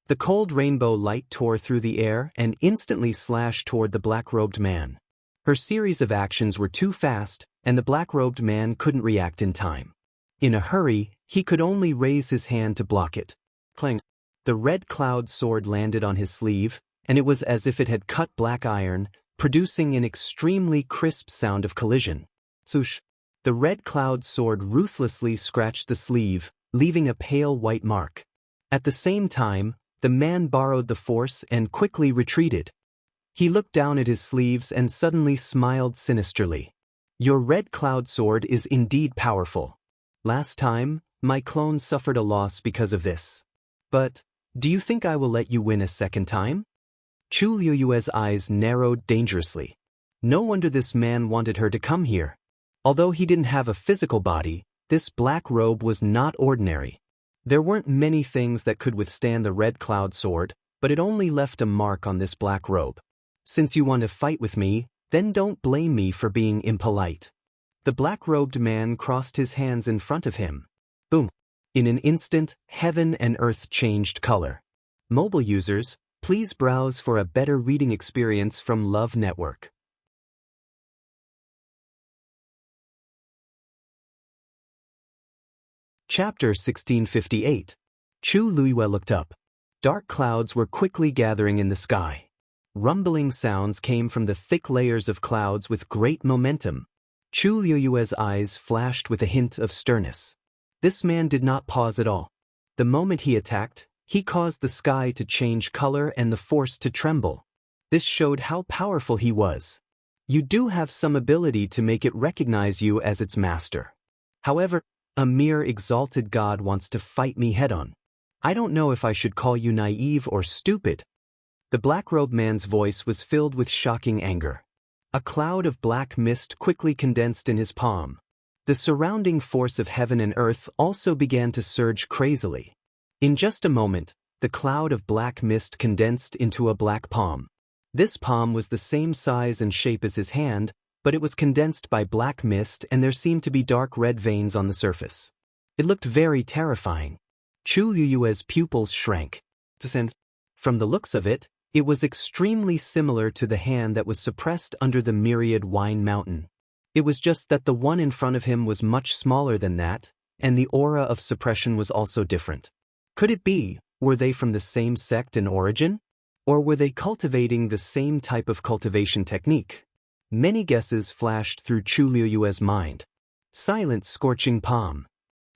The cold rainbow light tore through the air and instantly slashed toward the black-robed man. Her series of actions were too fast, and the black-robed man couldn't react in time. In a hurry, he could only raise his hand to block it. Clang! The red cloud sword landed on his sleeve, and it was as if it had cut black iron, producing an extremely crisp sound of collision. Swoosh! The red cloud sword ruthlessly scratched the sleeve, leaving a pale white mark. At the same time, the man borrowed the force and quickly retreated. He looked down at his sleeves and suddenly smiled sinisterly. Your red cloud sword is indeed powerful. Last time, my clone suffered a loss because of this. But, do you think I will let you win a second time? Chu Liyue's eyes narrowed dangerously. No wonder this man wanted her to come here. Although he didn't have a physical body, this black robe was not ordinary. There weren't many things that could withstand the red cloud sword, but it only left a mark on this black robe. Since you want to fight with me, then don't blame me for being impolite. The black-robed man crossed his hands in front of him. Boom! In an instant, heaven and earth changed color. Mobile users, please browse for a better reading experience from Love Network. Chapter 1658. Chu Liyue looked up. Dark clouds were quickly gathering in the sky. Rumbling sounds came from the thick layers of clouds with great momentum. Chu Liyue's eyes flashed with a hint of sternness. This man did not pause at all. The moment he attacked, he caused the sky to change color and the force to tremble. This showed how powerful he was. You do have some ability to make it recognize you as its master. However, a mere exalted god wants to fight me head-on. I don't know if I should call you naive or stupid. The black-robed man's voice was filled with shocking anger. A cloud of black mist quickly condensed in his palm. The surrounding force of heaven and earth also began to surge crazily. In just a moment, the cloud of black mist condensed into a black palm. This palm was the same size and shape as his hand, but it was condensed by black mist and there seemed to be dark red veins on the surface. It looked very terrifying. Chu Liyue's pupils shrank. And from the looks of it, it was extremely similar to the hand that was suppressed under the myriad wine mountain. It was just that the one in front of him was much smaller than that, and the aura of suppression was also different. Could it be, were they from the same sect and origin? Or were they cultivating the same type of cultivation technique? Many guesses flashed through Chu Liyue's mind. Silent, scorching palm.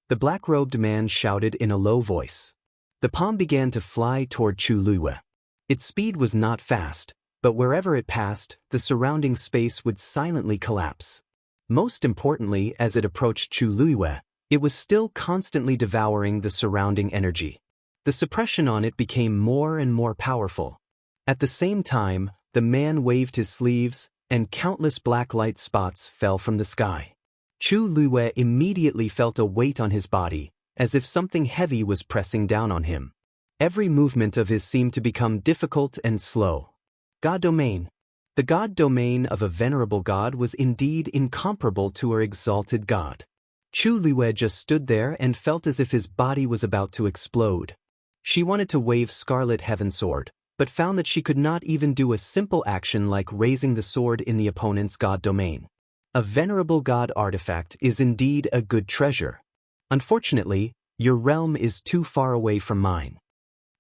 The black-robed man shouted in a low voice. The palm began to fly toward Chu Liyue. Its speed was not fast, but wherever it passed, the surrounding space would silently collapse. Most importantly, as it approached Chu Liyue, it was still constantly devouring the surrounding energy. The suppression on it became more and more powerful. At the same time, the man waved his sleeves, and countless black light spots fell from the sky. Chu Liyue immediately felt a weight on his body, as if something heavy was pressing down on him. Every movement of his seemed to become difficult and slow. God domain. The god domain of a venerable god was indeed incomparable to her exalted god. Chu Liyue just stood there and felt as if his body was about to explode. She wanted to wave Scarlet Heaven Sword, but found that she could not even do a simple action like raising the sword in the opponent's god domain. A venerable god artifact is indeed a good treasure. Unfortunately, your realm is too far away from mine.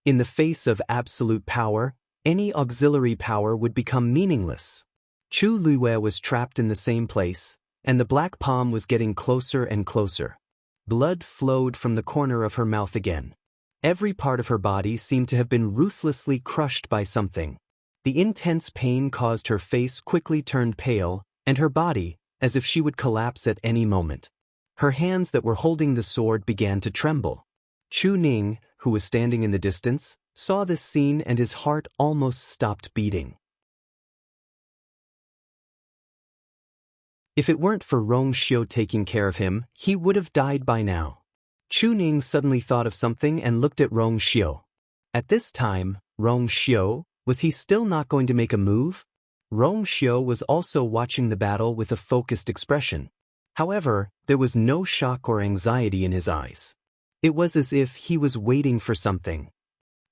In the face of absolute power, any auxiliary power would become meaningless. Chu Liyue was trapped in the same place, and the black palm was getting closer and closer. Blood flowed from the corner of her mouth again. Every part of her body seemed to have been ruthlessly crushed by something. The intense pain caused her face quickly turned pale, and her body, as if she would collapse at any moment. Her hands that were holding the sword began to tremble. Chu Ning, who was standing in the distance, saw this scene and his heart almost stopped beating. If it weren't for Rong Xiu taking care of him, he would have died by now. Chu Ning suddenly thought of something and looked at Rong Xiu. At this time, Rong Xiu, was he still not going to make a move? Rong Xiu was also watching the battle with a focused expression. However, there was no shock or anxiety in his eyes. It was as if he was waiting for something.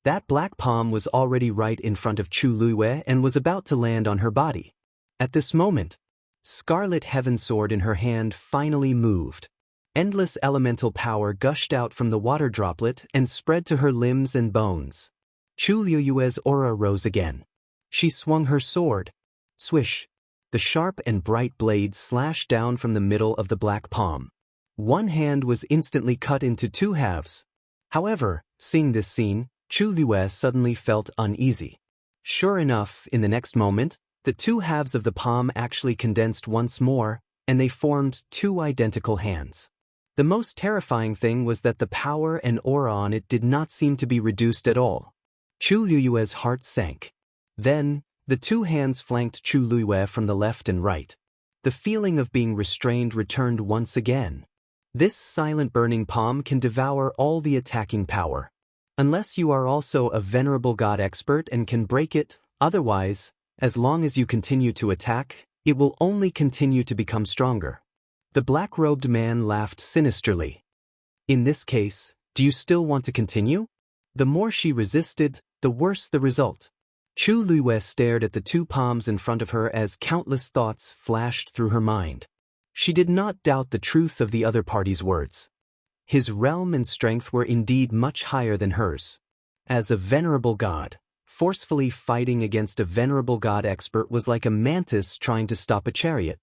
That black palm was already right in front of Chu Luiwei and was about to land on her body. At this moment, Scarlet Heaven Sword in her hand finally moved. Endless elemental power gushed out from the water droplet and spread to her limbs and bones. Chu Luiwei's aura rose again. She swung her sword. Swish! The sharp and bright blade slashed down from the middle of the black palm. One hand was instantly cut into two halves. However, seeing this scene, Chu Luiwei suddenly felt uneasy. Sure enough, in the next moment, the two halves of the palm actually condensed once more, and they formed two identical hands. The most terrifying thing was that the power and aura on it did not seem to be reduced at all. Chu Luiwei's heart sank. Then, the two hands flanked Chu Luiwei from the left and right. The feeling of being restrained returned once again. This silent burning palm can devour all the attacking power. Unless you are also a venerable god expert and can break it, otherwise, as long as you continue to attack, it will only continue to become stronger. The black-robed man laughed sinisterly. In this case, do you still want to continue? The more she resisted, the worse the result. Chu Luiwei stared at the two palms in front of her as countless thoughts flashed through her mind. She did not doubt the truth of the other party's words. His realm and strength were indeed much higher than hers. As a venerable god, forcefully fighting against a venerable god expert was like a mantis trying to stop a chariot.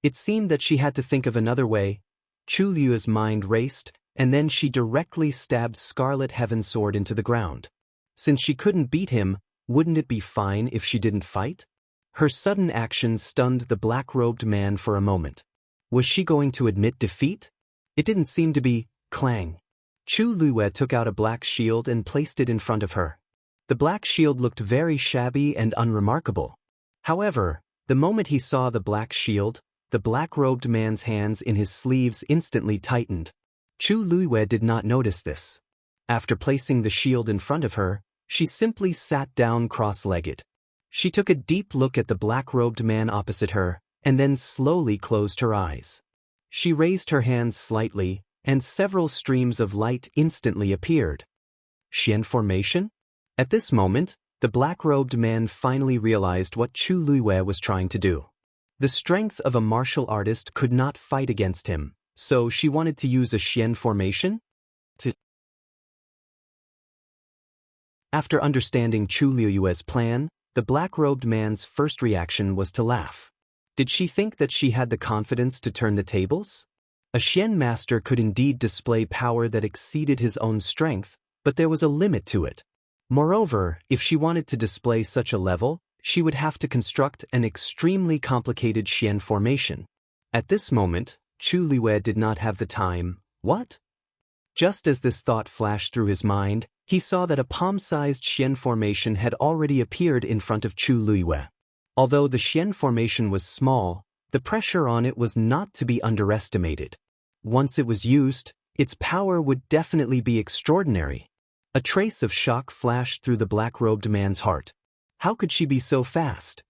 It seemed that she had to think of another way. Chu Luiwei's mind raced, and then she directly stabbed Scarlet Heaven Sword into the ground. Since she couldn't beat him, wouldn't it be fine if she didn't fight? Her sudden action stunned the black-robed man for a moment. Was she going to admit defeat? It didn't seem to be. Clang. Chu Luiwei took out a black shield and placed it in front of her. The black shield looked very shabby and unremarkable. However, the moment he saw the black shield, the black-robed man's hands in his sleeves instantly tightened. Chu Luiwei did not notice this. After placing the shield in front of her, she simply sat down cross-legged. She took a deep look at the black-robed man opposite her, and then slowly closed her eyes. She raised her hands slightly, and several streams of light instantly appeared. Xian formation? At this moment, the black-robed man finally realized what Chu Luiwei was trying to do. The strength of a martial artist could not fight against him, so she wanted to use a Xian formation? After understanding Chu Luiwei's plan, the black-robed man's first reaction was to laugh. Did she think that she had the confidence to turn the tables? A Xian master could indeed display power that exceeded his own strength, but there was a limit to it. Moreover, if she wanted to display such a level, she would have to construct an extremely complicated Xian formation. At this moment, Chu Luiwei did not have the time. What? Just as this thought flashed through his mind, he saw that a palm-sized Xian formation had already appeared in front of Chu Luiwei. Although the Xian formation was small, the pressure on it was not to be underestimated. Once it was used, its power would definitely be extraordinary. A trace of shock flashed through the black-robed man's heart. How could she be so fast?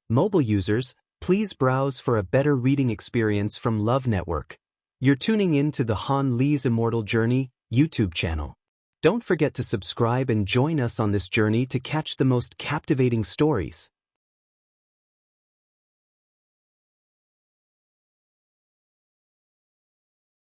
Mobile users, please browse for a better reading experience from Love Network. You're tuning in to the Han Li's Immortal Journey YouTube channel. Don't forget to subscribe and join us on this journey to catch the most captivating stories.